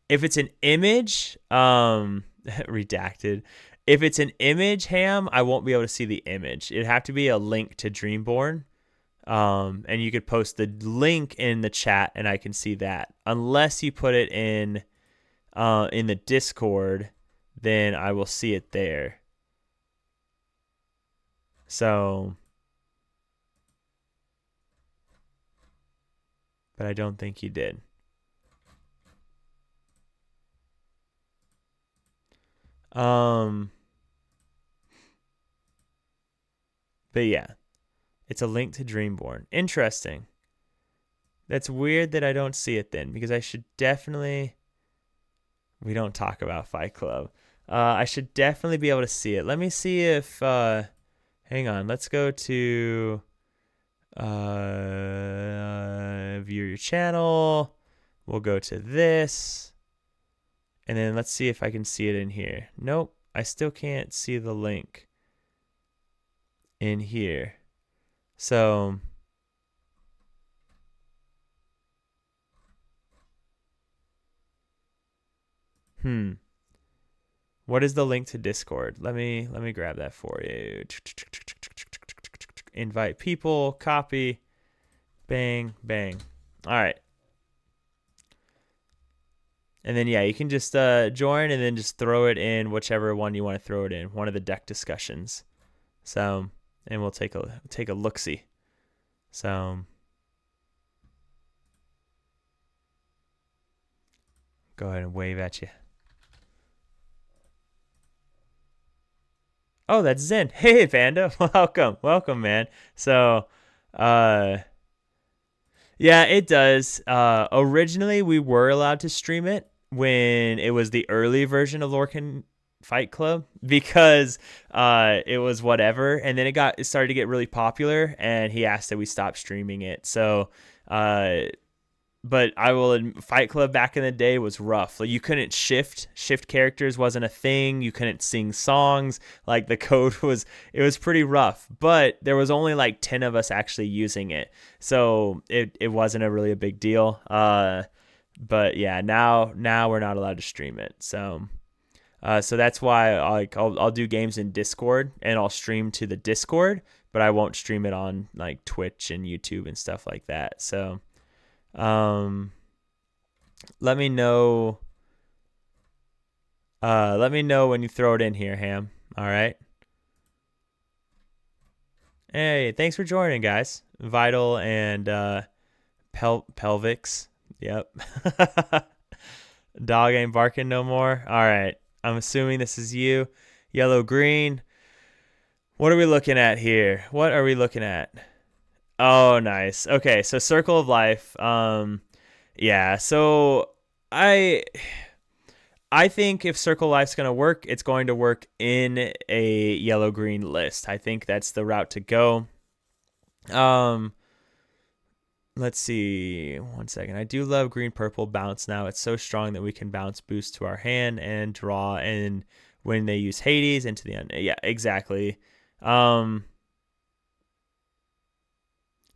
If it's an image, redacted. If it's an image, Ham, I won't be able to see the image. It'd have to be a link to Dreamborn. And you could post the link in the chat and I can see that. Unless you put it in the Discord, then I will see it there. So but I don't think he did. But yeah, it's a link to Dreamborn. Interesting. That's weird that I don't see it then, because I should definitely. We don't talk about Fight Club. I should definitely be able to see it. Let me see if. Hang on. Let's go to view your channel. We'll go to this. And then let's see if I can see it in here. Nope. I still can't see the link in here. So. What is the link to Discord? Let me grab that for you. Invite people, copy, bang, bang. All right. And then yeah, you can just join and then just throw it in whichever one you want to throw it in, one of the deck discussions. So, and we'll take a look-see. So go ahead and wave at you. Oh, that's Zen. Hey, Panda. Welcome, man. So, yeah, it does. Originally, we were allowed to stream it when it was the early version of Lorcan Fight Club because it was whatever, and then it started to get really popular, and he asked that we stop streaming it. So, but I will Fight Club back in the day was rough. Like you couldn't shift characters wasn't a thing. You couldn't sing songs. Like the code was pretty rough. But there was only like 10 of us actually using it, so it wasn't really a big deal. But yeah, now we're not allowed to stream it. So that's why I'll do games in Discord and I'll stream to the Discord, but I won't stream it on like Twitch and YouTube and stuff like that. So. Let me know. Let me know when you throw it in here, Ham. All right. Hey, thanks for joining, guys. Vital and Pelvics. Yep. Dog ain't barking no more. All right. I'm assuming this is you. Yellow, green. What are we looking at here? What are we looking at? Oh, nice. Okay, so Circle of Life. Yeah. So I think if Circle of Life's gonna work, it's going to work in a yellow-green list. I think that's the route to go. Let's see. 1 second. I do love green-purple bounce now. It's so strong that we can bounce boost to our hand and draw. And when they use Hades into the end, yeah, exactly.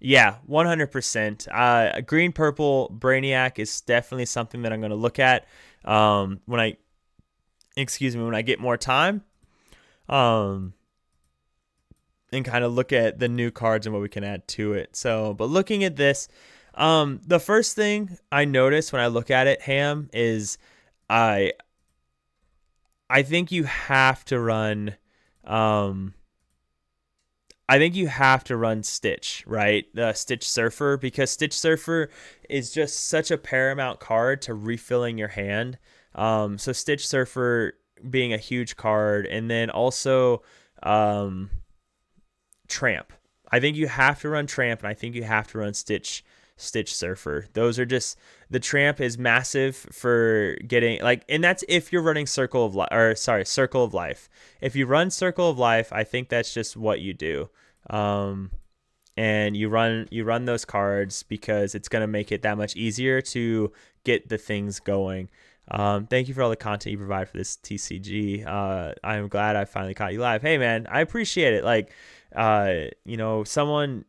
Yeah, 100%. Green purple Brainiac is definitely something that I'm going to look at when I get more time. And kind of look at the new cards and what we can add to it. So, but looking at this, the first thing I notice when I look at it, Ham, is I think you have to run Stitch, right? The Stitch Surfer, because Stitch Surfer is just such a paramount card to refilling your hand. So Stitch Surfer being a huge card, and then also Tramp. I think you have to run Tramp, and I think you have to run Stitch Surfer. Those are just, the Tramp is massive for getting and that's if you're running Circle of Life. If you run Circle of Life, I think that's just what you do. And you run those cards because it's going to make it that much easier to get the things going. Thank you for all the content you provide for this TCG. I'm glad I finally caught you live. Hey man, I appreciate it. Someone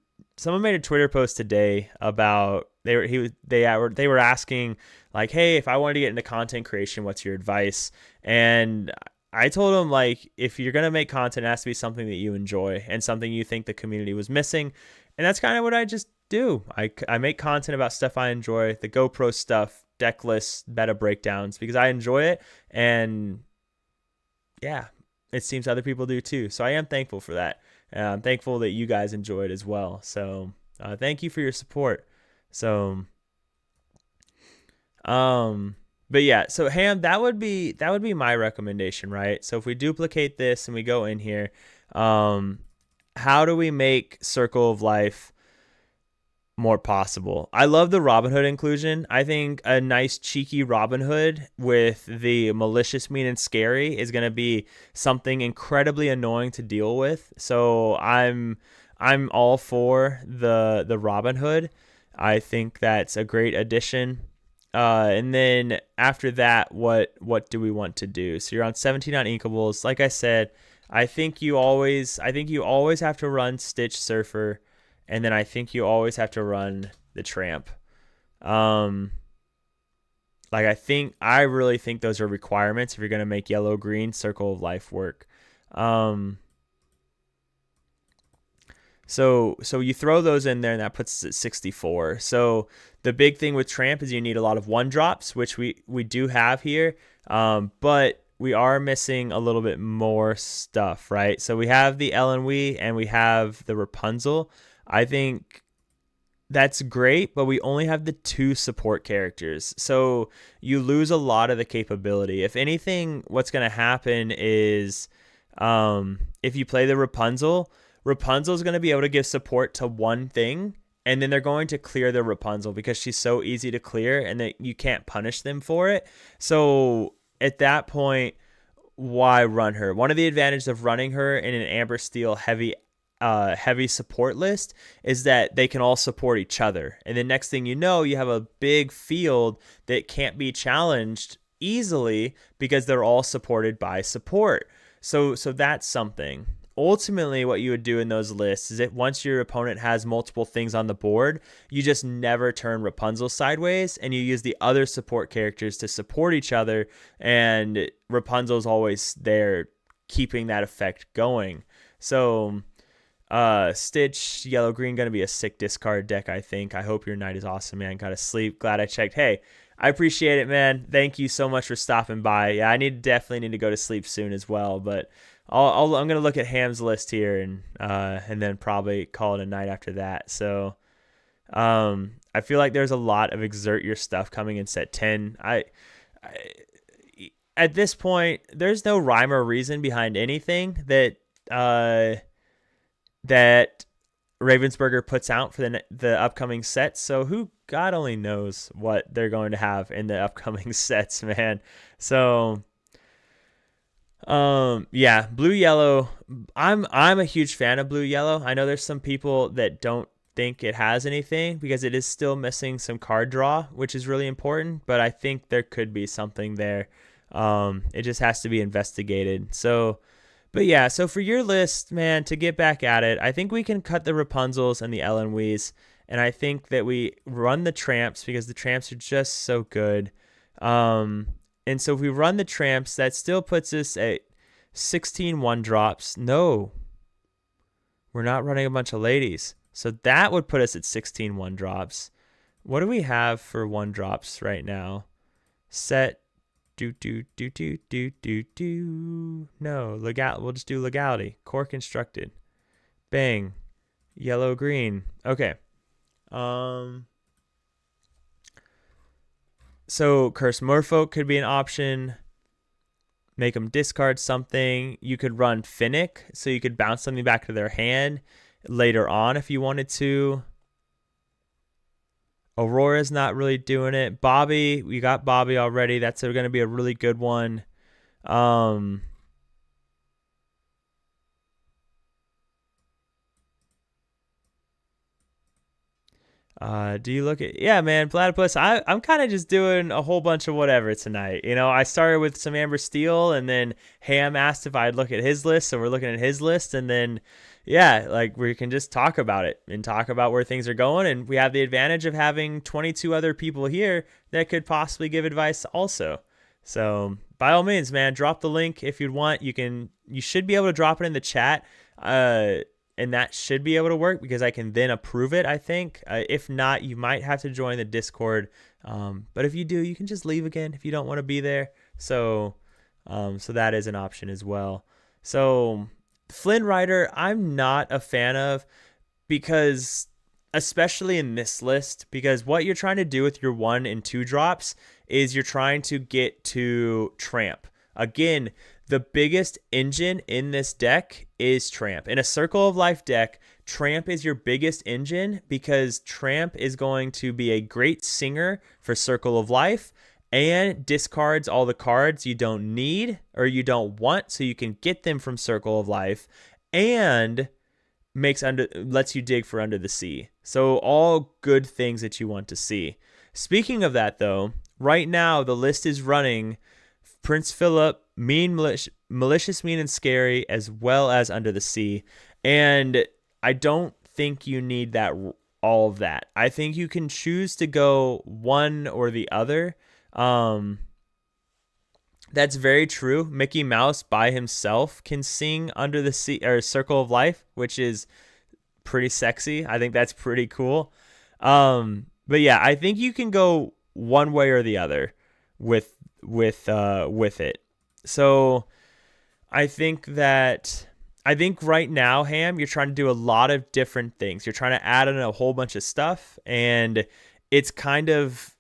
made a Twitter post today about they were asking like, hey, if I wanted to get into content creation, what's your advice? And I told them, if you're going to make content, it has to be something that you enjoy and something you think the community was missing. And that's kind of what I just do. I make content about stuff I enjoy, the GoPro stuff, deck lists, meta breakdowns, because I enjoy it. And yeah, it seems other people do too. So I am thankful for that. I'm thankful that you guys enjoy it as well. So thank you for your support. So But yeah, so Ham, that would be my recommendation, right? So if we duplicate this and we go in here, um, how do we make Circle of Life more possible? I love the Robin Hood inclusion. I think a nice cheeky Robin Hood with the malicious, mean, and scary is going to be something incredibly annoying to deal with. So I'm all for the Robin Hood. I think that's a great addition. And then after that, what do we want to do? So you're on 17 on Inkables. Like I said, I think you always have to run Stitch Surfer, and then I think you always have to run the Tramp. Um, like I really think those are requirements if you're gonna make yellow green Circle of Life work. Um, so you throw those in there, and that puts us at 64. So the big thing with Tramp is you need a lot of one drops, which we do have here, but we are missing a little bit more stuff, right? So we have the Ellen Wee and we have the Rapunzel. I think that's great, but we only have the two support characters. So you lose a lot of the capability. If anything, what's going to happen is if you play the Rapunzel, Rapunzel is going to be able to give support to one thing, and then they're going to clear the Rapunzel because she's so easy to clear and that you can't punish them for it. So at that point, why run her? One of the advantages of running her in an Amber Steel heavy support list is that they can all support each other. And the next thing you know, you have a big field that can't be challenged easily because they're all supported by support. So that's something. Ultimately, what you would do in those lists is that once your opponent has multiple things on the board, you just never turn Rapunzel sideways and you use the other support characters to support each other, and Rapunzel's always there keeping that effect going. So Stitch, yellow green, gonna be a sick discard deck, I think. I hope your night is awesome, man. Gotta sleep. Glad I checked. Hey, I appreciate it, man. Thank you so much for stopping by. Yeah, definitely need to go to sleep soon as well. But I'm gonna look at Ham's list here and then probably call it a night after that. So I feel like there's a lot of exert your stuff coming in set 10. I at this point, there's no rhyme or reason behind anything that Ravensburger puts out for the upcoming sets. So who God only knows what they're going to have in the upcoming sets, man. So yeah, blue yellow. I'm a huge fan of blue yellow. I know there's some people that don't think it has anything because it is still missing some card draw, which is really important, but I think there could be something there. It just has to be investigated. So but yeah, so for your list, man, to get back at it, I think we can cut the Rapunzels and the Ellen Wees, and I think that we run the Tramps because the Tramps are just so good. And so if we run the Tramps, that still puts us at 16 one-drops. No, we're not running a bunch of ladies. So that would put us at 16 one-drops. What do we have for one-drops right now? Set No, we'll just do legality. Core constructed. Bang. Yellow green. Okay. So Curse Merfolk could be an option. Make them discard something. You could run Finnick, so you could bounce something back to their hand later on if you wanted to. Aurora's not really doing it. Bobby, we got Bobby already. That's going to be a really good one. Do you look at, yeah, man, Platypus, I'm kind of just doing a whole bunch of whatever tonight. You know, I started with some Amber Steel, and then Ham asked if I'd look at his list, so we're looking at his list, and then yeah, like we can just talk about it and talk about where things are going, and we have the advantage of having 22 other people here that could possibly give advice also. So by all means, man, drop the link if you'd want. You should be able to drop it in the chat. And that should be able to work because I can then approve it, I think. If not, you might have to join the Discord. But if you do, you can just leave again if you don't want to be there. So that is an option as well. So Flynn Rider, I'm not a fan of because especially in this list, because what you're trying to do with your 1 and 2 drops is you're trying to get to Tramp. Again, the biggest engine in this deck is Tramp. In a Circle of Life deck, Tramp is your biggest engine because Tramp is going to be a great singer for Circle of Life and discards all the cards you don't need or you don't want so you can get them from Circle of Life, and lets you dig for Under the Sea. So all good things that you want to see. Speaking of that though, right now the list is running Prince Philip, Malicious, Mean, and Scary, as well as Under the Sea. And I don't think you need all of that. I think you can choose to go one or the other. That's very true. Mickey Mouse by himself can sing Under the Sea or Circle of Life, which is pretty sexy. I think that's pretty cool. But yeah, I think you can go one way or the other with it. So I think right now, Ham, you're trying to do a lot of different things. You're trying to add in a whole bunch of stuff, and it's kind of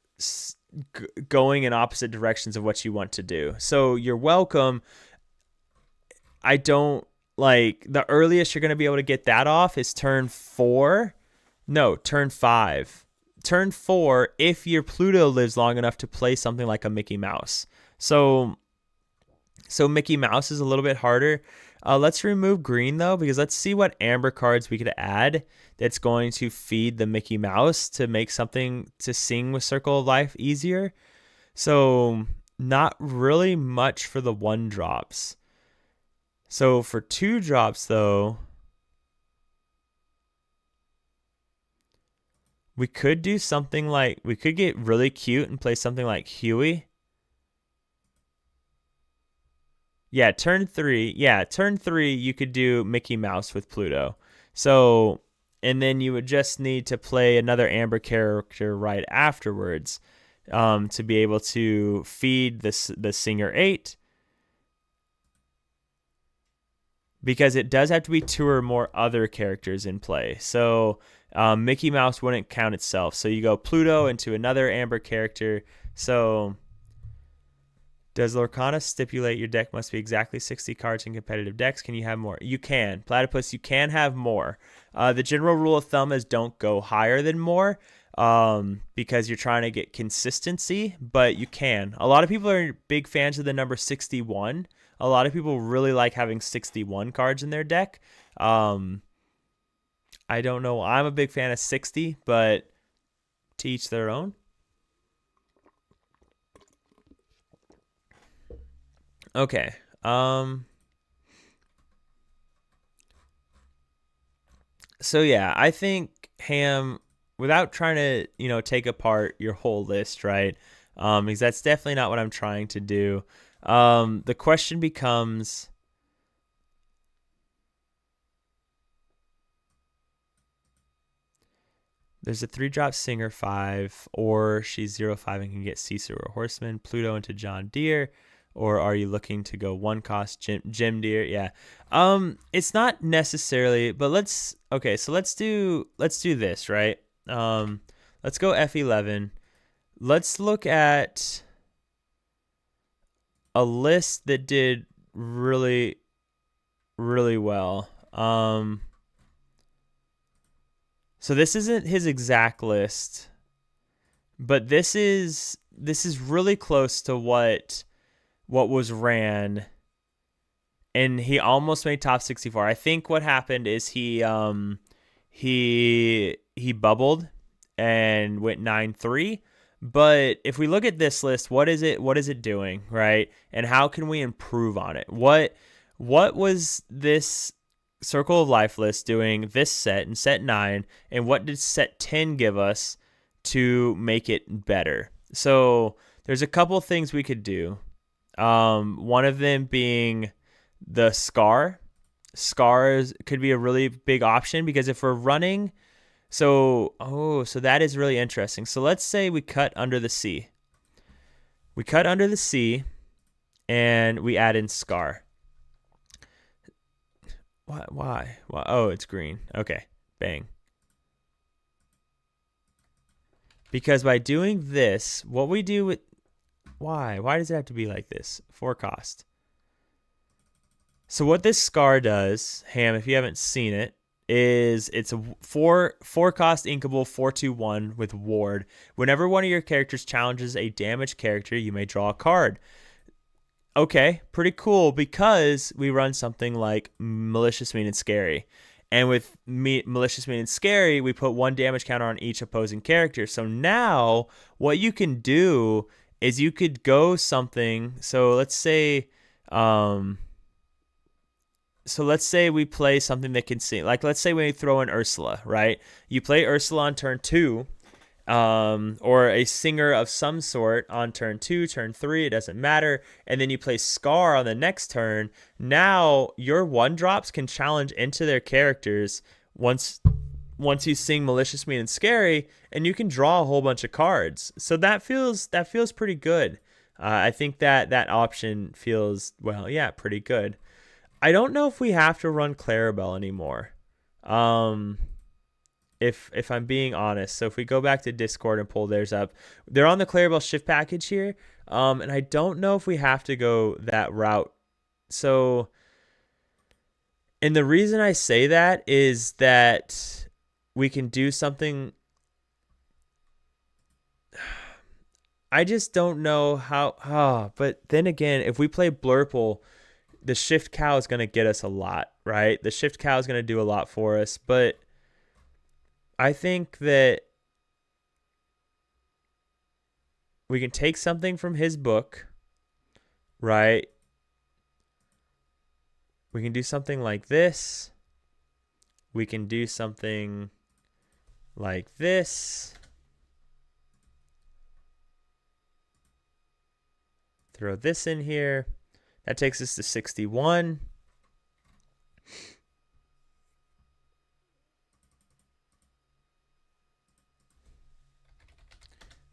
going in opposite directions of what you want to do. So you're welcome. I don't like the earliest you're going to be able to get that off is turn 4. No, turn 5. Turn 4 if your Pluto lives long enough to play something like a Mickey Mouse. So Mickey Mouse is a little bit harder. Let's remove green though, because let's see what amber cards we could add that's going to feed the Mickey Mouse to make something to sing with Circle of Life easier. So not really much for the 1 drops. So for 2 drops though, we could do something like, we could get really cute and play something like Huey. Yeah, turn 3. Yeah, turn 3, you could do Mickey Mouse with Pluto. So, and then you would just need to play another amber character right afterwards to be able to feed the Singer 8. Because it does have to be 2 or more other characters in play. So Mickey Mouse wouldn't count itself. So you go Pluto into another amber character. So does Lorcana stipulate your deck must be exactly 60 cards in competitive decks? Can you have more? You can. Platypus, you can have more. The general rule of thumb is don't go higher than more because you're trying to get consistency, but you can. A lot of people are big fans of the number 61. A lot of people really like having 61 cards in their deck. I don't know. I'm a big fan of 60, but to each their own. Okay. So yeah, I think Ham, without trying to, take apart your whole list, right? Because that's definitely not what I'm trying to do. The question becomes, there's a 3-drop Singer 5, or she's 0/5 and can get Caesar or Horseman, Pluto into John Deere. Or are you looking to go 1 cost Jim Deere? Yeah. It's not necessarily, but let's do this, right? Let's go F11. Let's look at a list that did really, really well. So this isn't his exact list, but this is really close to what was ran, and he almost made top 64. I think what happened is he bubbled and went 9-3. But if we look at this list, what is it doing, right? And how can we improve on it? What was this Circle of Life list doing this set in set 9, and what did set 10 give us to make it better? So there's a couple things we could do. One of them being the Scar. Scars could be a really big option because if we're running, so that is really interesting. So let's say we cut Under the Sea. We cut Under the Sea and we add in Scar. Why? Oh, it's green. Okay, bang. Because by doing this, what we do with why does it have to be like this? 4 cost. So what this scar does, Ham, if you haven't seen it, is it's a four cost inkable 4/2/1 with ward. Whenever one of your characters challenges a damaged character, you may draw a card. Okay, pretty cool because we run something like malicious, mean, and scary. And with malicious, mean, and scary, we put 1 damage counter on each opposing character. So now what you can do is you could go something. So let's say we play something that can see. Like let's say we throw in Ursula, right? You play Ursula on turn 2. Or a singer of some sort on turn 2, turn 3, it doesn't matter. And then you play Scar on the next turn. Now your 1-drops can challenge into their characters once you sing malicious, mean, and scary, and you can draw a whole bunch of cards. So that feels pretty good. I think that option feels pretty good. I don't know if we have to run Clarabelle anymore. If I'm being honest. So if we go back to Discord and pull theirs up, they're on the Clarabelle shift package here. And I don't know if we have to go that route. So, and the reason I say that is that we can do something. I just don't know how, but then again, if we play Blurple, the shift cow is going to get us a lot, right? The shift cow is going to do a lot for us, but I think that we can take something from his book, right? We can do something like this. We can do something like this. Throw this in here. That takes us to 61.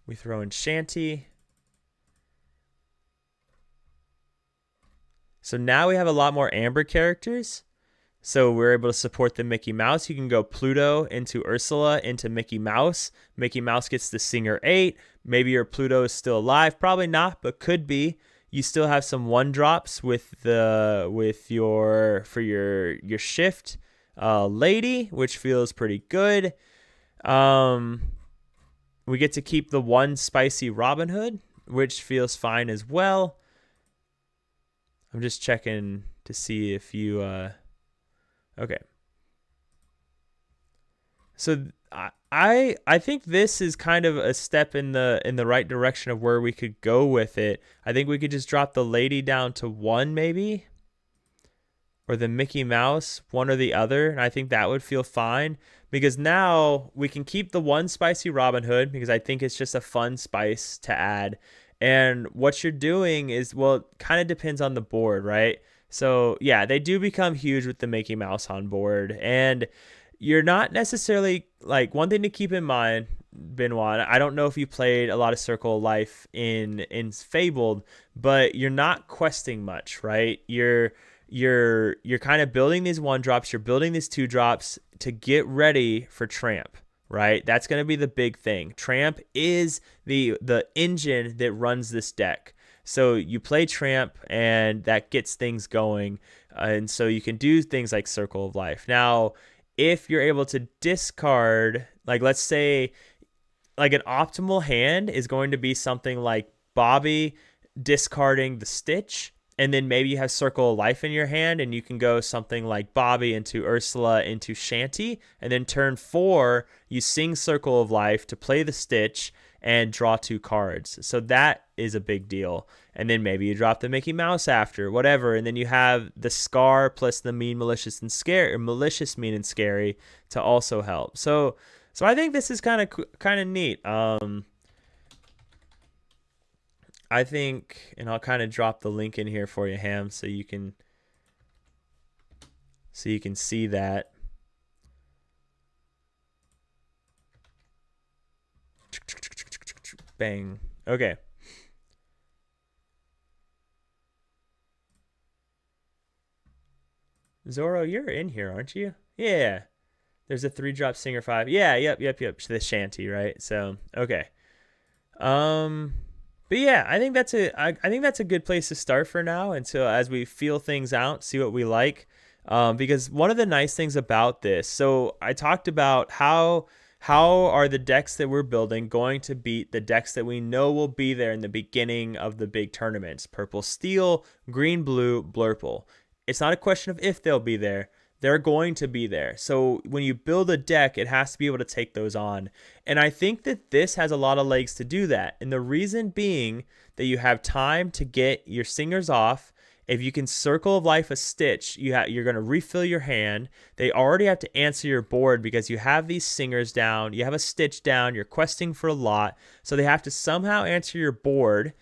We throw in Shanty. So now we have a lot more Amber characters. So we're able to support the Mickey Mouse. You can go Pluto into Ursula into Mickey Mouse. Mickey Mouse gets the Singer 8. Maybe your Pluto is still alive. Probably not, but could be. You still have some 1-drops with your shift lady, which feels pretty good. We get to keep the 1 spicy Robin Hood, which feels fine as well. I'm just checking to see if you okay. So I think this is kind of a step in the right direction of where we could go with it. I think we could just drop the lady down to 1 maybe, or the Mickey Mouse, one or the other, and I think that would feel fine because now we can keep the 1 spicy Robin Hood because I think it's just a fun spice to add. And what you're doing is, well, it kind of depends on the board, right? So yeah, they do become huge with the Mickey Mouse on board, and you're not necessarily, like, one thing to keep in mind, Benoit, I don't know if you played a lot of Circle of Life in Fabled, but you're not questing much, right? You're kind of building these 1-drops, you're building these 2-drops to get ready for Tramp, right? That's going to be the big thing. Tramp is the engine that runs this deck. So you play Tramp, and that gets things going. And so you can do things like Circle of Life. Now, if you're able to discard, like let's say, like an optimal hand is going to be something like Bobby discarding the Stitch, and then maybe you have Circle of Life in your hand, and you can go something like Bobby into Ursula into Shanty, and then turn 4, you sing Circle of Life to play the Stitch and draw 2 cards. So that is a big deal. And then maybe you drop the Mickey Mouse after, whatever, and then you have the Scar plus the mean, malicious, and scary, or malicious, mean, and scary to also help. So I think this is kind of neat. I think, and I'll kind of drop the link in here for you, Ham, so you can see that. Bang. Okay. Zoro, you're in here, aren't you? Yeah. There's a 3-drop Singer 5. Yeah, yep. The shanty, right? So, okay. Um, but yeah, I think that's a good place to start for now until as we feel things out, see what we like. Because one of the nice things about this, so I talked about how are the decks that we're building going to beat the decks that we know will be there in the beginning of the big tournaments? Purple Steel, Green Blue, Blurple. It's not a question of if they'll be there. They're going to be there. So when you build a deck, it has to be able to take those on. And I think that this has a lot of legs to do that. And the reason being that you have time to get your singers off. If you can Circle of Life a Stitch, you're going to refill your hand. They already have to answer your board because you have these singers down, you have a Stitch down, you're questing for a lot. So they have to somehow answer your board.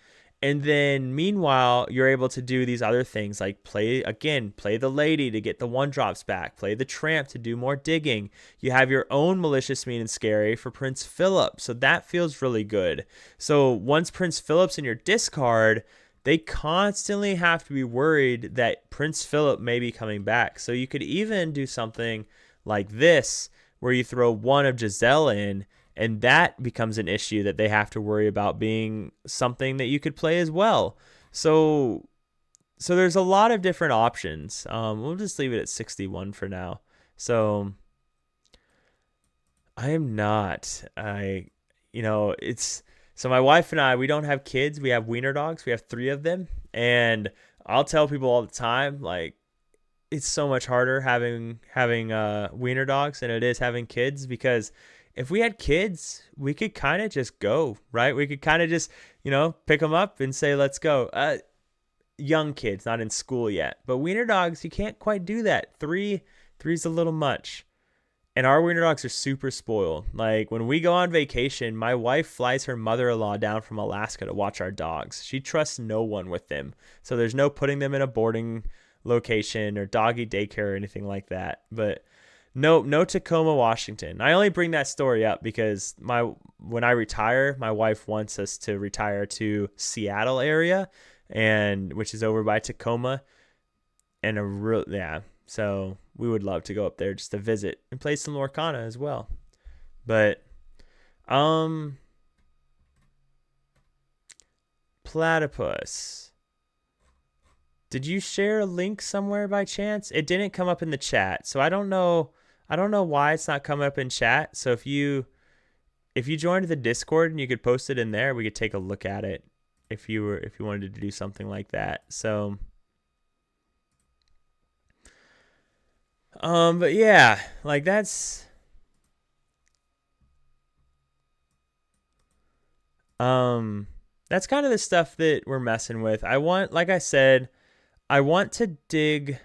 And then meanwhile, you're able to do these other things like play the lady to get the 1-drops back, play the tramp to do more digging. You have your own Malicious, Mean, and Scary for Prince Philip. So that feels really good. So once Prince Philip's in your discard, they constantly have to be worried that Prince Philip may be coming back. So you could even do something like this where you throw one of Giselle in, and that becomes an issue that they have to worry about being something that you could play as well. So there's a lot of different options. We'll just leave it at 61 for now. So I am not. It's so my wife and I, we don't have kids. We have wiener dogs. We have 3 of them, and I'll tell people all the time, like, it's so much harder having wiener dogs than it is having kids, because if we had kids, we could kind of just go, right? We could kind of just, pick them up and say, let's go. Young kids, not in school yet. But wiener dogs, you can't quite do that. Three's a little much. And our wiener dogs are super spoiled. Like, when we go on vacation, my wife flies her mother-in-law down from Alaska to watch our dogs. She trusts no one with them. So there's no putting them in a boarding location or doggy daycare or anything like that. But no Tacoma, Washington. I only bring that story up because when I retire, my wife wants us to retire to Seattle area, and which is over by Tacoma, and so we would love to go up there just to visit and play some Lorcana as well. But Platypus, did you share a link somewhere by chance? It didn't come up in the chat, so I don't know why it's not coming up in chat. So if you joined the Discord and you could post it in there, we could take a look at it if you wanted to do something like that. So but yeah, like that's kind of the stuff that we're messing with. Like I said, I want to dig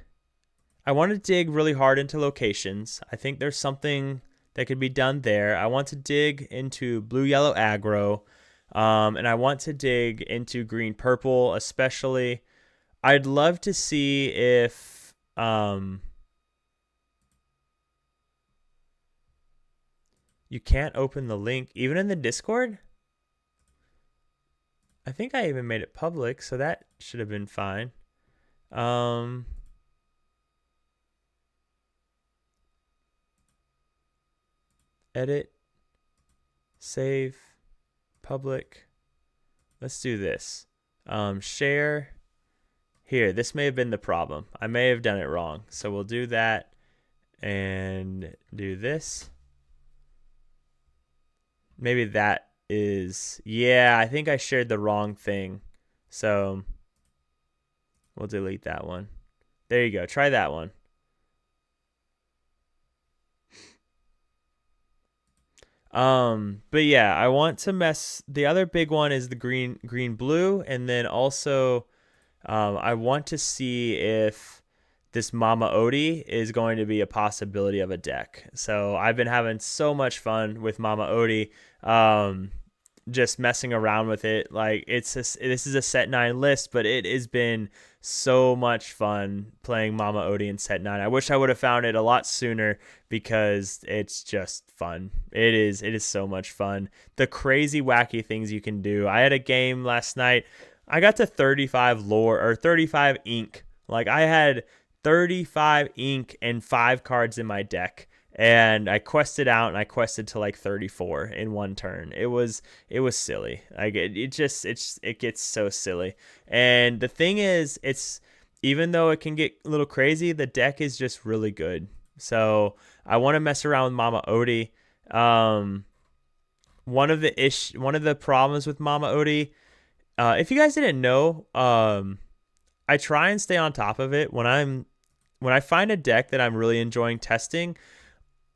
really hard into locations. I think there's something that could be done there. I want to dig into blue yellow aggro, and I want to dig into green purple especially. I'd love to see if you can't open the link even in the Discord. I think I even made it public, so that should have been fine. Edit, save, public. Let's do this. Share. Here, this may have been the problem. I may have done it wrong. So we'll do that and do this. Maybe that is, yeah, I think I shared the wrong thing. So we'll delete that one. There you go. Try that one. But yeah, I want to the other big one is the green blue, and then also I want to see if this Mama Odie is going to be a possibility of a deck. So I've been having so much fun with Mama Odie, just messing around with it. Like, this is a set 9 list, but it has been so much fun playing Mama Odie in set 9. I wish I would have found it a lot sooner because it's just fun. It is so much fun. The crazy wacky things you can do. I had a game last night. I got to 35 lore or 35 ink. Like, I had 35 ink and 5 cards in my deck. and I quested out and I quested to like 34 in one turn. It was silly. Like it gets so silly. And the thing is, it's even though it can get a little crazy, the deck is just really good. So I want to mess around with Mama Odie. Um, one of the problems with Mama Odie, if you guys didn't know, I try and stay on top of it when I find a deck that I'm really enjoying testing.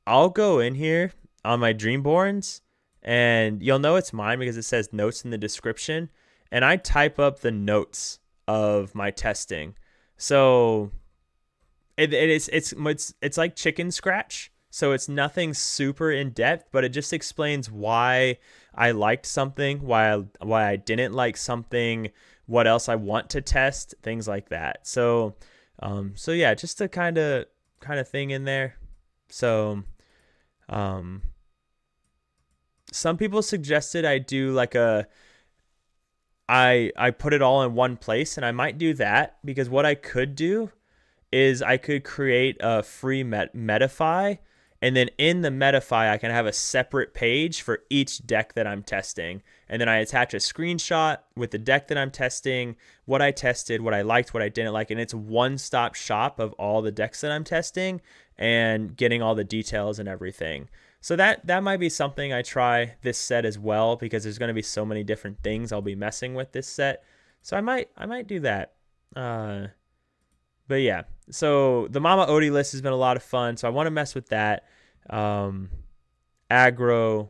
I'll go in here on my Dreamborns, and you'll know it's mine because it says notes in the description, and I type up the notes of my testing. So it's like chicken scratch. So it's nothing super in depth, but it just explains why I liked something, why I didn't like something, what else I want to test, things like that. So yeah, just a kind of thing in there. So some people suggested I do like I put it all in one place, and I might do that because what I could do is I could create a free Metafy, and then in the Metafy I can have a separate page for each deck that I'm testing, and then I attach a screenshot with the deck that I'm testing, what I tested, what I liked, what I didn't like, and it's a one-stop shop of all the decks that I'm testing and getting all the details and everything. So that might be something I try this set as well, because there's going to be so many different things I'll be messing with this set. So I might do that. But yeah, so the Mama Odie list has been a lot of fun. So I want to mess with that. Aggro,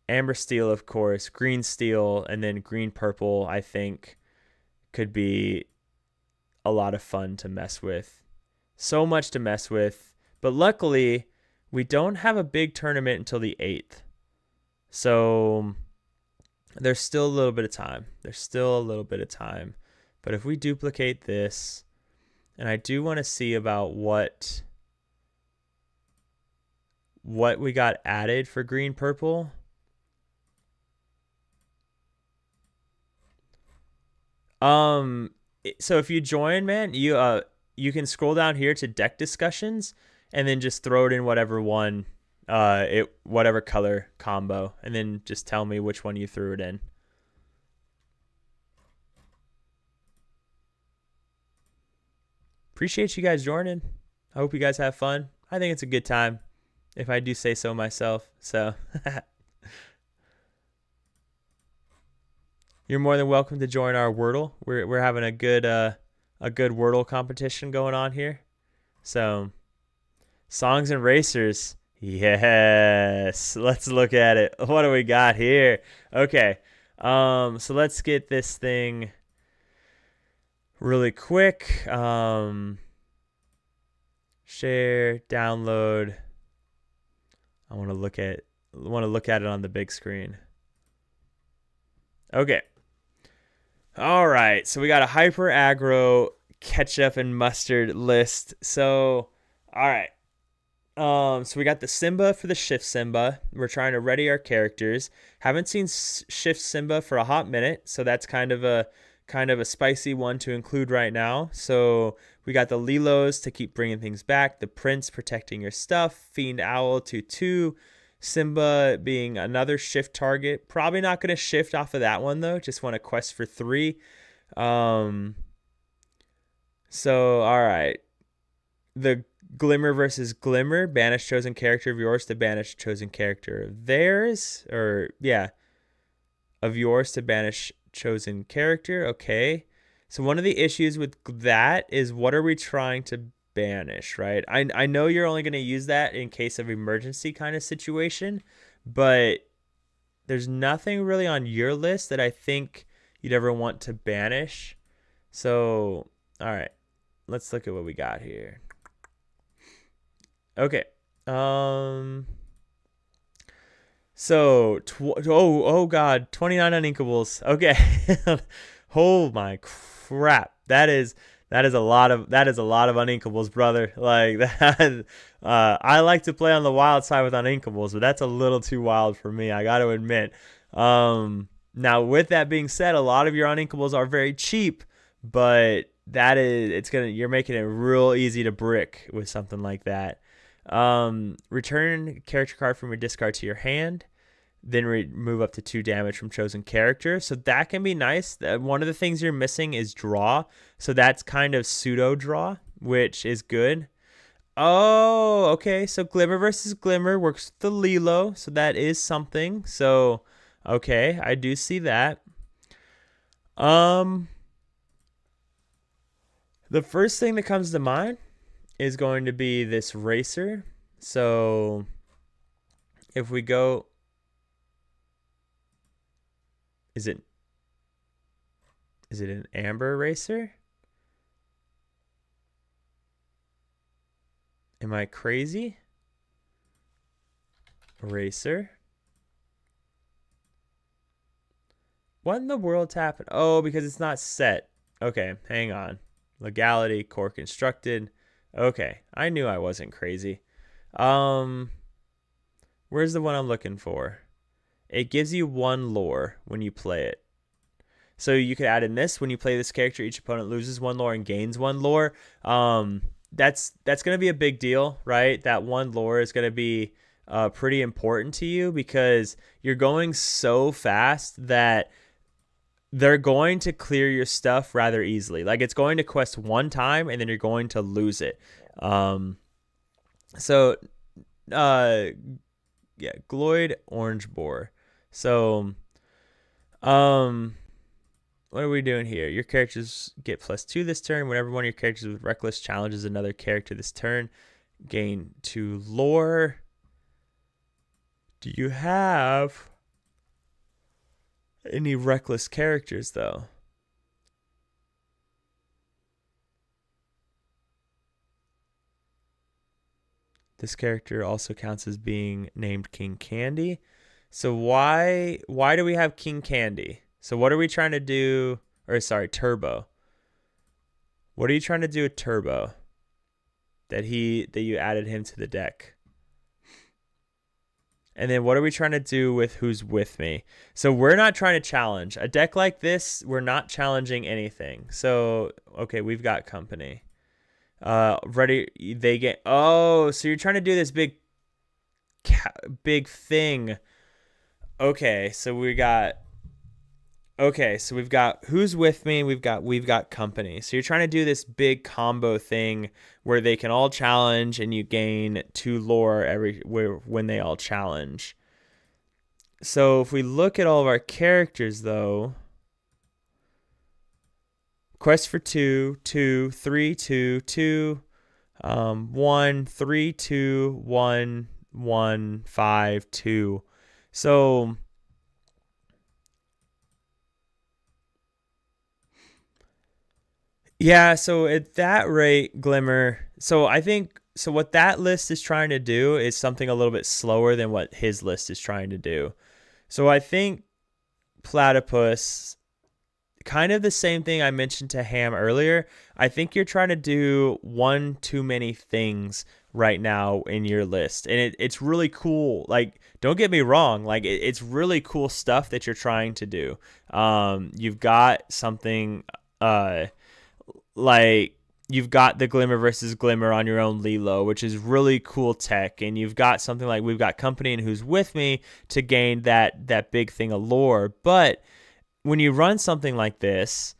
Amber Steel, of course, Green Steel, and then Green Purple, I think could be a lot of fun to mess with. So much to mess with. But luckily, we don't have a big tournament until the 8th. So there's still a little bit of time. But if we duplicate this, and I do want to see about what we got added for green purple. So if you join, man, you can scroll down here to deck discussions and then just throw it in whatever one, whatever color combo, and then just tell me which one you threw it in. Appreciate you guys joining. I hope you guys have fun. I think it's a good time, if I do say so myself. So you're more than welcome to join our Wordle. We're having a good Wordle competition going on here. So songs and racers. Yes. Let's look at it. What do we got here? Okay. So let's get this thing really quick. Share, download. I want to look at it on the big screen. Okay. All right. So we got a hyper aggro ketchup and mustard list. So all right. So we got the Simba for the Shift Simba. We're trying to ready our characters. Haven't seen Shift Simba for a hot minute, so that's kind of a spicy one to include right now. So we got the Lilos to keep bringing things back. The Prince protecting your stuff. Fiend Owl 2/2. Simba being another shift target. Probably not going to shift off of that one though. Just want to quest for 3. So all right. The Glimmer versus Glimmer. Banish chosen character of yours to banish chosen character of theirs. Or yeah. Of yours to banish chosen character. Okay. So one of the issues with that is, what are we trying to banish, right? I know you're only going to use that in case of emergency kind of situation, but there's nothing really on your list that I think you'd ever want to banish. So, all right. Let's look at what we got here. Okay. So, oh god, 29 uninkables. Okay. Oh my crap. That is a lot of uninkables, brother. Like that. I like to play on the wild side with uninkables, but that's a little too wild for me, I got to admit. Now with that being said, a lot of your uninkables are very cheap, but you're making it real easy to brick with something like that. Return character card from your discard to your hand, then remove up to 2 damage from chosen character. So that can be nice. One of the things you're missing is draw. So that's kind of pseudo draw, which is good. Oh, okay. So Glimmer versus Glimmer works with the Lilo. So that is something. So, okay, I do see that. The first thing that comes to mind is going to be this racer. So if we go, is it an amber racer? Am I crazy? Racer. What in the world's happened? Oh, because it's not set. Okay, hang on. Legality, core constructed. Okay, I knew I wasn't crazy. Where's the one I'm looking for? It gives you 1 lore when you play it. So you could add in this: when you play this character, each opponent loses 1 lore and gains 1 lore. That's going to be a big deal, right? That 1 lore is going to be pretty important to you because you're going so fast that they're going to clear your stuff rather easily. Like, it's going to quest 1 time and then you're going to lose it. Yeah, Gloyd Orange Boar. So, what are we doing here? Your characters get +2 this turn. Whenever one of your characters with Reckless challenges another character this turn, gain 2 lore. Do you have any Reckless characters, though? This character also counts as being named King Candy. So why do we have King Candy? So what are we trying to do? Or sorry, Turbo. What are you trying to do with Turbo? That you added him to the deck. And then what are we trying to do with Who's With Me? So we're not trying to challenge. A deck like this, we're not challenging anything. So, okay, we've got company. Ready, they get... Oh, so you're trying to do this big thing. Okay, so we've got Who's With Me, we've got company. So you're trying to do this big combo thing where they can all challenge and you gain 2 lore when they all challenge. So if we look at all of our characters, though, quest for 2, 2, 3, 2, 2, 1, 3, 2, 1, 1, 5, 2. So yeah, so at that rate, Glimmer. So I think what that list is trying to do is something a little bit slower than what his list is trying to do. So I think Platypus, kind of the same thing I mentioned to Ham earlier. I think you're trying to do one too many things right now in your list, and it's really cool. Like, don't get me wrong, like it's really cool stuff that you're trying to do. You've got something like you've got the Glimmer versus Glimmer on your own Lilo, which is really cool tech, and you've got something like we've got company and Who's With Me to gain that big thing of lore. But when you run something like this,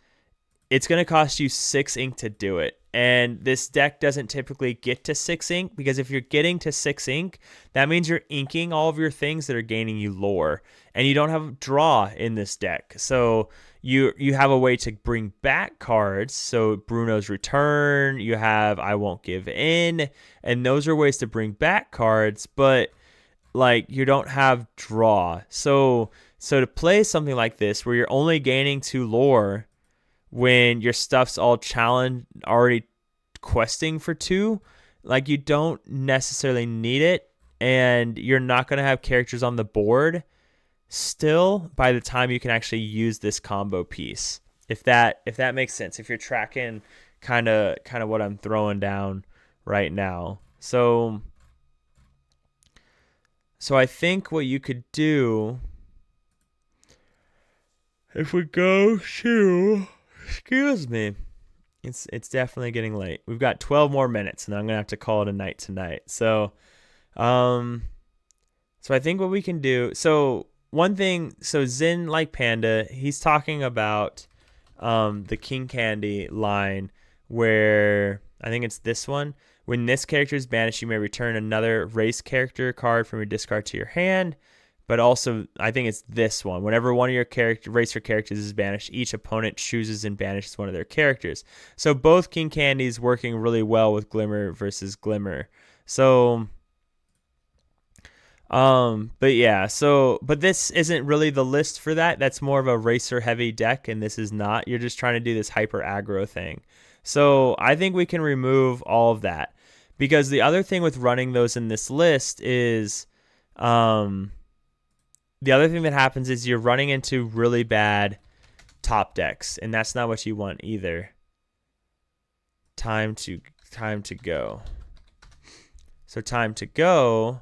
it's going to cost you 6 ink to do it. And this deck doesn't typically get to 6 ink, because if you're getting to 6 ink, that means you're inking all of your things that are gaining you lore, and you don't have draw in this deck. So you have a way to bring back cards. So Bruno's Return, you have I Won't Give In, and those are ways to bring back cards, but like you don't have draw. So to play something like this where you're only gaining 2 lore when your stuff's all already questing for 2, like you don't necessarily need it, and you're not going to have characters on the board still by the time you can actually use this combo piece. If that makes sense, if you're tracking kind of what I'm throwing down right now. So I think what you could do, if we go to, excuse me, It's definitely getting late. We've got 12 more minutes, and I'm gonna have to call it a night tonight. Um, so I think what we can do. So one thing. So Zen like Panda, he's talking about the King Candy line, where I think it's this one. When this character is banished, you may return another race character card from your discard to your hand. But also, I think it's this one. Whenever one of your racer characters is banished, each opponent chooses and banishes one of their characters. So both King Candies working really well with Glimmer versus Glimmer. So, but yeah. But this isn't really the list for that. That's more of a racer heavy deck, and this is not. You're just trying to do this hyper aggro thing. So I think we can remove all of that, because the other thing with running those in this list is, the other thing that happens is you're running into really bad top decks, and that's not what you want either. Time to go. So time to go.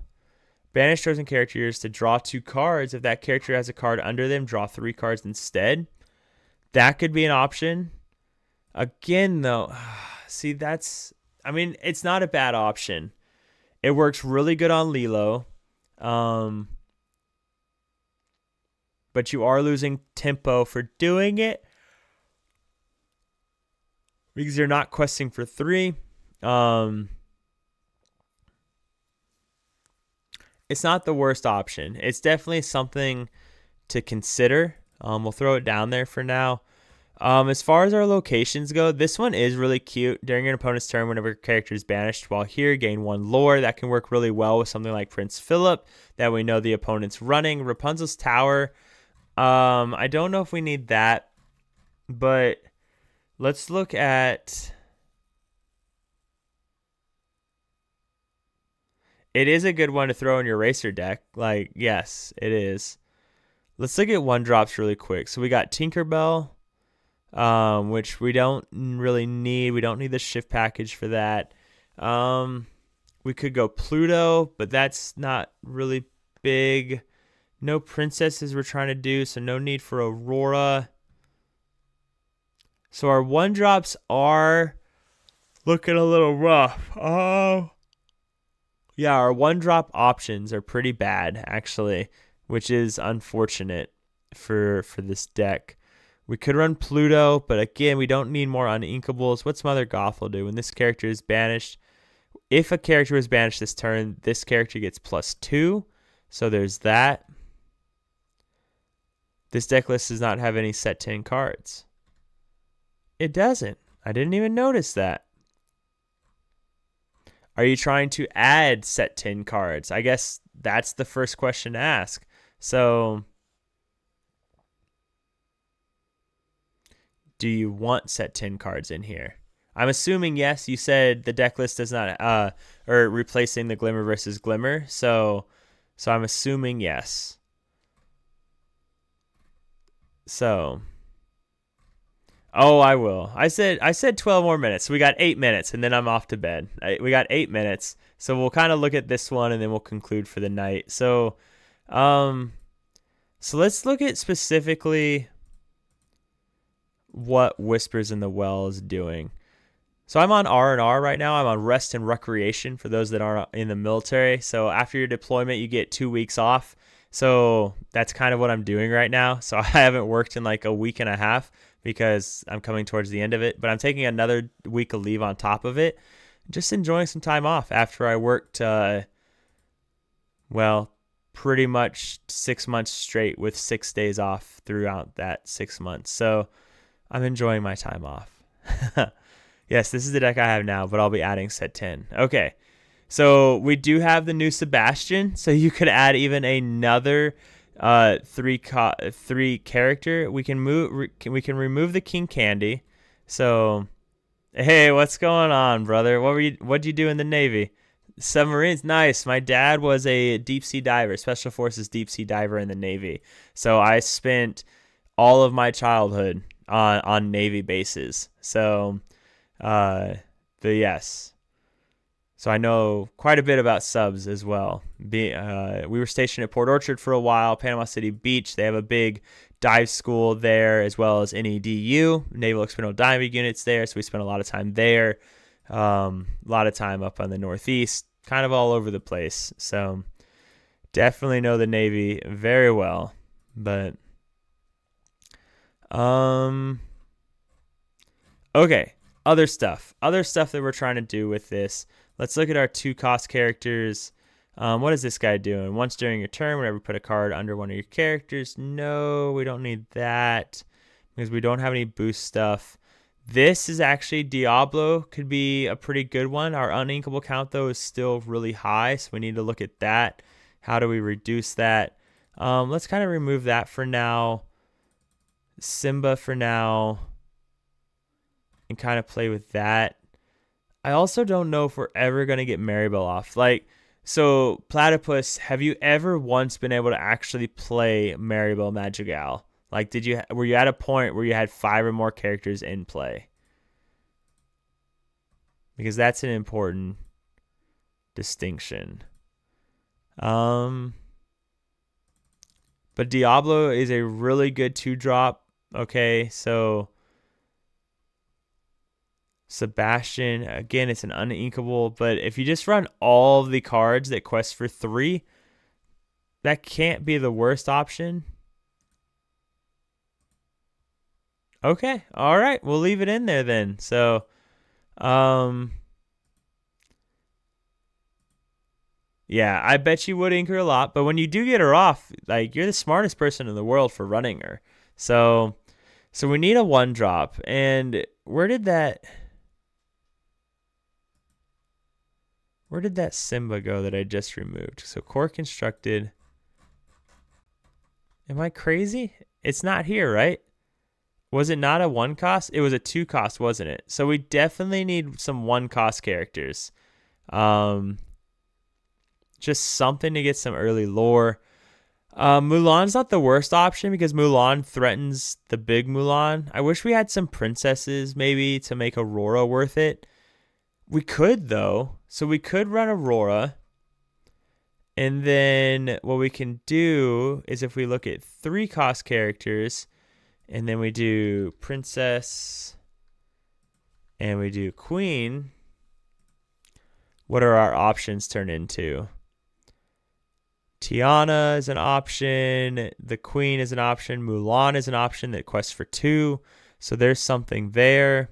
Banish chosen characters to draw 2 cards. If that character has a card under them, draw 3 cards instead. That could be an option. Again, though, see, it's not a bad option. It works really good on Lilo. But you are losing tempo for doing it, because you're not questing for 3. It's not the worst option. It's definitely something to consider. We'll throw it down there for now. As far as our locations go, this one is really cute. During an opponent's turn, whenever a character is banished while here, gain 1 lore. That can work really well with something like Prince Philip that we know the opponent's running. Rapunzel's Tower. I don't know if we need that, but let's look at. It is a good one to throw in your racer deck. Like, yes, it is. Let's look at 1-drops really quick. So we got Tinkerbell, which we don't really need. We don't need the shift package for that. We could go Pluto, but that's not really big. No princesses we're trying to do, so no need for Aurora. So our 1-drops are looking a little rough. Yeah, our 1-drop options are pretty bad, actually, which is unfortunate for this deck. We could run Pluto, but again, we don't need more Uninkables. What's Mother Gothel do? When this character is banished, if a character is banished this turn, this character gets +2. So there's that. This deck list does not have any set 10 cards. It doesn't. I didn't even notice that. Are you trying to add set 10 cards? I guess that's the first question to ask. So, do you want set 10 cards in here? I'm assuming yes. You said the deck list does not, or replacing the Glimmer versus Glimmer. So I'm assuming yes. So, I will. I said 12 more minutes. So we got 8 minutes, and then I'm off to bed. We got 8 minutes. So we'll kind of look at this one, and then we'll conclude for the night. So let's look at specifically what Whispers in the Well is doing. So I'm on R&R right now. I'm on rest and recreation for those that aren't in the military. So after your deployment, you get 2 weeks off. So that's kind of what I'm doing right now. So I haven't worked in like a week and a half because I'm coming towards the end of it. But I'm taking another week of leave on top of it. Just enjoying some time off after I worked, pretty much 6 months straight with 6 days off throughout that 6 months. So I'm enjoying my time off. Yes, this is the deck I have now, but I'll be adding set 10. Okay, so we do have the new Sebastian, so you could add even another three character. We can remove the King Candy. So, hey, what's going on, brother? What'd you do in the Navy? Submarines, nice. My dad was a deep sea diver, Special Forces deep sea diver in the Navy. So I spent all of my childhood on Navy bases. So, yes. So I know quite a bit about subs as well. We were stationed at Port Orchard for a while, Panama City Beach. They have a big dive school there, as well as NEDU, Naval Experimental Diving Units there. So we spent a lot of time there, a lot of time up on the Northeast, kind of all over the place. So definitely know the Navy very well. But okay, other stuff that we're trying to do with this. Let's look at our 2-cost characters. What is this guy doing? Once during your turn, whenever you put a card under one of your characters. No, we don't need that because we don't have any boost stuff. This is actually Diablo, could be a pretty good one. Our uninkable count, though, is still really high, so we need to look at that. How do we reduce that? Let's kind of remove that for now. Simba for now. And kind of play with that. I also don't know if we're ever going to get Maribel off. Like, so Platypus, have you ever once been able to actually play Maribel Madrigal? Like, were you at a point where you had 5 or more characters in play? Because that's an important distinction. But Diablo is a really good 2-drop. Okay, so Sebastian, again, it's an uninkable, but if you just run all of the cards that quest for 3, that can't be the worst option. Okay, all right, we'll leave it in there then. So, yeah, I bet you would ink her a lot, but when you do get her off, like, you're the smartest person in the world for running her. So we need a 1-drop, and where did that Simba go that I just removed? So core constructed. Am I crazy? It's not here, right? Was it not a 1-cost? It was a 2-cost, wasn't it? So we definitely need some 1-cost characters. Just something to get some early lore. Mulan's not the worst option because Mulan threatens the big Mulan. I wish we had some princesses maybe to make Aurora worth it. We could, though. So we could run Aurora. And then what we can do is if we look at 3-cost characters, and then we do princess, and we do queen, what are our options turn into? Tiana is an option. The queen is an option. Mulan is an option that quests for 2. So there's something there.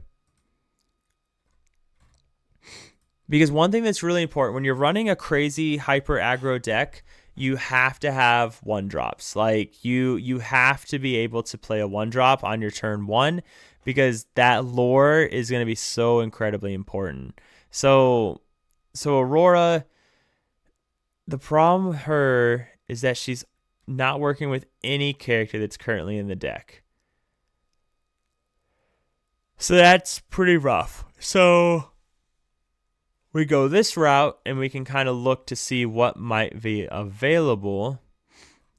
Because one thing that's really important, when you're running a crazy hyper aggro deck, you have to have 1-drops. Like, you have to be able to play a 1-drop on your turn 1 because that lore is going to be so incredibly important. So Aurora, the problem with her is that she's not working with any character that's currently in the deck. So that's pretty rough. So we go this route and we can kind of look to see what might be available.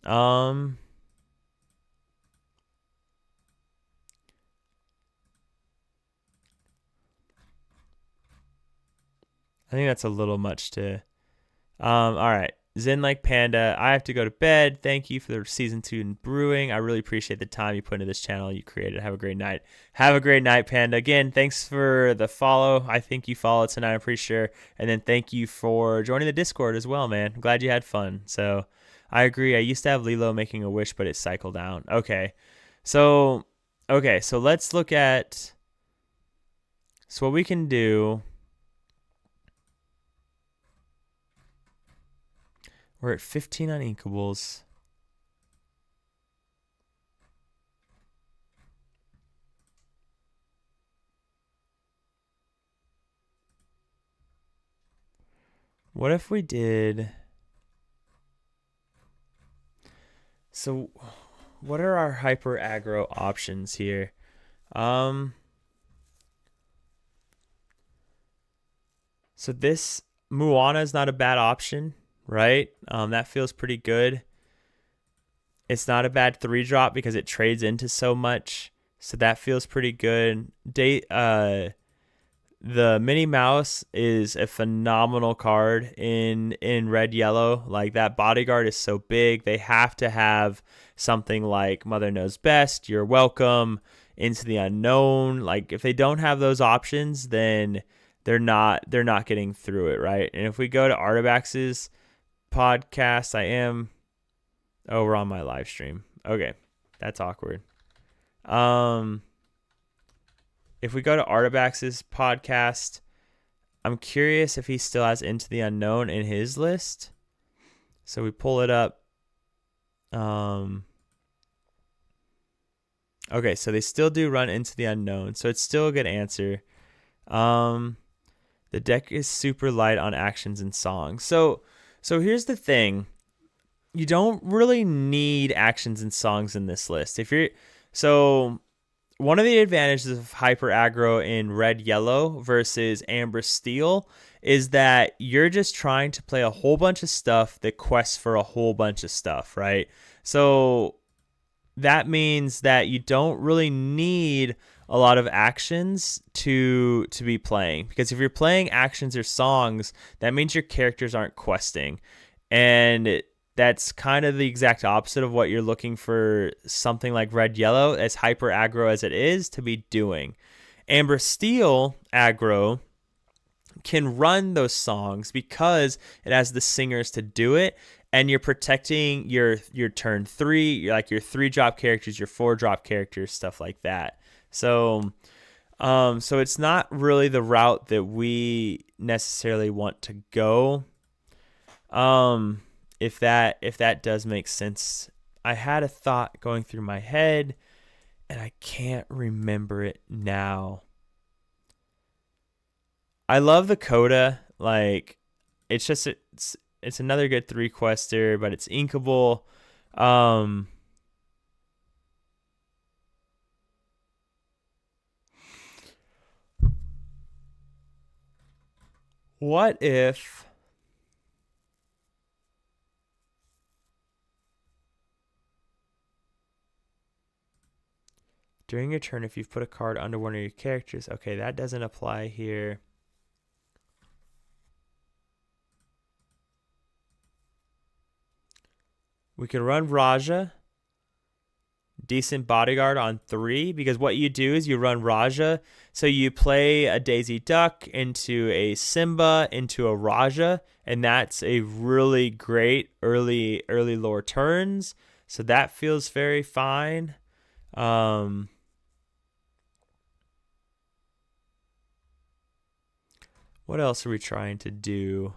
I think that's a little much to... all right. Zen Like Panda, I have to go to bed. Thank you for the season 2 in brewing. I really appreciate the time you put into this channel you created. Have a great night. Have a great night, Panda. Again, thanks for the follow. I think you followed tonight, I'm pretty sure. And then thank you for joining the Discord as well, man. I'm glad you had fun. So I agree. I used to have Lilo making a wish, but it cycled down. Okay. So let's look at... So what we can do... We're at 15 on inkables. What if we did... So what are our hyper aggro options here? So this Moana is not a bad option. Right? That feels pretty good. It's not a bad 3-drop because it trades into so much. So that feels pretty good. the Minnie Mouse is a phenomenal card in red yellow. Like that bodyguard is so big. They have to have something like Mother Knows Best, You're Welcome, Into the Unknown. Like if they don't have those options, then they're not getting through it, right? And if we go to Artabax's podcast, I am over on my live stream. Okay, that's awkward. If we go to Artabax's podcast, I'm curious if he still has Into the Unknown in his list. So we pull it up. Okay, so they still do run Into the Unknown, so it's still a good answer. The deck is super light on actions and songs. So here's the thing. You don't really need actions and songs in this list. One of the advantages of hyper aggro in red yellow versus amber steel is that you're just trying to play a whole bunch of stuff that quests for a whole bunch of stuff, right? So that means that you don't really need a lot of actions to be playing, because if you're playing actions or songs, that means your characters aren't questing, and that's kind of the exact opposite of what you're looking for something like red yellow, as hyper aggro as it is, to be doing. Amber steel aggro can run those songs because it has the singers to do it, and you're protecting your turn 3, like your 3-drop characters, your 4-drop characters, stuff like that. So it's not really the route that we necessarily want to go. If that does make sense. I had a thought going through my head and I can't remember it now. I love the Coda. Like it's another good 3-quester, but it's inkable. What if during your turn, if you've put a card under one of your characters, okay, that doesn't apply here. We can run Raja, decent bodyguard on 3, because what you do is you run Raja, so you play a Daisy Duck into a Simba into a Raja, and that's a really great early lore turns. So that feels very fine. What else are we trying to do?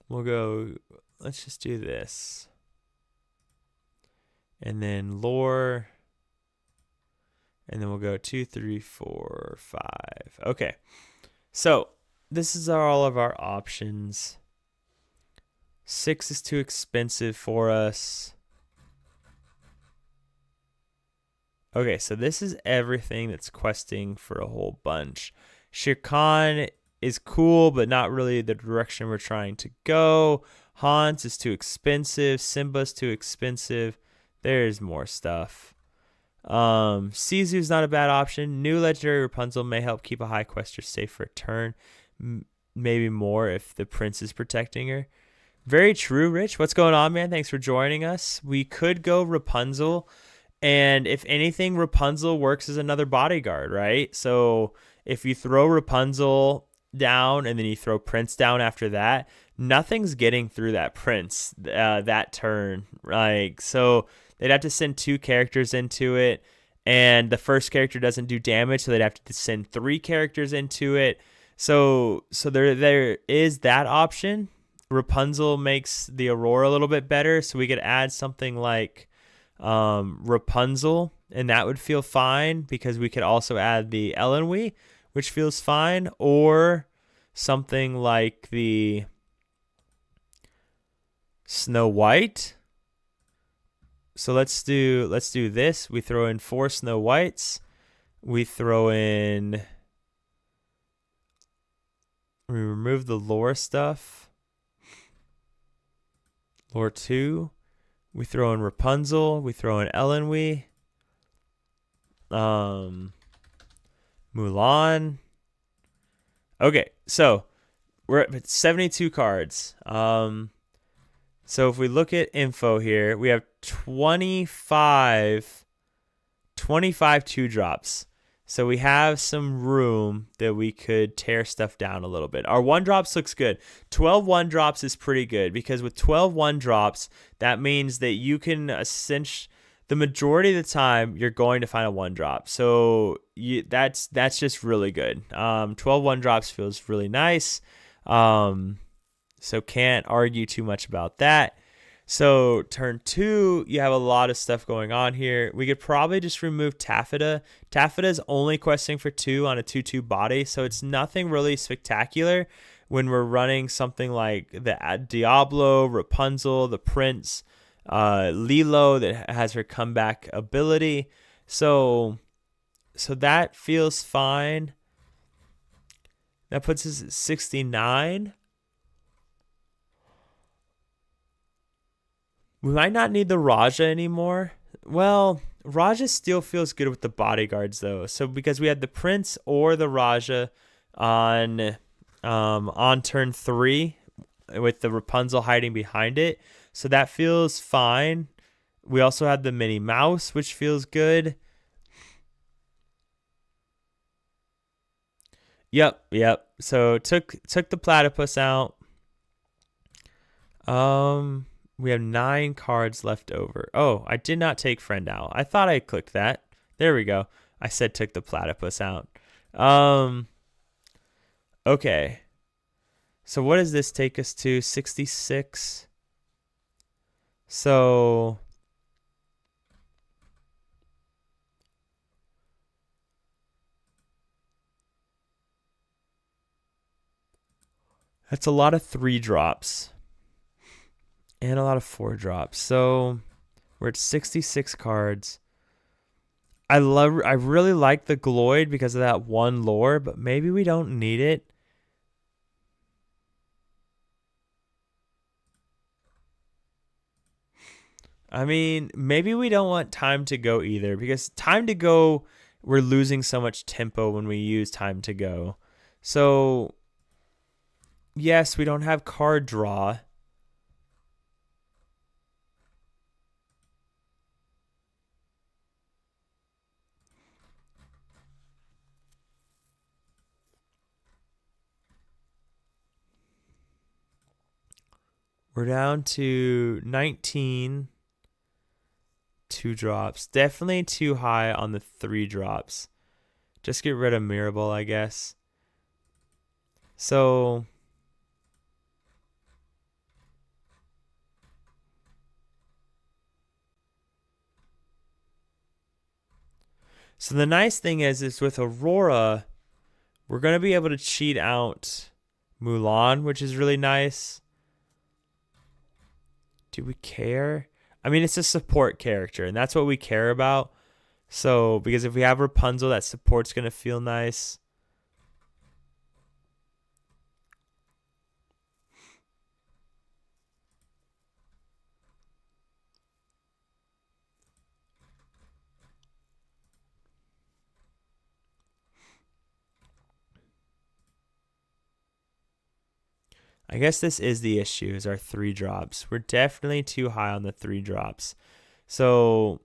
We'll go, let's just do this. And then lore. And then we'll go 2, 3, 4, 5. Okay. So this is all of our options. 6 is too expensive for us. Okay, so this is everything that's questing for a whole bunch. Shere Khan is cool, but not really the direction we're trying to go. Hans is too expensive. Simba's too expensive. There's more stuff. Sizu's not a bad option. New legendary Rapunzel may help keep a high quester safe for a turn. Maybe more if the prince is protecting her. Very true, Rich. What's going on, man? Thanks for joining us. We could go Rapunzel, and if anything, Rapunzel works as another bodyguard, right? So if you throw Rapunzel down and then you throw Prince down after that, nothing's getting through that Prince that turn. Like, so they'd have to send 2 characters into it, and the first character doesn't do damage, so they'd have to send 3 characters into it. So there is that option. Rapunzel makes the Aurora a little bit better, so we could add something like Rapunzel, and that would feel fine, because we could also add the Elenwee, which feels fine, or something like the Snow White. So let's do this. We throw in 4 Snow Whites. We remove the lore stuff. Lore 2. We throw in Rapunzel. We throw in Elenwee. Mulan. Okay, so we're at 72 cards. So if we look at info here, we have 25 two drops. So we have some room that we could tear stuff down a little bit. Our one drops looks good. 12 one drops is pretty good because with 12 one drops, that means that you can essentially, the majority of the time, you're going to find a one drop. So that's just really good. 12 one drops feels really nice. So can't argue too much about that. So turn 2, you have a lot of stuff going on here. We could probably just remove Taffeta. Taffeta is only questing for 2 on a 2/2 body, so it's nothing really spectacular when we're running something like the Diablo, Rapunzel, the Prince, Lilo that has her comeback ability. So that feels fine. That puts us at 69. We might not need the Raja anymore. Well, Raja still feels good with the bodyguards though. So because we had the Prince or the Raja on turn 3 with the Rapunzel hiding behind it. So that feels fine. We also had the Minnie Mouse, which feels good. Yep. So took the platypus out. We have 9 cards left over. Oh, I did not take friend out. I thought I clicked that. There we go. I said took the platypus out. Okay. So what does this take us to? 66. So that's a lot of 3 drops. And a lot of 4 drops. So we're at 66 cards. I really like the Gloid because of that one lore, but maybe we don't need it. I mean, maybe we don't want Time to Go either because Time to Go, we're losing so much tempo when we use Time to Go. So yes, we don't have card draw. We're down to 19 2 drops. Definitely too high on the 3 drops. Just get rid of Mirabelle, I guess. So the nice thing is with Aurora, we're going to be able to cheat out Mulan, which is really nice. Do we care? I mean, it's a support character, and that's what we care about. So, because if we have Rapunzel, that support's going to feel nice. I guess this is the issue, is our 3 drops. We're definitely too high on the 3 drops. So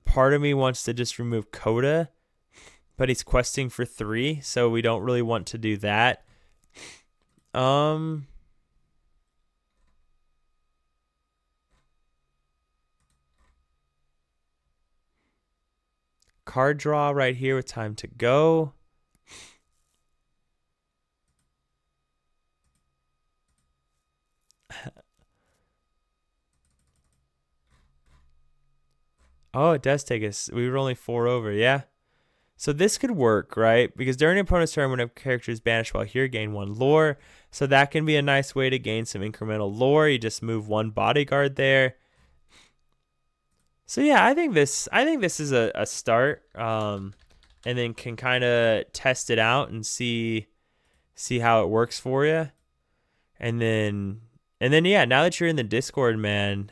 part of me wants to just remove Coda, but he's questing for 3, so we don't really want to do that. Card draw right here with Time to Go. Oh, it does take us. We were only 4 over, yeah. So this could work, right? Because during an opponent's turn, when a character is banished while here, gain 1 lore. So that can be a nice way to gain some incremental lore. You just move 1 bodyguard there. So yeah, I think this is a start. And then can kind of test it out and see how it works for you. And then yeah, now that you're in the Discord, man,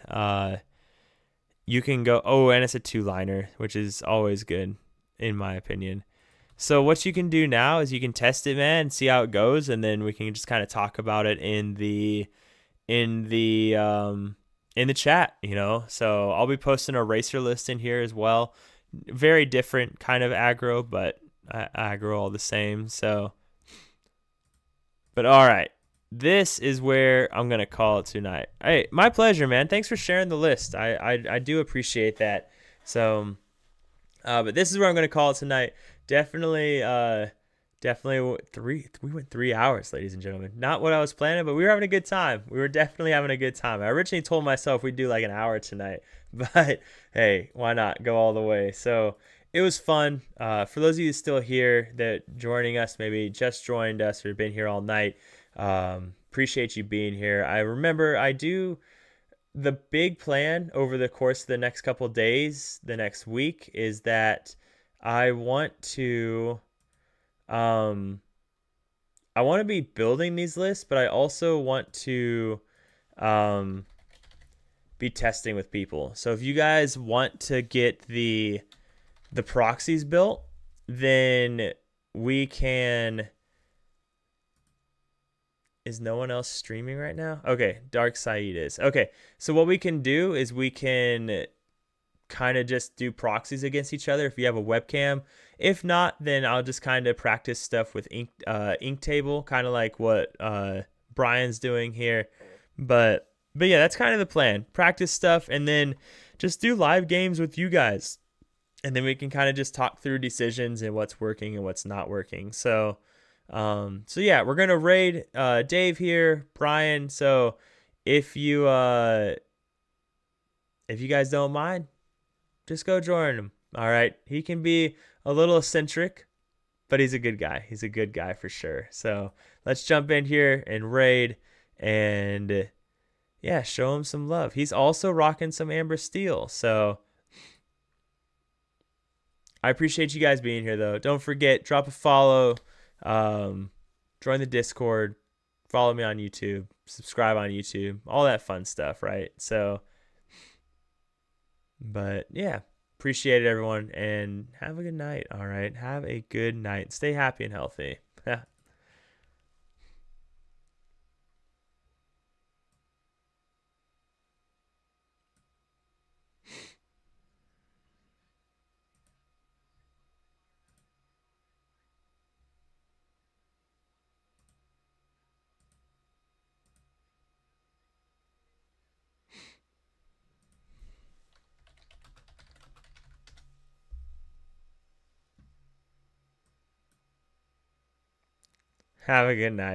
you can go, oh, and it's a two-liner, which is always good in my opinion. So what you can do now is you can test it, man, and see how it goes, and then we can just kind of talk about it in the in the chat, you know. So I'll be posting a racer list in here as well. Very different kind of aggro, but aggro all the same. So, but all right, this is where I'm gonna call it tonight. Hey, my pleasure, man. Thanks for sharing the list. I do appreciate that. So, but this is where I'm gonna call it tonight. Definitely, definitely three. We went 3 hours, ladies and gentlemen. Not what I was planning, but we were having a good time. We were definitely having a good time. I originally told myself we'd do like an hour tonight, but hey, why not go all the way? So it was fun. For those of you still here that joining us, maybe just joined us or been here all night, appreciate you being here. I remember I do the big plan over the course of the next couple of days, the next week, is that I want to um I want to be building these lists, but I also want to um be testing with people. So if you guys want to get the proxies built, then we can. Is no one else streaming right now? Okay, Dark Saeed is. Okay, so what we can do is we can kind of just do proxies against each other if you have a webcam. If not, then I'll just kind of practice stuff with ink table, kind of like what Brian's doing here. But yeah, that's kind of the plan. Practice stuff and then just do live games with you guys. And then we can kind of just talk through decisions and what's working and what's not working. So yeah, we're gonna raid Dave here, Brian. So if you guys don't mind, just go join him. All right, he can be a little eccentric, but he's a good guy. He's a good guy for sure. So let's jump in here and raid and yeah, show him some love. He's also rocking some Amber Steel. So I appreciate you guys being here though. Don't forget, drop a follow. Join the Discord, follow me on YouTube, subscribe on YouTube, all that fun stuff, right? So, but yeah, appreciate it, everyone, and have a good night. All right, have a good night. Stay happy and healthy. Have a good night.